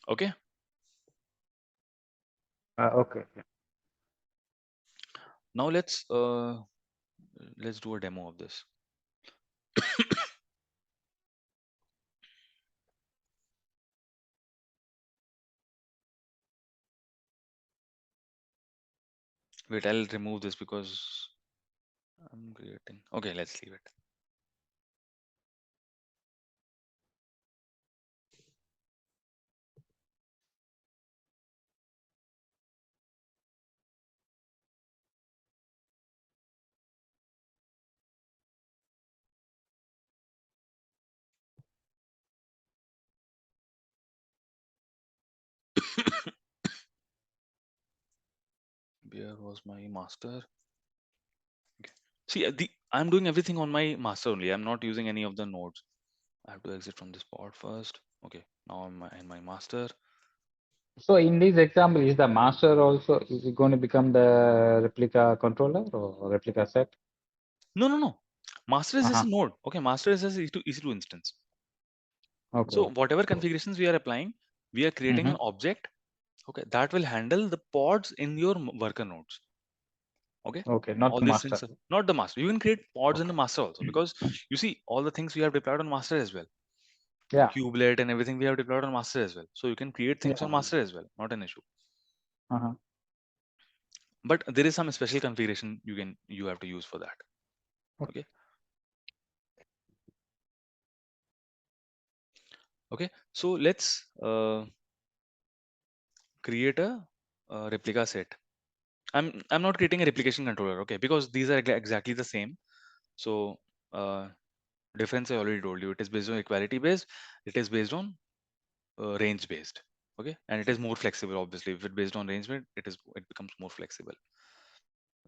Okay. Okay. Now let's do a demo of this. Wait, I'll remove this because I'm creating. Okay, let's leave it. Where was my master? Okay. See, I'm doing everything on my master only. I'm not using any of the nodes. I have to exit from this pod first. Okay, now I'm in my master. So in this example, is the master also is it going to become the replica controller or replica set? No, no, no. Master is just Uh-huh. a node. Okay, master is just EC2 instance. Okay. So whatever configurations we are applying, we are creating an Mm-hmm. object. Okay, that will handle the pods in your worker nodes. Okay, Okay, not all the these master. things are not the master. You can create pods in Okay. the master also, because you see all the things we have deployed on master as well. Yeah. Kubelet and everything we have deployed on master as well. So you can create things on Yeah. master as well, not an issue. Uh-huh. But there is some special configuration you have to use for that. Okay. Okay. Okay. So let's create a replica set. I'm not creating a replication controller, okay, because these are exactly the same. So difference I already told you. It is based on equality based. It is based on range based. Okay, and it is more flexible. Obviously, if it based on range based, it becomes more flexible.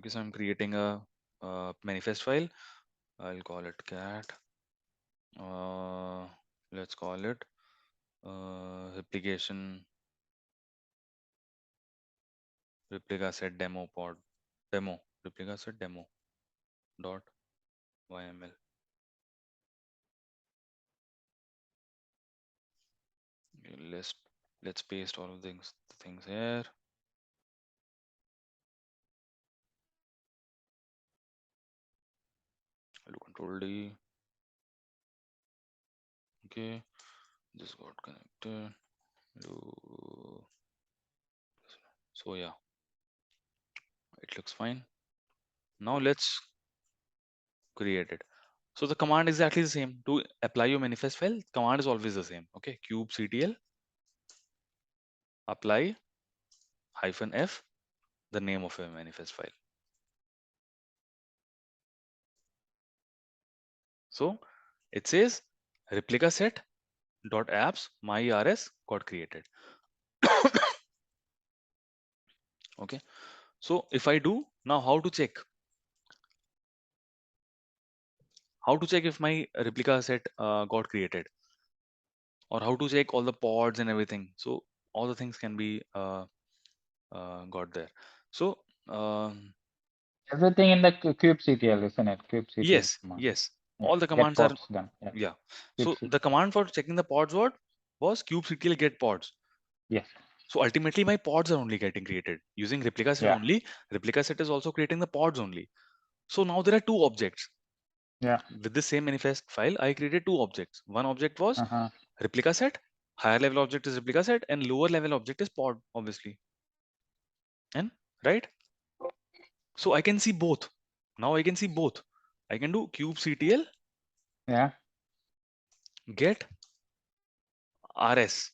Okay, so I'm creating a manifest file. I'll call it cat. Uh, let's call it replica set demo pod demo replica set demo dot yml. Okay, let's paste all of things here. I'll do control D. Okay, this got connected. Do so yeah, it looks fine. Now let's create it. So the command is exactly the same. To apply your manifest file, command is always the same. Okay, kubectl apply -f, the name of your manifest file. So it says replica set dot apps myrs got created. Okay, so if I do now, how to check if my replica set got created, or how to check all the pods and everything. So all the things can be got there. So Everything in the kubectl, isn't it? Kubectl yes, command. yes, Yeah. all the Get commands are, pods done. Yeah. yeah. So Kubectl. the command for checking the pods what was kubectl get pods. Yes. So ultimately my pods are only getting created using replica set Yeah. only. Replica set is also creating the pods only. So now there are two objects. Yeah. With the same manifest file, I created two objects. One object was Uh-huh. replica set, higher level object is replica set, and lower level object is pod, obviously. And right? So I can see both. Now I can see both. I can do kubectl Yeah. get rs.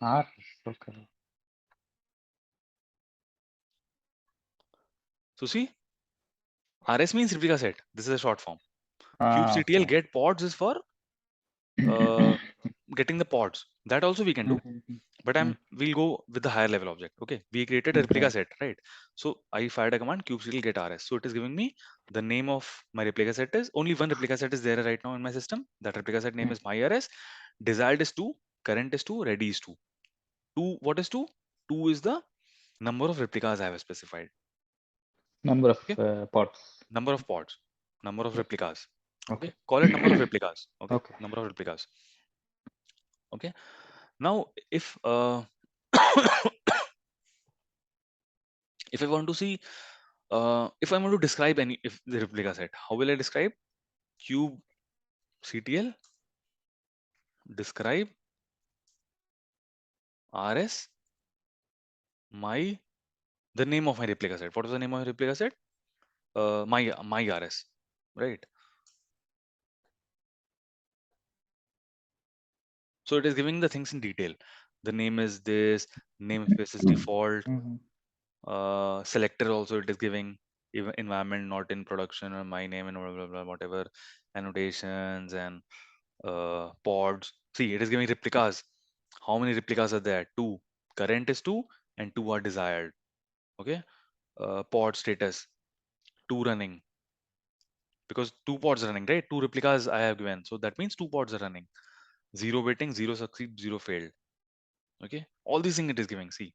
R. Okay. So see, rs means replica set. This is a short form. Kubectl Okay. get pods is for uh, getting the pods. That also we can do. Mhm. But we'll go with the higher level object. Okay, we created a replica Okay. set, right? So I fired a command kubectl get rs. So it is giving me the name of my replica set. Is only one replica set is there right now in my system. That replica set name Mm. is myrs. Desired is 2, current is 2, ready is 2. 2, what is 2? 2 is the number of replicas I have specified. Number of Okay, pods. number of pods, number of Yeah. replicas. Okay. Okay, call it number of replicas. Okay, Okay. number of replicas. Okay, now if if I want to see, if I want to describe any if the replica set, how will I describe? Kubectl describe rs my the name of my replica set. What was the name of my replica set? My RS, right? So it is giving the things in detail. The name is this, namespace is default, Mm-hmm. selector also it is giving, even environment not in production, or my name and blah, blah, blah, whatever, annotations and pods. See, it is giving replicas. How many replicas are there? Two. Current is two and two are desired. Okay. Pod status, two running, because two pods are running, right? Two replicas I have given. So that means two pods are running. Zero waiting, zero succeed, zero failed. Okay. All these things it is giving. See,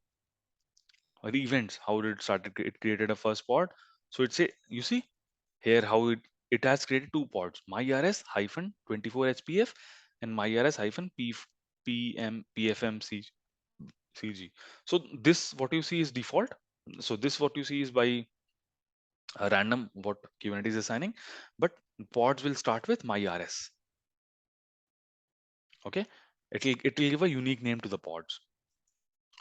or the events, how it started, it created a first pod. So it say, you see here how it has created two pods, myrs hyphen 24 hpf and myrs hyphen pfmcg. So this what you see is default. So this what you see is by a random what Kubernetes is assigning, but pods will start with myrs. Okay, it will give a unique name to the pods.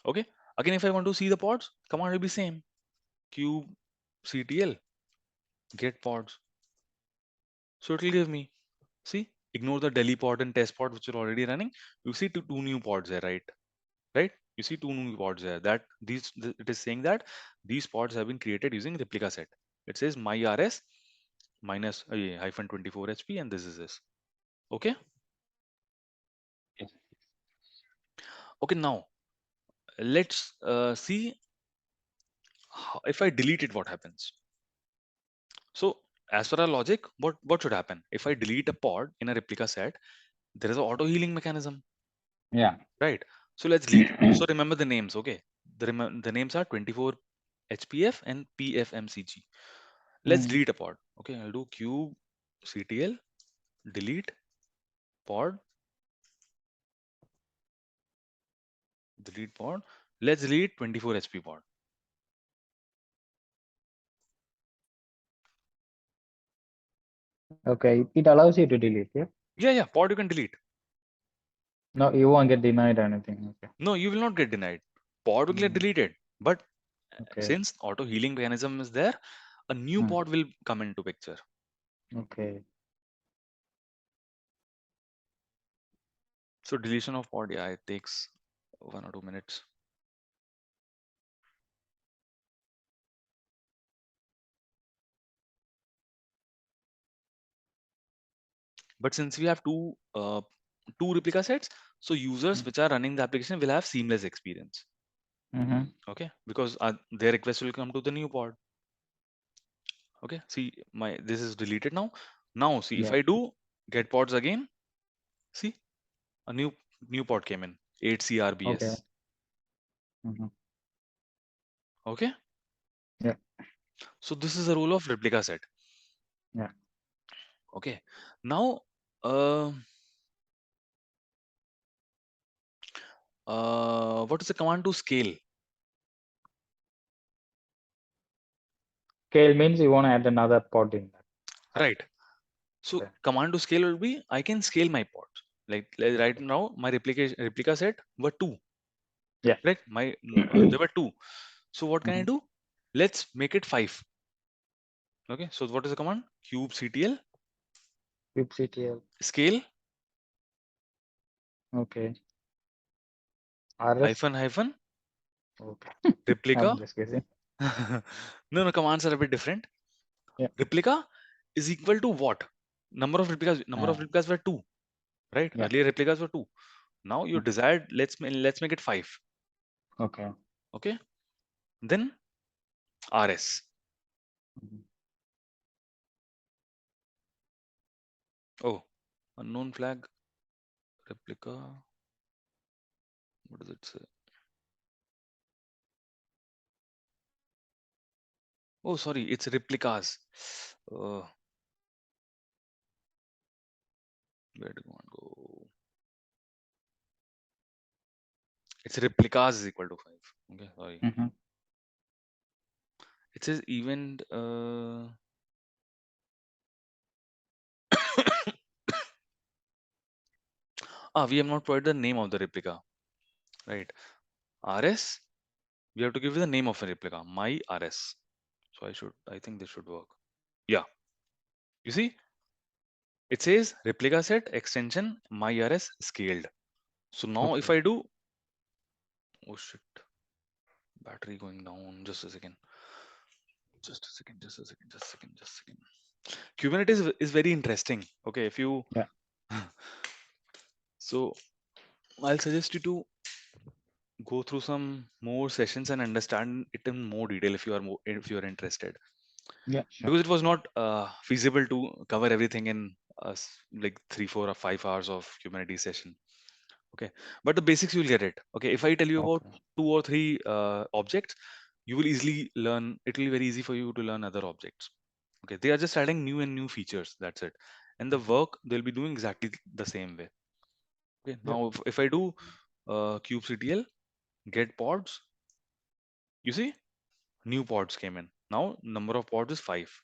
Okay, again if I want to see the pods, command will be same, kubectl get pods. So it will give me, see, ignore the Delhi pod and test pod which are already running. You see two new pods there, right? Right? You see two new pods there. That it is saying that these pods have been created using replica set. It says myrs minus hyphen 24 HP and this is this. Okay. Okay. Now let's see if I delete it, what happens. So as per our logic, what should happen? If I delete a pod in a replica set, there is an auto healing mechanism. Yeah. Right. So let's delete. So remember the names, okay? The names are 24 HPF and PFMCG. Let's Mm. delete a pod. Okay, I'll do kubectl delete pod, delete pod. Let's delete 24 HP pod. Okay, it allows you to delete, yeah? Yeah, pod you can delete. No, you won't get denied or anything. Okay. No, you will not get denied. Pod will get Mm. deleted. But Okay. since auto healing mechanism is there, a new Mm. pod will come into picture. Okay. So deletion of pod, yeah, it takes 1 or 2 minutes. But since we have two replica sets, so users which are running the application will have seamless experience. Mm-hmm. Okay, because their request will come to the new pod. Okay, see, my this is deleted now. Now see, if Yeah. I do get pods again, see, a new pod came in, 8 Okay. CRBS. Mm-hmm. Okay, Yeah. so this is the rule of replica set. Yeah. Okay, now uh, what is the command to scale? Scale means you want to add another pod in that. Right. So Okay. command to scale will be I can scale my pods. Like right now my replica set were two, Yeah. right? There were two. So what can I Mm-hmm. do? Let's make it five. Okay. So what is the command? Kubectl kubectl. scale Okay. RS. hyphen hyphen Okay. replica. I'm just guessing. No, commands are a bit different. Yeah. Replica is equal to what? Number of replicas were two, right? Yeah. Earlier replicas were two. Now you Mhm. desired let's make it five. Okay. Okay. Then RS. Mhm. Oh, unknown flag replica. What does it say? Oh, sorry, it's replicas. Uh, where did one go? It's replicas is equal to five. Okay, sorry. Mhm. It says event. We have not provided the name of the replica, right? RS we have to give the name of a replica, my rs. So I think this should work. Yeah, you see, it says replica set extension my rs scaled. So now if Okay. I do, oh shit, battery going down. Just a second. Just a second. Just a second. Just a second. Just a second. Kubernetes is very interesting. Okay, if you Yeah. so I'll suggest you to go through some more sessions and understand it in more detail if you are if you are interested, Yeah. Sure. because it was not feasible to cover everything in like 3, 4 or 5 hours of Kubernetes session. Okay, but the basics you'll get it. Okay, if I tell you about Okay. 2 or 3 objects, you will easily learn. It will be very easy for you to learn other objects. Okay, they are just adding new and new features. That's it, and the work they'll be doing exactly the same way. Okay, Yep. now if I do kubectl get pods, you see new pods came in. Now number of pods is 5.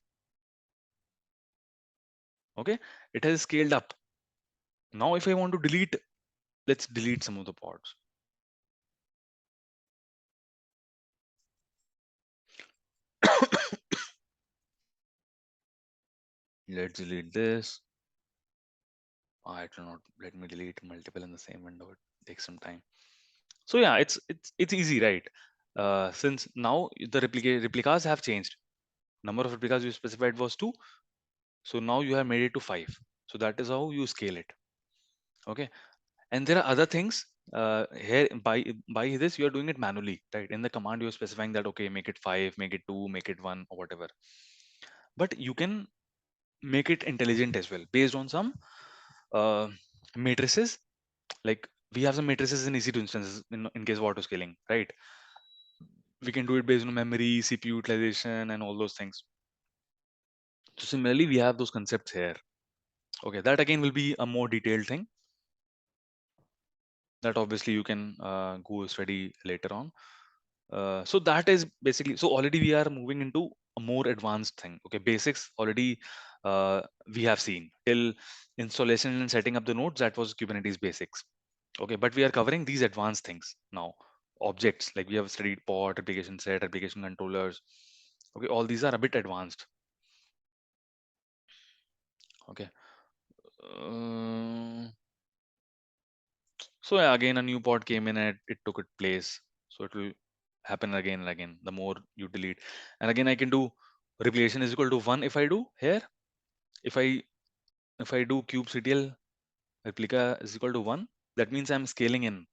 Okay, it has scaled up. Now if I want to delete, let's delete some of the pods. Let's delete this. I do not let me delete multiple in the same window. It takes some time. So yeah, it's easy, right? Since now the replicas have changed. Number of replicas you specified was 2, so now you have made it to 5. So that is how you scale it. Okay, and there are other things here. By this you are doing it manually, right? In the command you are specifying that okay, make it 5, make it 2, make it 1, or whatever. But you can make it intelligent as well based on some uh, matrices. Like we have some matrices in EC2 instances in case of auto scaling, right? We can do it based on memory, CPU utilization, and all those things. So similarly, we have those concepts here. Okay, that again will be a more detailed thing that obviously you can go study later on. So that is basically, so already we are moving into a more advanced thing. Okay, basics already we have seen till installation and setting up the nodes. That was Kubernetes basics. Okay, but we are covering these advanced things now. Objects, like we have studied pod, application set, application controllers. Okay, all these are a bit advanced. Okay. Uh, so yeah, again a new pod came in and it took its place. So it will happen again and again. The more you delete, and again I can do replication is equal to 1 if I do here. If I do kubectl replica is equal to 1, that means I'm scaling in.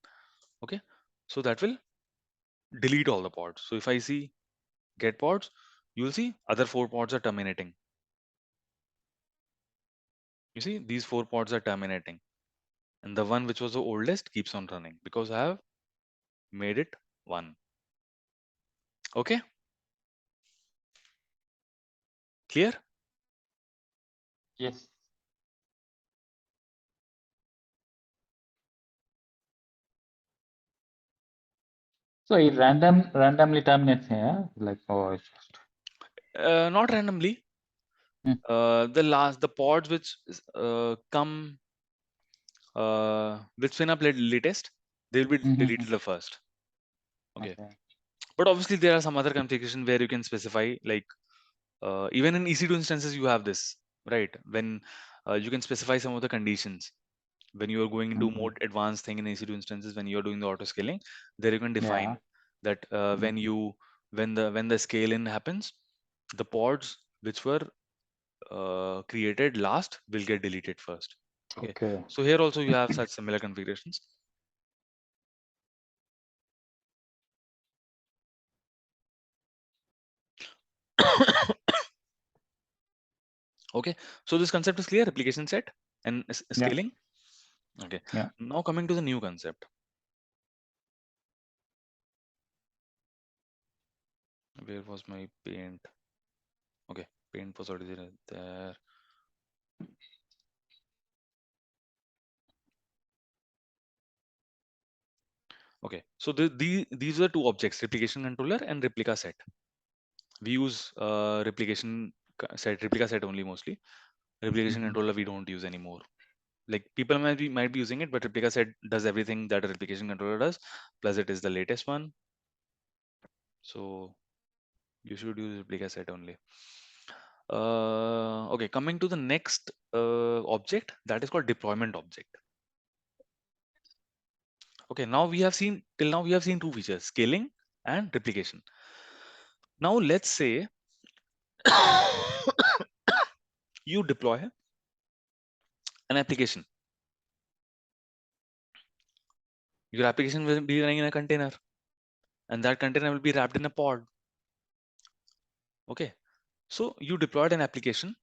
Okay, so that will delete all the pods. So if I see get pods, you'll see other 4 pods are terminating. You see these 4 pods are terminating, and the one which was the oldest keeps on running because I have made it 1. Okay, clear? Yes. So it randomly terminates here, like, oh, it's just. Not randomly. Hmm. The pods which come which spin up latest, they will be Mm-hmm. deleted the first. Okay, Okay. but obviously there are some other configuration where you can specify, like even in EC2 instances you have this, right? When you can specify some of the conditions when you are going into Mm-hmm. more advanced thing in EC2 instances. When you are doing the auto scaling, there you can define Yeah. that Mm-hmm. when the scale in happens, the pods which were created last will get deleted first. Okay, Okay. so here also you have such similar configurations. Okay, so this concept is clear: replication set and Yeah. scaling. Okay, Yeah. now coming to the new concept. Where was my paint? Okay, paint was already there. Okay, so these are two objects: replication controller and replica set. We use replica set only mostly. Replication Mm-hmm. controller we don't use anymore. Like people might be using it, but replica set does everything that a replication controller does. Plus, it is the latest one. So you should use replica set only. Okay, coming to the next object, that is called deployment object. Okay, now we have seen till now we have seen two features, scaling and replication. Now let's say you deploy an application. Your application will be running in a container, and that container will be wrapped in a pod. Okay, so you deployed an application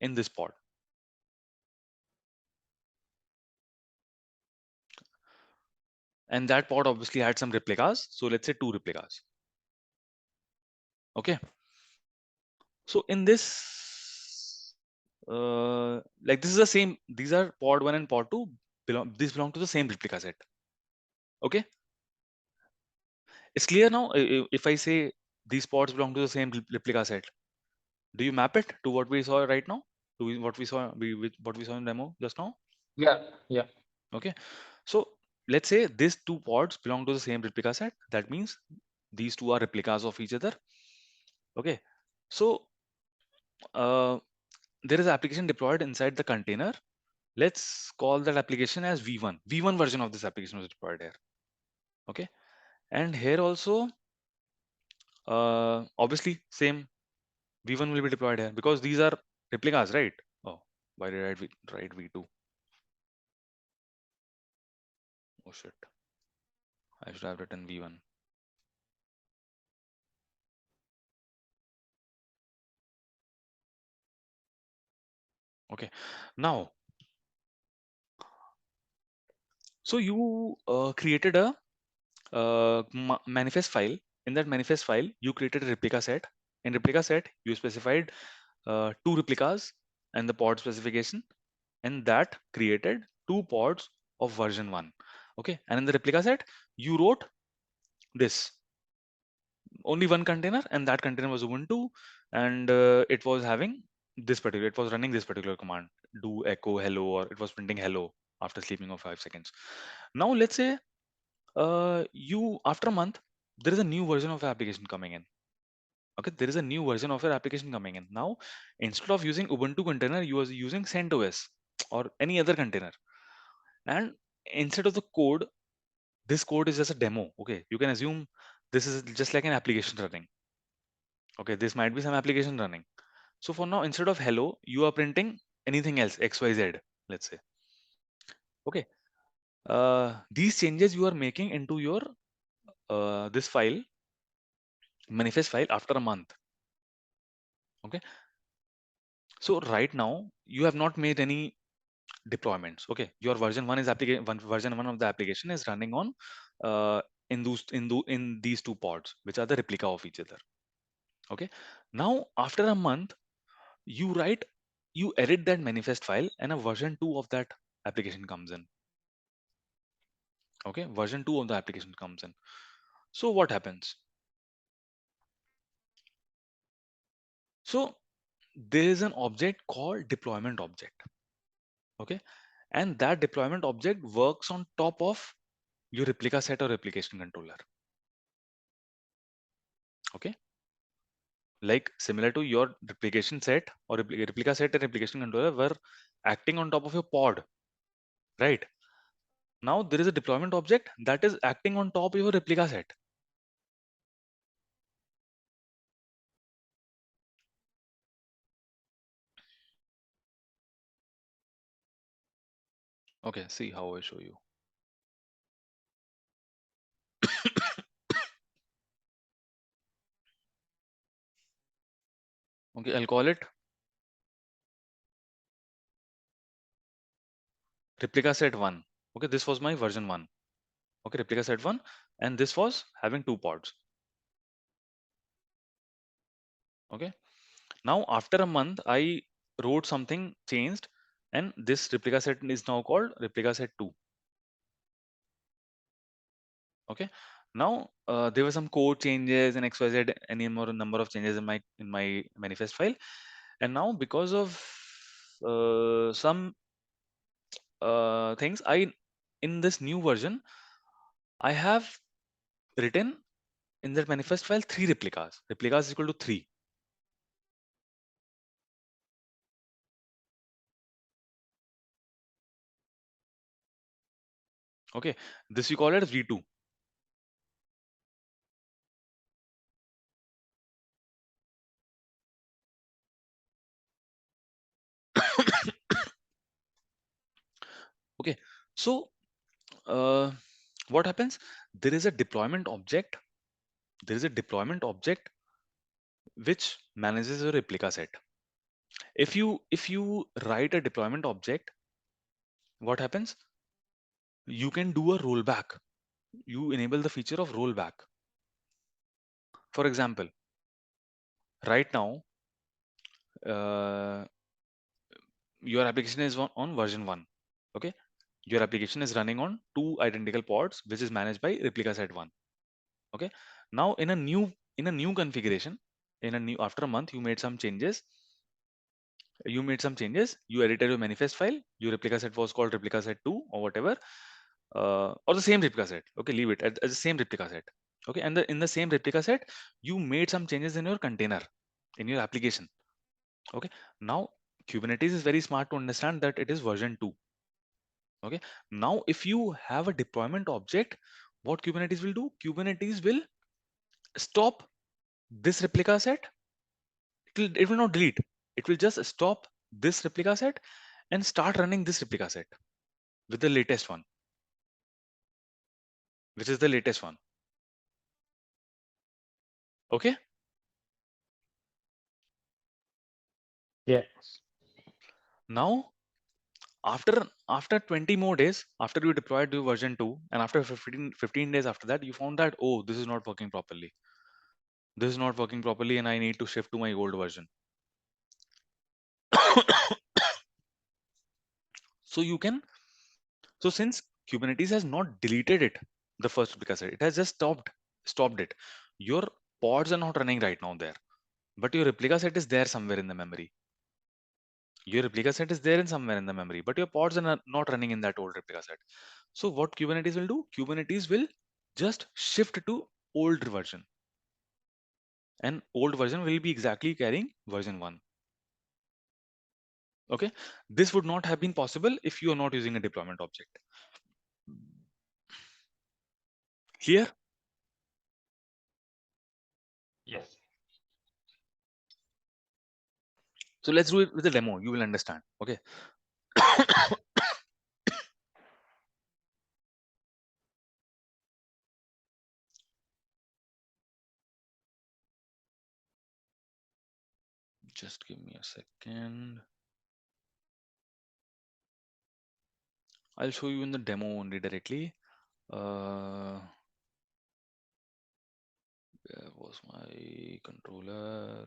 in this pod. And that pod obviously had some replicas. So let's say two replicas. Okay. So in this, like this is the same. These are pod one and pod two. These belong to the same replica set. Okay. It's clear now. If I say these pods belong to the same replica set, do you map it to what we saw right now? What we saw, what we saw in demo just now? Yeah, yeah. Okay. So let's say these two pods belong to the same replica set. That means these two are replicas of each other. Okay. So there is an application deployed inside the container. Let's call that application as V1. V1 version of this application was deployed here. Okay. And here also, obviously, same V1 will be deployed here because these are replicas, right? Oh, why did I write V2? Oh shit. I should have written V1. Okay. Now, so you created a manifest file. In that manifest file, you created a replica set. In replica set, you specified two replicas and the pod specification, and that created two pods of version 1. Okay, and in the replica set, you wrote this only one container, and that container was Ubuntu, and it was having this particular, it was running this particular command, do echo hello, or it was printing hello after sleeping of 5 seconds. Now let's say you after a month there is a new version of the application coming in. Okay, there is a new version of your application coming in. Now instead of using Ubuntu container, you are using CentOS or any other container, and instead of the code, this code is just a demo. Okay, you can assume this is just like an application running. Okay, this might be some application running. So for now, instead of hello, you are printing anything else, XYZ, let's say. Okay, these changes you are making into your this file, manifest file, after a month. Okay, so right now you have not made any deployments. Okay, your version one is version one of the application is running on in these two pods, which are the replica of each other. Okay, now after a month, you write, you edit that manifest file, and a version 2 of that application comes in. Okay, version 2 of the application comes in. So what happens? So there is an object called deployment object. Okay, and that deployment object works on top of your replica set or replication controller. Okay, like similar to your replication set or replica set and replication controller were acting on top of your pod, right? Now there is a deployment object that is acting on top of your replica set. Okay, see how I show you. Okay, I'll call it replica set 1. Okay, this was my version 1. Okay, replica set 1, and this was having two pods. Okay, now after a month I wrote something changed, and this replica set is now called replica set 2. Okay, now there were some code changes and XYZ, any more number of changes in my manifest file, and now because of some things, I in this new version I have written in that manifest file 3 replicas. Replicas is equal to 3. Okay, this we call it as v2. Okay, so what happens? There is a deployment object. There is a deployment object which manages a replica set. If you write a deployment object, what happens? You can do a rollback. You enable the feature of rollback. For example, right now, uh, your application is on version 1. Okay, your application is running on 2 identical pods, which is managed by replica set 1. Okay, now in a new configuration, in a new after a month, you made some changes, you edited your manifest file, your replica set was called replica set 2 or whatever, or the same replica set. Okay, leave it as the same replica set. Okay, and in the same replica set, you made some changes in your container, in your application. Okay, now Kubernetes is very smart to understand that it is version 2. Okay, now if you have a deployment object, what Kubernetes will do? Kubernetes will stop this replica set. It will not delete. It will just stop this replica set and start running this replica set with the latest one, which is the latest one. Okay, Yeah. now after 20 more days, after you deployed to version 2, and after 15 days after that, you found that, oh, this is not working properly. This is not working properly, and I need to shift to my old version. So you can, so since Kubernetes has not deleted it, the first replica set, it has just stopped it. Your pods are not running right now there, but your replica set is there somewhere in the memory. Your replica set is there in somewhere in the memory, but your pods are not running in that old replica set. So what Kubernetes will do? Kubernetes will just shift to old version, and old version will be exactly carrying version 1. Okay, this would not have been possible if you are not using a deployment object. Clear? Yes. So let's do it with a demo. You will understand. Okay. Just give me a second. I'll show you in the demo only directly. Where was my controller?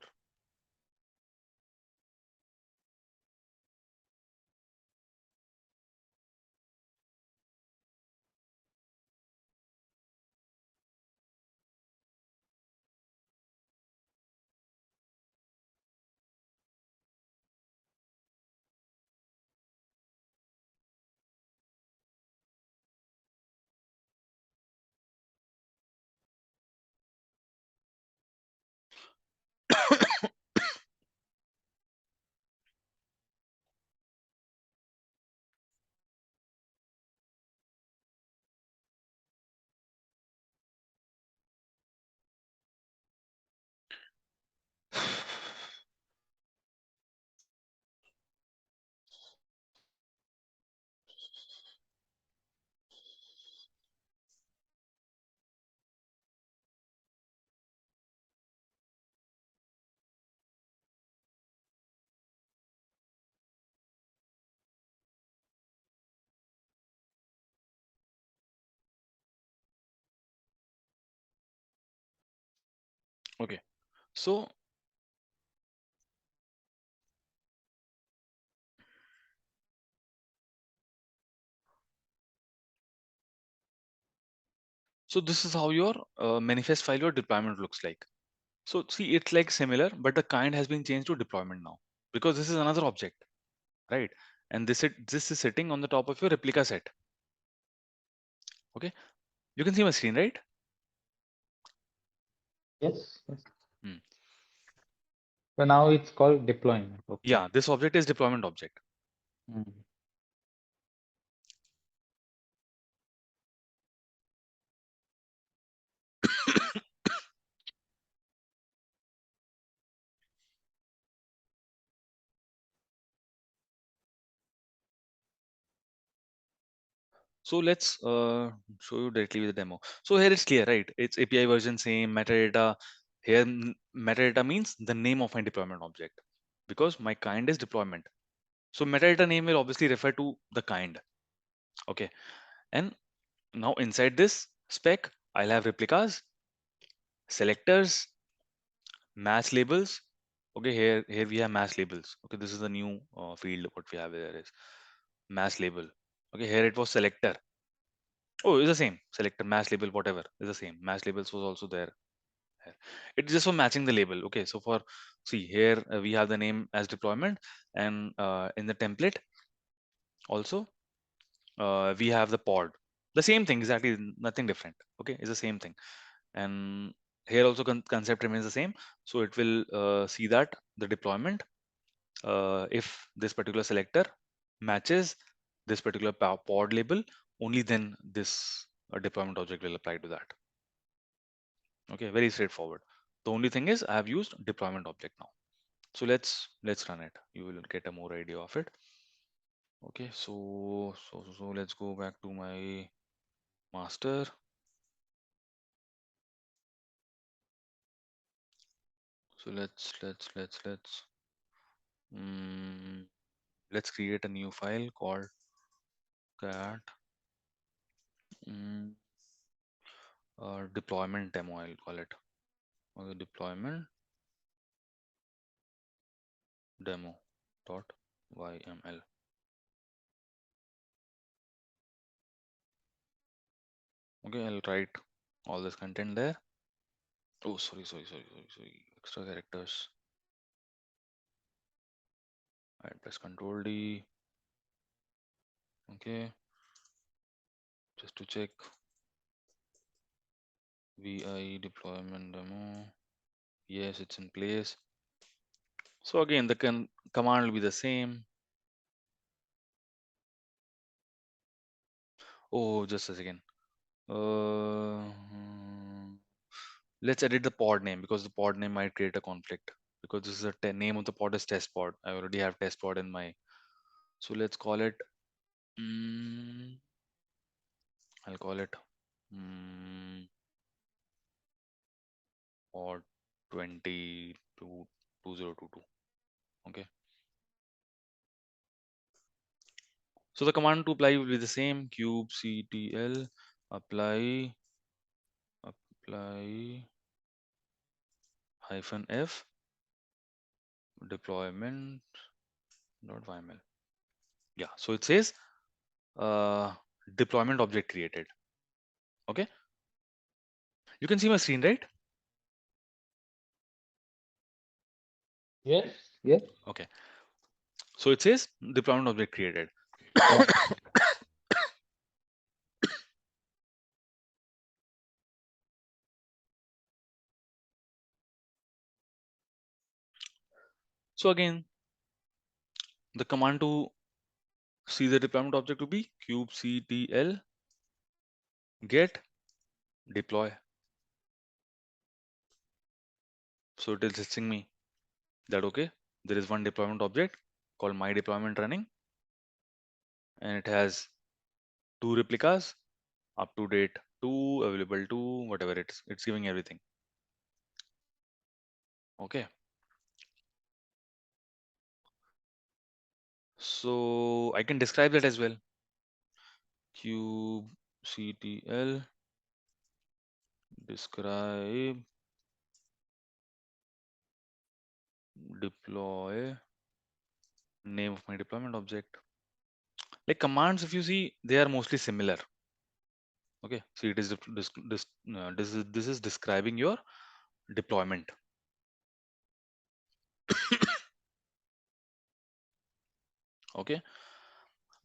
Okay. So this is how your manifest file or deployment looks like. So see, it's like similar, but the kind has been changed to deployment now, because this is another object, right? And this is sitting on the top of your replica set. Okay, you can see my screen, right? Yes, yes. Hmm. So now it's called deployment. Okay. Yeah, this object is deployment object. Mm. So let's show you directly with the demo. So here it's clear, right? It's API version same, metadata. Here metadata means the name of my deployment object because my kind is deployment. So metadata name will obviously refer to the kind. Okay. And now inside this spec, I'll have replicas, selectors, match labels. Okay, here we have match labels. Okay, this is the new field. What we have here is match label. Okay, here it was selector. Oh, it's the same. Selector, match label, whatever is the same. Match labels was also there. Here. It's just for matching the label. Okay, so for see here we have the name as deployment, and in the template also we have the pod. The same thing exactly, nothing different. Okay, it's the same thing. And here also concept remains the same. So it will see that the deployment, if this particular selector matches this particular pod label, only then this deployment object will apply to that. Okay, very straightforward. The only thing is I have used deployment object now. So let's run it. You will get a more idea of it. Okay, so let's go back to my master. So mm, let's create a new file called cat mm, deployment demo. I'll call it. Okay, deployment demo dot yml. Okay, I'll write all this content there. Oh, sorry. Extra characters. I press Control D. Okay, just to check vi deployment demo. Yes, it's in place. So again, the command will be the same. Oh, just a second. Let's edit the pod name because the pod name might create a conflict because this is a name of the pod is test pod. I already have test pod in my. So let's call it. Mm, I'll call it pod 2022. Okay. So the command to apply will be the same. Kubectl apply -f deployment dot yml. Yeah. So it says uh, deployment object created. Okay. You can see my screen, right? Yes, yes. Okay. So it says deployment object created. Yeah. So again, the command to see the deployment object will be kubectl get deploy. So it is listing me that okay, there is one deployment object called my deployment running, and it has two replicas, up to date two, available two, whatever it's giving everything. Okay. So I can describe that as well. Kubectl describe deploy name of my deployment object. Like commands, if you see, they are mostly similar. Okay, see, it is this is describing your deployment. Okay,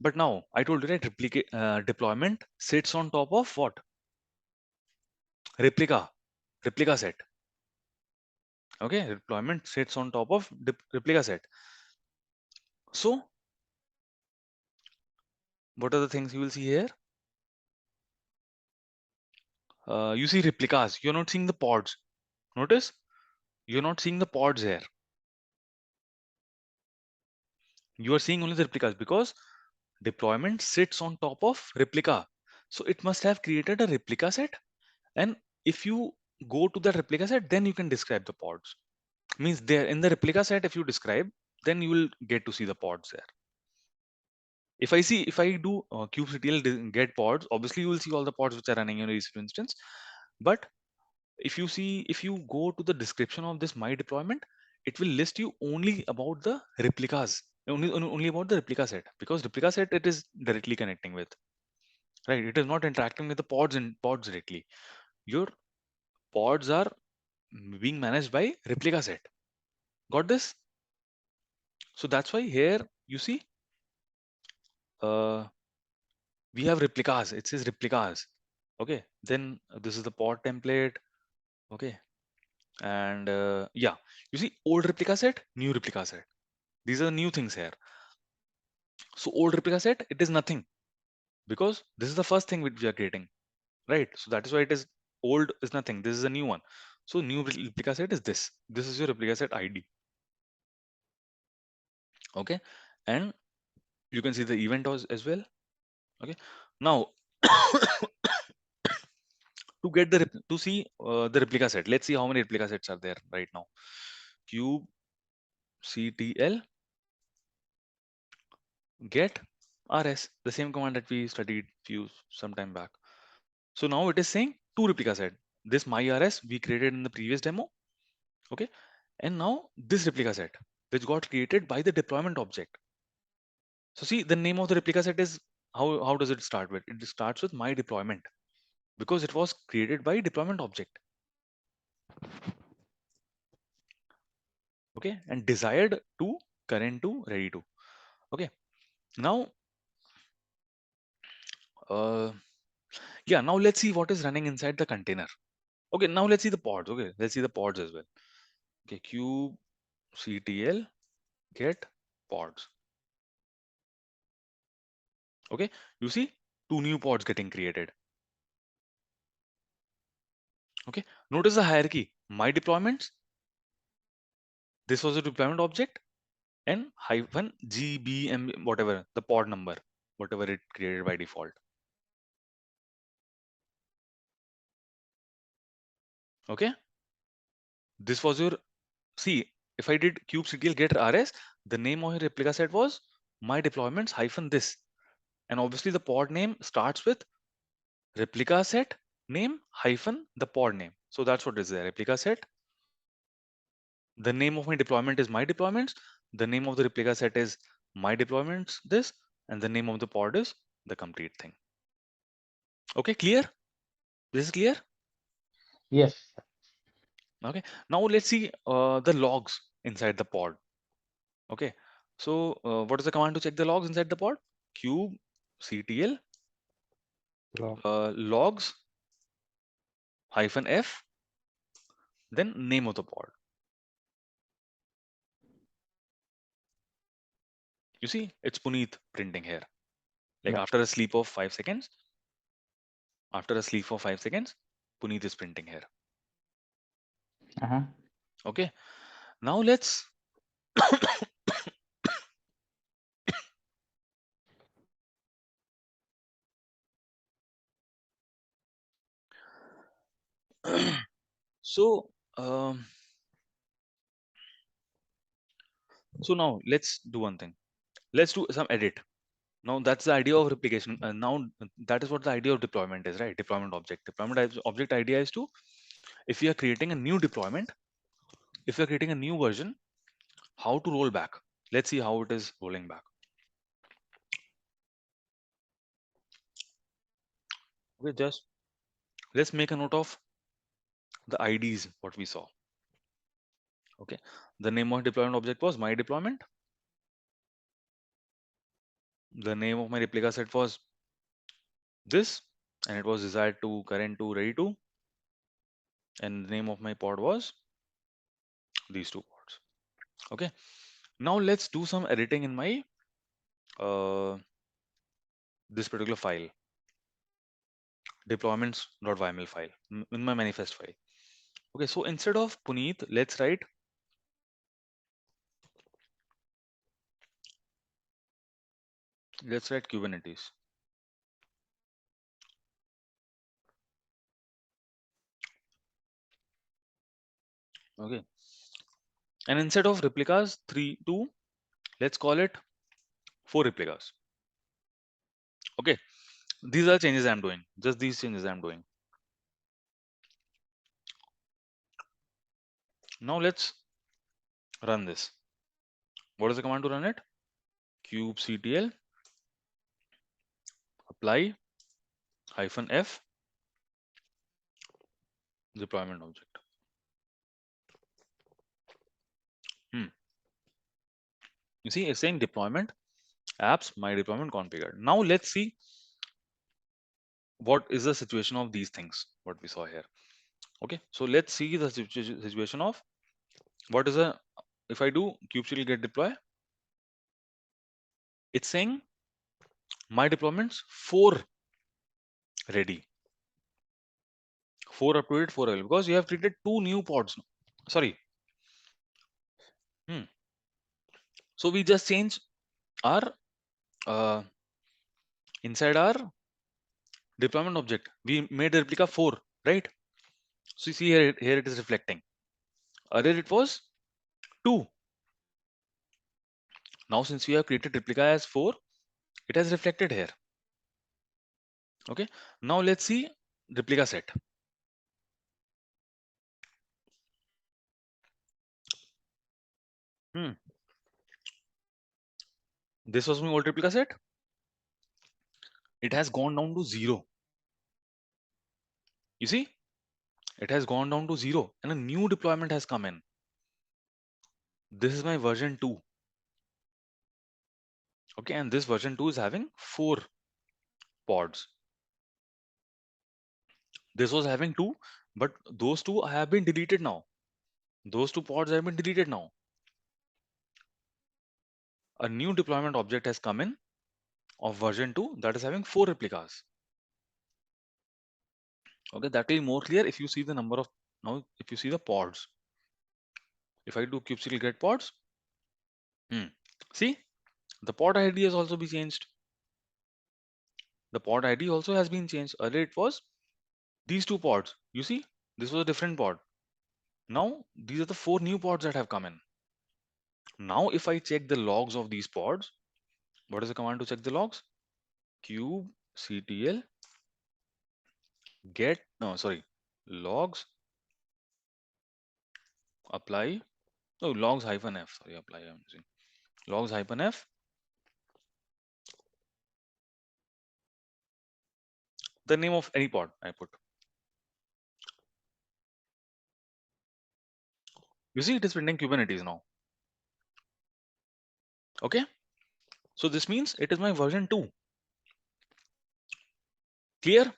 but now I told you right, deployment sits on top of what? Replica set. Okay, deployment sits on top of replica set. So what are the things you will see here? You see replicas. You're not seeing the pods. Notice you're not seeing the pods here. You are seeing only the replicas because deployment sits on top of replica. So it must have created a replica set. And if you go to that replica set, then you can describe the pods. Means there in the replica set, if you describe, then you will get to see the pods there. If I do kubectl get pods, obviously you will see all the pods which are running in each instance. But if you go to the description of this my deployment, it will list you only about the replicas, only about the replica set, because replica set it is directly connecting with, right? It is not interacting with the pods and pods directly. Your pods are being managed by replica set. Got this? So that's why here you see uh, we have replicas. It says replicas. Okay, then this is the pod template. Okay, and yeah, you see old replica set, new replica set. These are the new things here. So old replica set, it is nothing because this is the first thing which we are creating, right? So that is why it is old is nothing. This is a new one. So new replica set is this. This is your replica set ID. Okay, and you can see the event as well. Okay, now to get the to see the replica set, let's see how many replica sets are there right now. Cube ctl get rs, the same command that we studied few some time back. So now it is saying two replica set. This my rs we created in the previous demo. Okay, and now this replica set which got created by the deployment object. So see the name of the replica set is how does it start with? It starts with my deployment because it was created by deployment object. Okay, and desired to, current to, ready to. Okay, now uh, yeah, now let's see what is running inside the container. Okay, now let's see the pods. Okay, let's see the pods as well. Okay, cube ctl get pods. Okay, you see two new pods getting created. Okay, notice the hierarchy. My deployments, this was a deployment object, and hyphen gbm whatever the pod number, whatever it created by default. Okay, this was your see. If I did kubectl get rs, the name of your replica set was my deployments hyphen this, and obviously the pod name starts with replica set name hyphen the pod name. So that's what is there. Replica set. The name of my deployment is my deployments. The name of the replica set is my deployments this, and the name of the pod is the complete thing. Okay, clear? This is clear? Yes. Okay. Now let's see the logs inside the pod. Okay. So what is the command to check the logs inside the pod? Cube ctl Log. logs hyphen f, then name of the pod. You see, it's Puneet printing here. Like Yeah. after a sleep of 5 seconds, after a sleep of 5 seconds, Puneet is printing here. Uh-huh. Okay. Now let's so so now let's do one thing. Let's do some edit. Now that's the idea of replication. Now that is what the idea of deployment is, right? Deployment object. Object idea is to, if we are creating a new deployment, if we are creating a new version, how to roll back. Let's see how it is rolling back. Okay, just let's make a note of the IDs what we saw. Okay, the name of deployment object was my deployment. The name of my replica set was this, and it was desired to, current to, ready to, and the name of my pod was these two pods. Okay. Now let's do some editing in my this particular file, deployments.yml file, in my manifest file. Okay, so instead of Puneet, let's write Kubernetes. Okay, and instead of replicas 3 2, let's call it 4 replicas. Okay, these are changes I'm doing, just these changes I'm doing. Now let's run this. What is the command to run it? Kubectl apply -f deployment object. Hmm. You see, it's saying deployment apps my deployment configured. Now let's see what is the situation of these things, what we saw here. Okay, so let's see the situation of what is a, if I do kubectl get deploy, it's saying my deployments 4 ready, 4 up to date, 4 available, because you have created 2 new pods. Sorry. Hmm. So we just change our inside our deployment object, we made a replica 4, right? So you see here it is reflecting. Earlier it was 2. Now since we have created replica as 4, it has reflected here. Okay. Now let's see replica set. Hmm. This was my old replica set. It has gone down to 0. You see, it has gone down to 0 and a new deployment has come in. This is my version 2. Okay, and this version 2 is having 4 pods. This was having 2, but those 2 have been deleted now. Those 2 pods have been deleted now. A new deployment object has come in of version 2 that is having 4 replicas. Okay, that will be more clear if you see the number of, now if you see the pods. If I do kubectl get pods, see the pod ID has also been changed. The pod ID also has been changed. Earlier it was these 2 pods. You see, this was a different pod. Now these are the 4 new pods that have come in. Now if I check the logs of these pods, what is the command to check the logs? Kubectl get, no, sorry, logs apply, no, logs -f, sorry, apply, I'm using logs -f, the name of any pod I put. You see, it is printing Kubernetes now. Okay, so this means it is my version 2. Clear?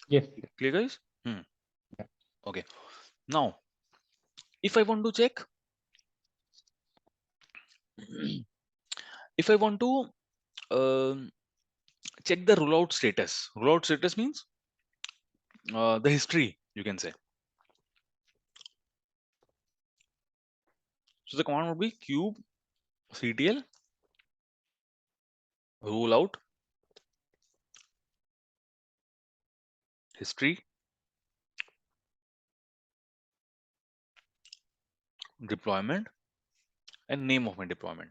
Yes. Clear, guys? Okay. Now, if I want to check, if I want to um, check the rollout status. Rollout status means the history, you can say. So the command would be kubectl rollout history deployment and name of my deployment.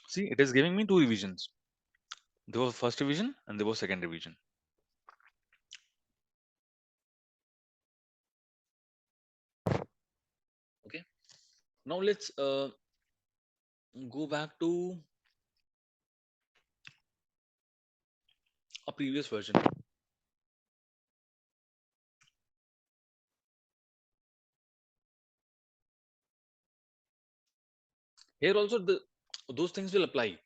See, it is giving me 2 revisions. There was first revision and there was second revision. Okay. Now let's go back to a previous version. Here also those things will apply.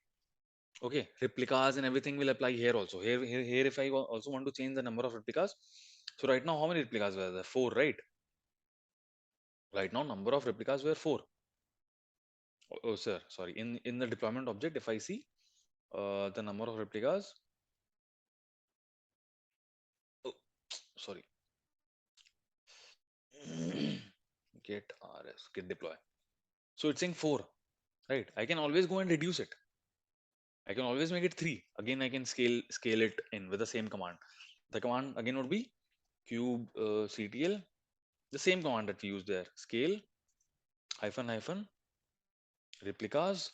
Okay, replicas and everything will apply here also. Here, if I also want to change the number of replicas, so right now, how many replicas were there? Four, right? Right now, number of replicas were four. Oh, sir, sorry. In the deployment object, if I see the number of replicas, oh, sorry, get rs, get deploy. So it's saying four, right? I can always go and reduce it. I can always make it three. Again, I can scale it in with the same command. The command again would be cube ctl, the same command that we used there. Scale hyphen hyphen replicas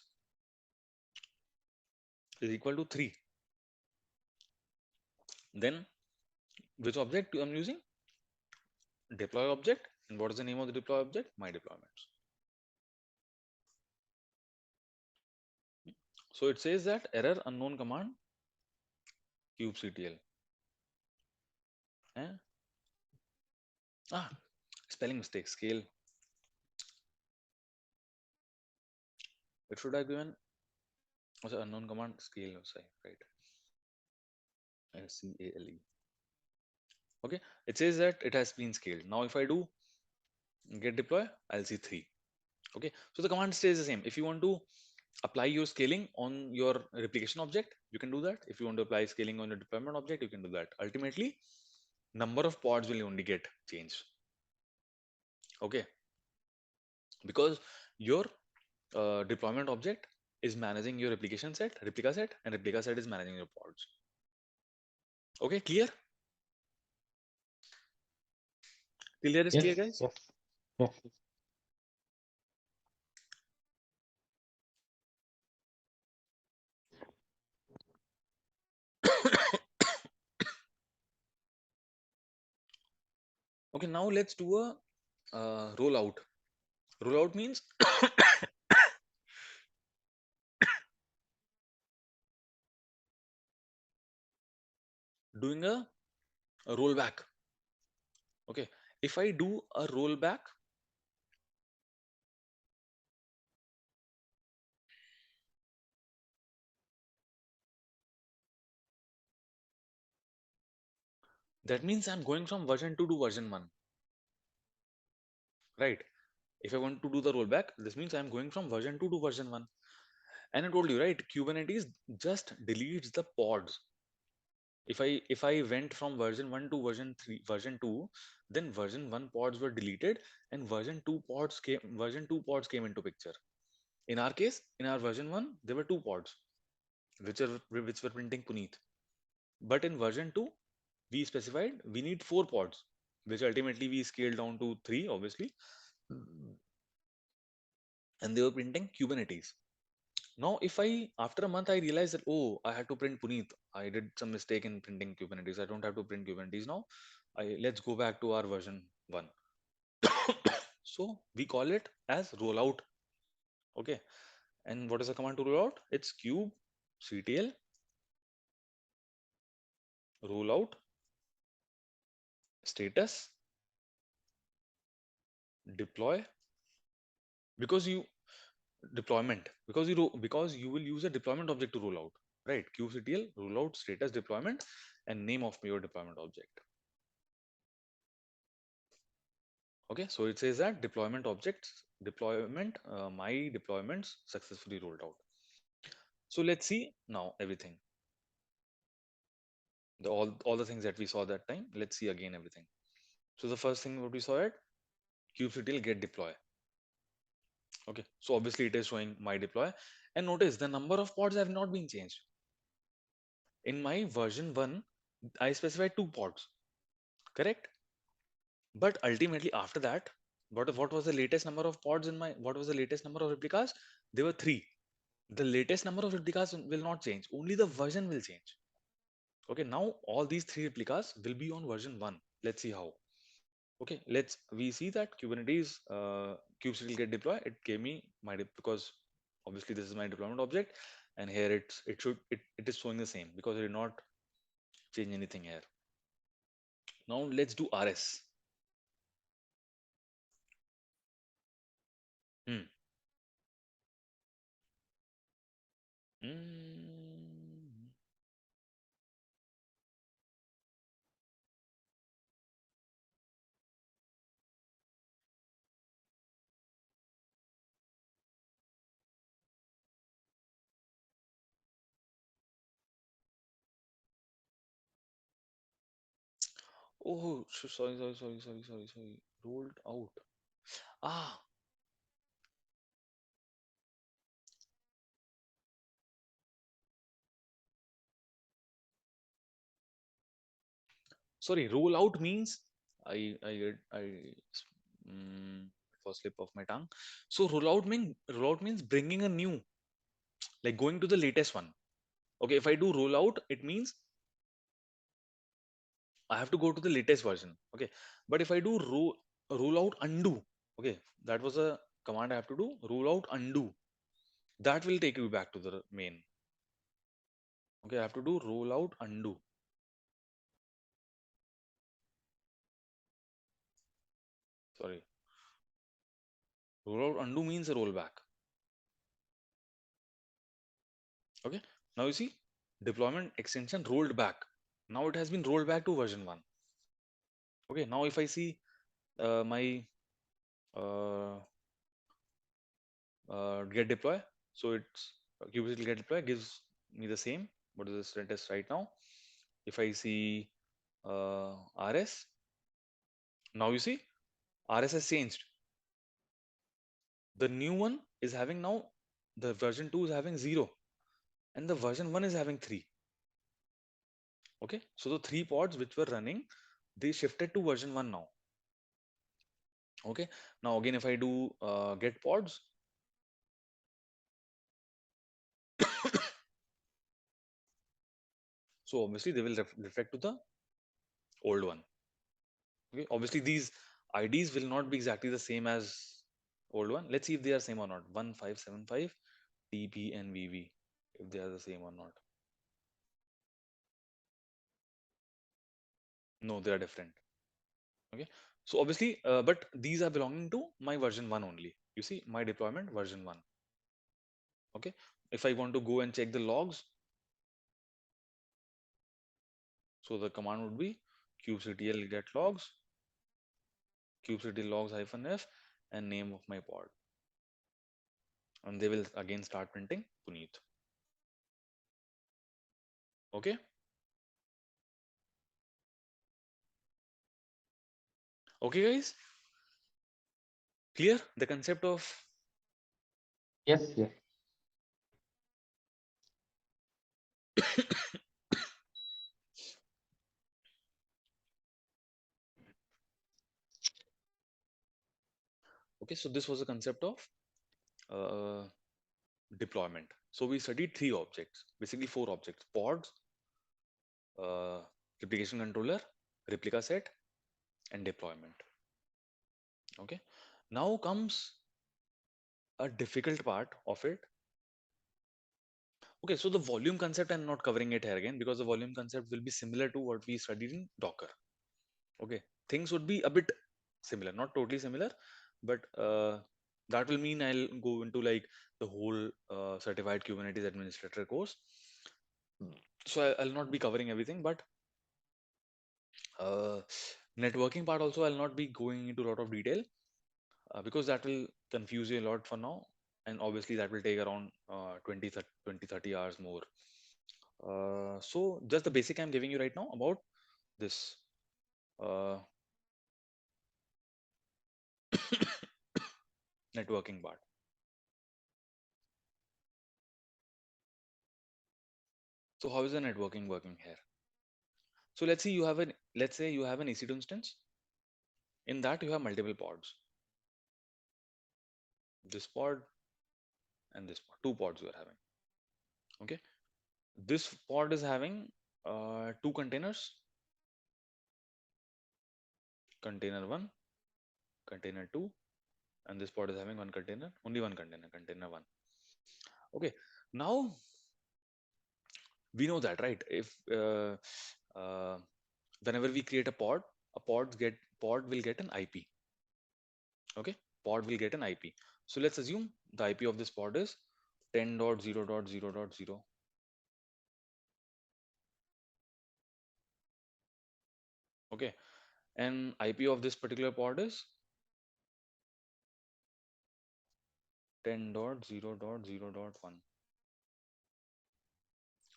is equal to 3. Then which object I'm using? Deploy object. And what is the name of the deploy object? My deployments. So it says that error unknown command kubectl. Eh? Ah, spelling mistake. Scale. It should have given also unknown command scale. Sorry, right. CALE. Okay. It says that it has been scaled. Now if I do get deploy, I'll see 3. Okay. So the command stays the same. If you want to apply your scaling on your replication object, you can do that. If you want to apply scaling on your deployment object, you can do that. Ultimately, number of pods will only get changed. Okay, because your deployment object is managing your replica set, and replica set is managing your pods. Okay, clear? Clear is Yes, clear, guys. yes, yes. Okay, now let's do a rollout. Rollout means doing a rollback. Okay, if I do a rollback, that means I'm going from version 2 to version 1, right? If I want to do the rollback, this means I'm going from version 2 to version 1. And I told you, right? Kubernetes just deletes the pods. If I went from version 1 to version 2, then version 1 pods were deleted and version 2 pods came into picture. In our case, in our version 1, there were 2 pods which were printing Puneet. But in version 2, we specified we need 4 pods, which ultimately we scaled down to 3, obviously, and they were printing Kubernetes. Now, if I after a month I realized that, oh, I had to print Puneet, I did some mistake in printing Kubernetes. I don't have to print Kubernetes now. Let's go back to our version 1. So we call it as rollout. Okay. And what is the command to rollout? It's cube ctl rollout status deploy, because you deployment because you will use a deployment object to roll out, right? Kubectl rollout status deployment and name of your deployment object. Okay, so it says that my deployments successfully rolled out. So let's see now everything, all the things that we saw that time. Let's see again everything. So the first thing what we saw at kubectl get deploy. Okay, so obviously it is showing my deploy, and notice the number of pods have not been changed. In my version 1, I specified 2 pods, correct? But ultimately after that, what was the latest number of pods in my what was the latest number of replicas? There were 3. The latest number of replicas will not change, only the version will change. Okay, now all these 3 replicas will be on version 1. Let's see how. Okay, we see that Kubernetes kubectl get deploy. It gave me because obviously this is my deployment object, and here it is showing the same because I did not change anything here. Now let's do rs. Hmm. Hmm. Oh, sorry. Rolled out. Ah, sorry. Roll out means I mm, it was slip of my tongue. So roll out means bringing a new, like going to the latest one. Okay, if I do roll out, it means I have to go to the latest version. Okay, but if I do roll out undo, okay, that was a command I have to do. Roll out undo. That will take you back to the main. Okay, I have to do roll out undo. Sorry, roll out undo means a rollback. Okay, now you see deployment extension rolled back. Now it has been rolled back to version 1. Okay, now if I see my uh, get deploy, so it's kubectl get deploy gives me the same. What is the status right now? If I see rs, now you see rs has changed. The new one is having now, the version 2 is having 0 and the version 1 is having 3. Okay, so the 3 pods which were running, they shifted to version 1 now. Okay, now again if I do get pods, so obviously they will reflect to the old one. Okay, obviously these IDs will not be exactly the same as old one. Let's see if they are same or not. 1575 TB and VV, if they are the same or not. No, they are different. Okay, so obviously but these are belonging to my version 1 only. You see my deployment version 1. Okay, if I want to go and check the logs, so the command would be kubectl get logs, kubectl logs -f, and name of my pod, and they will again start printing Puneet. Okay, okay guys, clear the concept of. Yes, yes. Okay, so this was the concept of uh, deployment. So we studied 3 objects, basically 4 objects: pods, uh, replication controller, replica set, and deployment. Okay, now comes a difficult part of it. Okay, so the volume concept, I'm not covering it here again because the volume concept will be similar to what we studied in Docker. Okay, things would be a bit similar, not totally similar, but that will mean I'll go into like the whole certified Kubernetes administrator course. So I'll not be covering everything, but uh, networking part also I'll not be going into a lot of detail because that will confuse you a lot for now, and obviously that will take around 20 30 hours more. So just the basic I'm giving you right now about this uh, networking part. So how is the networking working here? So let's say you have an EC2 instance. In that you have multiple pods. This pod and this pod, 2 pods you are having. Okay. This pod is having 2 containers, container 1, container 2, and this pod is having 1 container, only 1 container, container 1. Okay. Now we know that, right? If uh, whenever we create a pod will get an IP. Okay, pod will get an IP. So let's assume the IP of this pod is 10.0.0.0. Okay, and IP of this particular pod is 10.0.0.1.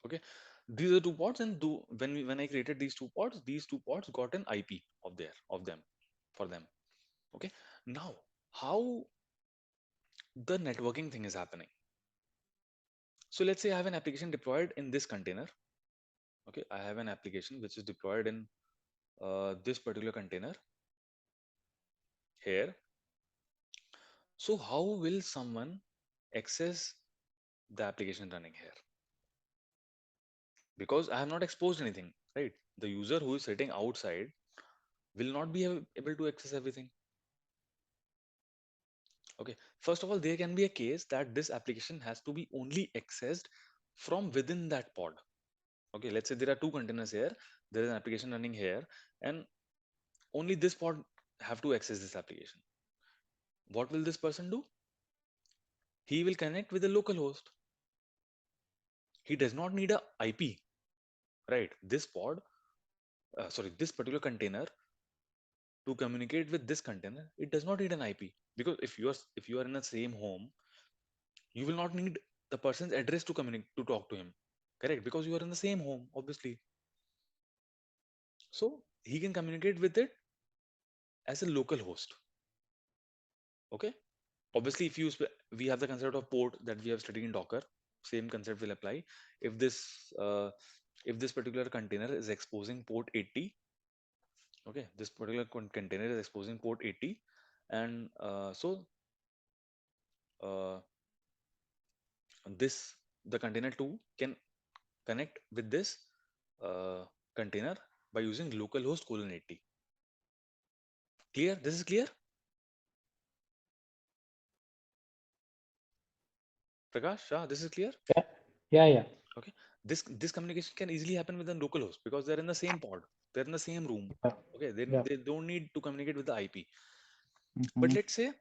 Okay, These are two pods, and when I created these two pods got an IP of them for them. Okay. Now, how the networking thing is happening. So let's say I have an application deployed in this container. Okay, I have an application which is deployed in this particular container here. So how will someone access the application running here? Because I have not exposed anything, right? The user who is sitting outside will not be able to access everything. Okay, first of all, there can be a case that this application has to be only accessed from within that pod. Okay, let's say there are two containers here, there is an application running here, and only this pod have to access this application. What will this person do? He will connect with the local host. He does not need a IP, right? This particular container, to communicate with this container, it does not need an IP, because if you are in the same home, you will not need the person's address to communicate to talk to him, correct? Because you are in the same home, obviously. So he can communicate with it as a local host. Okay. Obviously, we have the concept of port that we have studied in Docker. Same concept will apply. If this uh, if this particular container is exposing port 80, okay, this particular container is exposing port 80, and uh, this the container 2 can connect with this uh, container by using localhost colon 80. Clear? This is clear, Prakash Shah? This is clear. Yeah, yeah, yeah. Okay, this communication can easily happen with a localhost because they're in the same pod, they're in the same room. Yeah. Okay, Yeah. they don't need to communicate with the IP. But Mm-hmm. let's say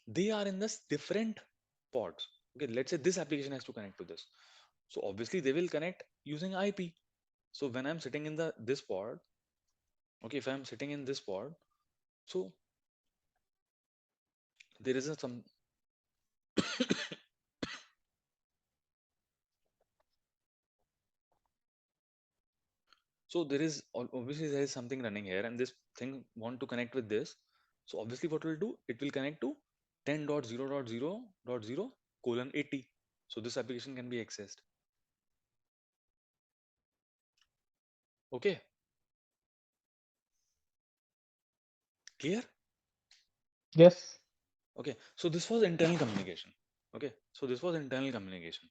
they are in this different pods. Okay, let's say this application has to connect to this. So obviously they will connect using IP. So when I'm sitting in the this pod, okay, if I'm sitting in this pod, so there is a some so there is obviously there is something running here, and this thing want to connect with this. So obviously what will do? It will connect to 10.0.0.0 colon 80. So this application can be accessed. Okay, clear? Yes. Okay, so this was internal communication. Okay, so this was internal communication.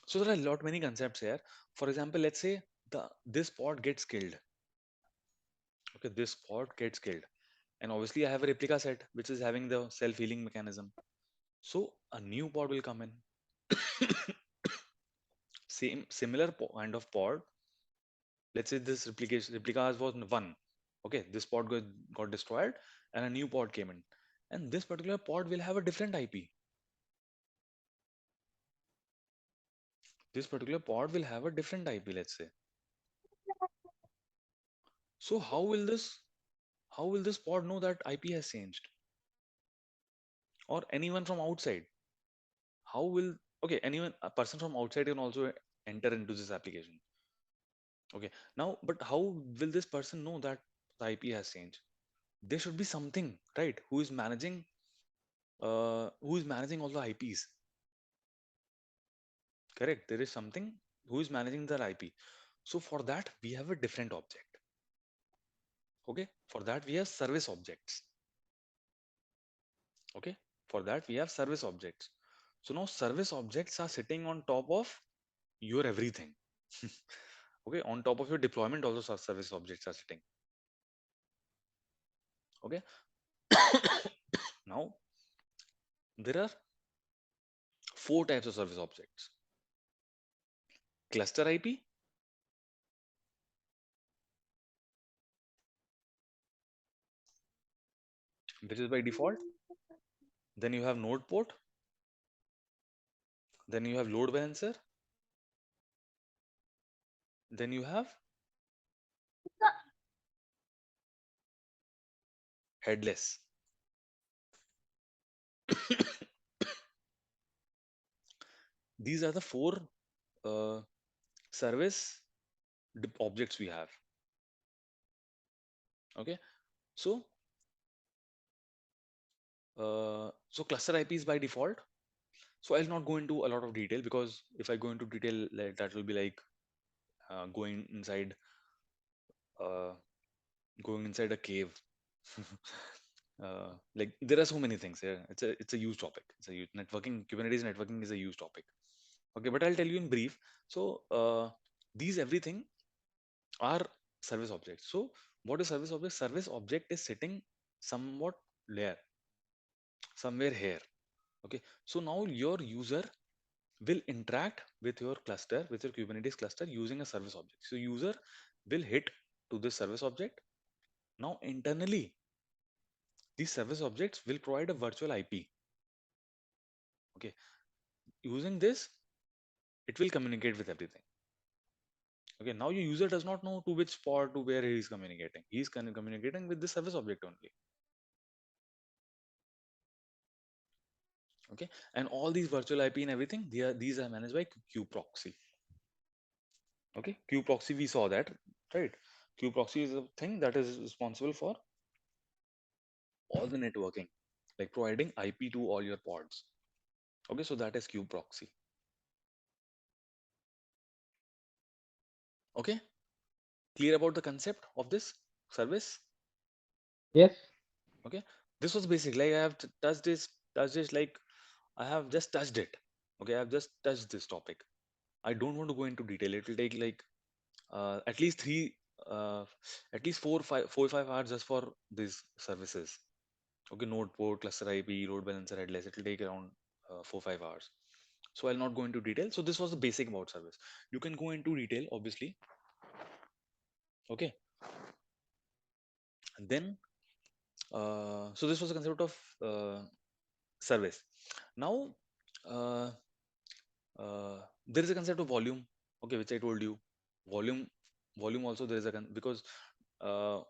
So there are a lot many concepts here. For example, let's say this pod gets killed. Okay, this pod gets killed, and obviously I have a replica set which is having the self-healing mechanism. So a new pod will come in. Same similar kind of pod. Let's say this replicas was one. Okay, this pod got destroyed, and a new pod came in, and this particular pod will have a different IP. This particular pod will have a different IP. Let's say. So how will this pod know that IP has changed? Or anyone from outside? How will okay anyone a person from outside can also enter into this application. Okay, now but how will this person know that the IP has changed? There should be something, right? Who is managing all the IPs? Correct. There is something who is managing the IP. So for that we have a different object. Okay, for that we have service objects. Okay, for that we have service objects. So now service objects are sitting on top of your everything. Okay, on top of your deployment also service objects are sitting. Okay. Now there are four types of service objects: cluster IP, which is by default. Then you have node port. Then you have load balancer. Then you have headless. These are the four uh, service. objects we have. Okay, so so cluster IP is by default. So I'll not go into a lot of detail, because if I go into detail, like, that will be like going inside uh, going inside a cave. Like, there are so many things here. It's a huge topic. It's a huge networking. Kubernetes networking is a huge topic. Okay, but I'll tell you in brief. So these everything are service objects. So what is service object? Service object is sitting somewhat there, somewhere here. Okay, so now your user will interact with your cluster, with your Kubernetes cluster, using a service object. So user will hit to this service object. Now internally, these service objects will provide a virtual IP. Okay, using this, it will communicate with everything. Okay, now your user does not know to which pod, to where he is communicating. He is communicating with the service object only. Okay, and all these virtual IP and everything, these are managed by proxy. Okay, proxy, we saw that, right? Proxy is a thing that is responsible for all the networking, like providing IP to all your pods. Okay, so that is proxy. Okay, clear about the concept of this service? Yes. Okay, this was basic. Like, I have touched this, like, I have just touched it. Okay, I have just touched this topic. I don't want to go into detail. It will take like at least at least 4 or 5 hours just for these services. Okay, node port, cluster IP, load balancer, headless. It will take around 4 or 5 hours. So I'll not go into detail. So this was the basic about service. You can go into detail, obviously. Okay, and then so this was the concept of service. Now uh, there is a concept of volume. Okay, which I told you. Volume, also there is because uh,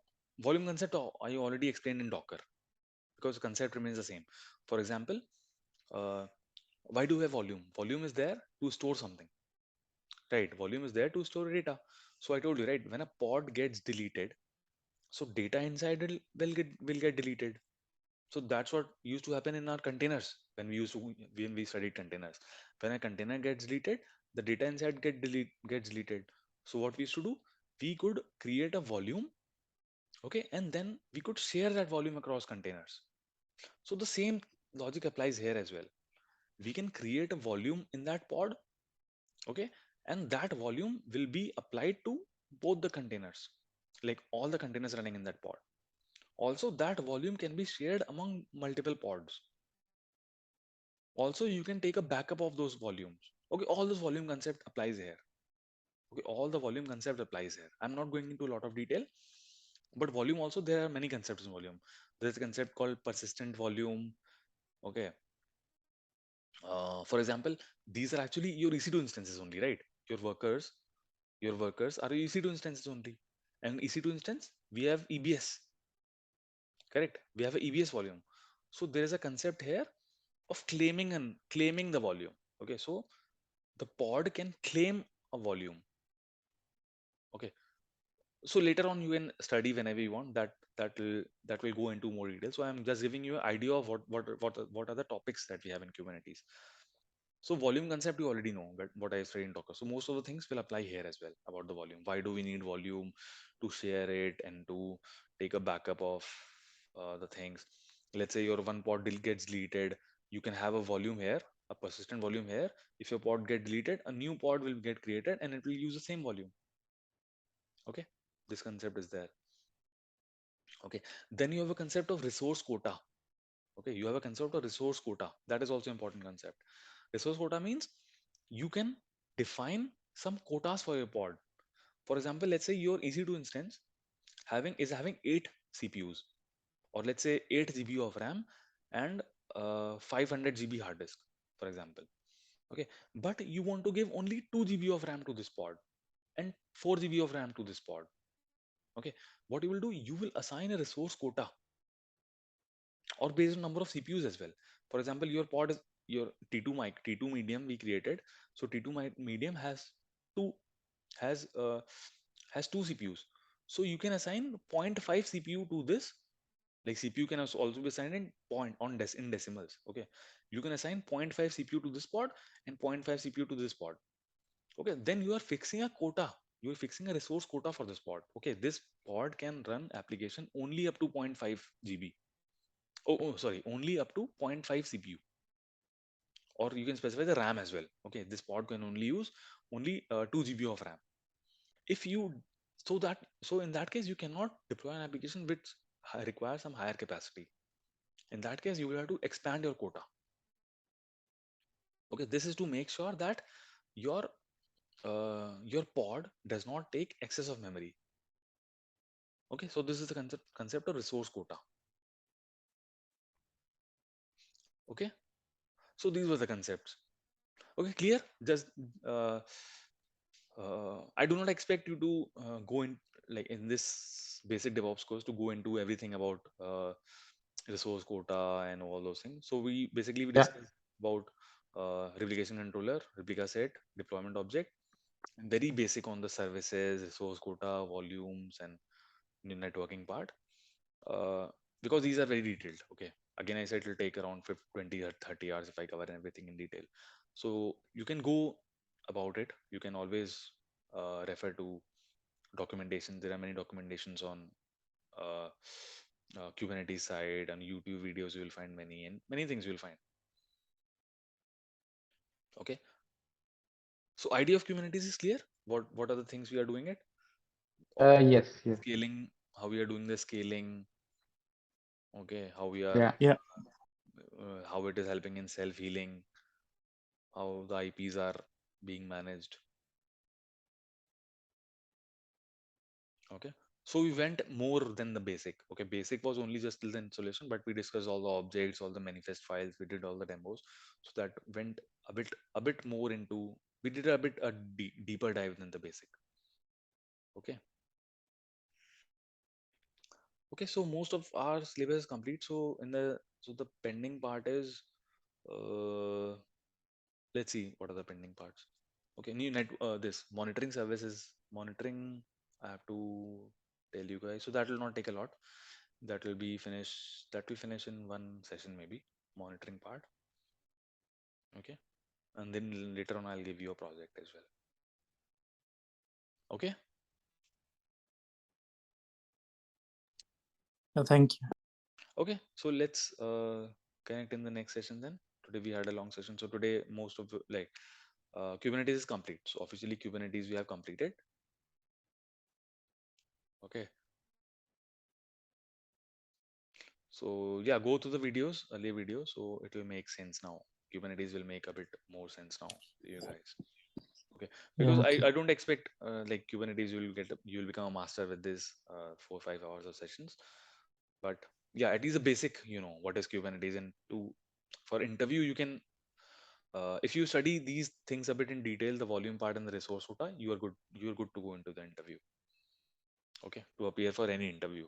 volume concept I already explained in Docker, because the concept remains the same. For example, uh, why do we have volume? Volume is there to store something, right? Volume is there to store data. So I told you, right, when a pod gets deleted, so data inside will get deleted. So that's what used to happen in our containers when we studied containers. When a container gets deleted, the data inside gets deleted. So what we used to do, we could create a volume, okay, and then we could share that volume across containers. So the same logic applies here as well. We can create a volume in that pod, okay, and that volume will be applied to both the containers, like all the containers running in that pod. Also, that volume can be shared among multiple pods. Also, you can take a backup of those volumes. Okay, all this volume concept applies here. Okay, all the volume concept applies here. I'm not going into a lot of detail, but volume also, there are many concepts in volume. There's a concept called persistent volume. Okay, for example, these are actually your EC2 instances only, right? Your workers, are EC2 instances only. And EC2 instance, we have EBS, correct? We have a EBS volume. So there is a concept here of claiming the volume. Okay, so the pod can claim a volume. Okay, so later on you can study whenever you want that will go into more detail. So I'm just giving you an idea of what are the topics that we have in Kubernetes. So volume concept you already know, but what I studied in Docker. So most of the things will apply here as well about the volume. Why do we need volume? To share it and to take a backup of the things. Let's say your one pod gets deleted, you can have a volume here, a persistent volume here. If your pod get deleted, a new pod will get created and it will use the same volume. Okay, this concept is there. Okay, then you have a concept of resource quota. Okay, you have a concept of resource quota. That is also important concept. Resource quota means you can define some quotas for your pod. For example, let's say your EC2 instance having 8 CPUs, or let's say 8 GB of RAM and 500 GB hard disk, for example. Okay, but you want to give only 2 GB of RAM to this pod and 4 GB of RAM to this pod. Okay, what you will do, you will assign a resource quota, or based on number of CPUs as well. For example, your pod is your T2 medium we created. So T2 medium has two has has two CPUs. So you can assign zero point 0.5 CPU to this. Like CPU can also be assigned in point on in decimals. Okay, you can assign zero point 0.5 CPU to this pod and zero point 0.5 CPU to this pod. Okay, then you are fixing a quota. You are fixing a resource quota for this pod. Okay, this pod can run application only up to 0.5 GB. Oh, sorry, only up to zero point 0.5 CPU. Or you can specify the RAM as well. Okay, this pod can only use only 2 GB of RAM. If you so in that case you cannot deploy an application which requires some higher capacity. In that case you will have to expand your quota. Okay, this is to make sure that your pod does not take excess of memory. Okay, so this is the concept of resource quota. Okay, so these were the concepts. Okay, clear? Just uh, I do not expect you to go in like in this basic DevOps course to go into everything about resource quota and all those things. So we Yeah. discussed about replication controller, replica set, deployment object, and very basic on the services, resource quota, volumes, and the networking part. Uh, because these are very detailed. Okay. Again, I said it will take around 50, 20 or 30 hours if I cover everything in detail. So you can go about it. You can always refer to documentation. There are many documentations on uh, Kubernetes side and YouTube videos. You will find many and many things you will find. Okay. So idea of Kubernetes is clear. What are the things we are doing it? Yes. Yes. Scaling. How we are doing the scaling. Okay. How we are. Yeah. Yeah. How it is helping in self healing. How the IPs are being managed. Okay. So we went more than the basic. Okay. Basic was only just till the installation, but we discussed all the objects, all the manifest files. We did all the demos. So that went a bit more into. We did a bit deeper dive than the basic. Okay. Okay. So most of our syllabus is complete. So the pending part is uh, let's see what are the pending parts. Okay, new net this monitoring services monitoring. I have to tell you guys. So that will not take a lot. That will be finished. That will finish in one session maybe. Monitoring part. Okay, and then later on I'll give you a project as well. Okay. Thank you. Okay. So let's connect in the next session then. Today we had a long session. So today most of like Kubernetes is complete. So officially Kubernetes we have completed. Okay. So yeah, go to the videos, earlier videos, so it will make sense now. Kubernetes will make a bit more sense now, you guys. Okay, because Okay. I don't expect like Kubernetes you will become a master with this 4 or 5 hours of sessions, but yeah, it is a basic. You know what is Kubernetes, and to for interview you can if you study these things a bit in detail, the volume part and the resource quota, you are good. You are good to go into the interview. Okay, to appear for any interview.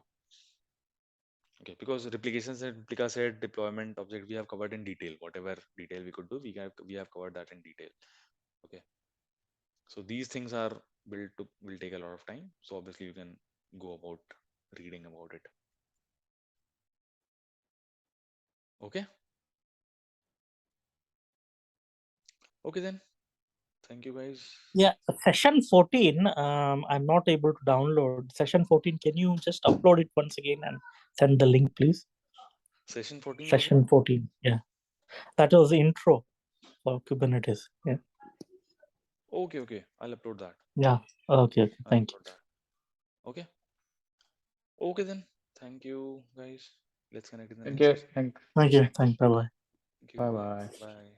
Okay, because replications and replica set deployment object we have covered in detail. Whatever detail we could do, we have covered that in detail. Okay, so these things are built to will take a lot of time. So obviously you can go about reading about it. Okay, okay then. Thank you guys. Yeah, session 14, I'm not able to download. Session 14, can you just upload it once again and send the link, please? Session 14 was what? Session 14, yeah. That was the intro for Kubernetes. Yeah. Okay, okay. I'll upload that. Yeah. Okay, okay. I'll Thank you. upload that. Okay, okay then. Thank you guys. Let's connect in the Thank next you. session. Thanks. Thank you. Thanks. Bye-bye. Thank you. Bye bye. Bye.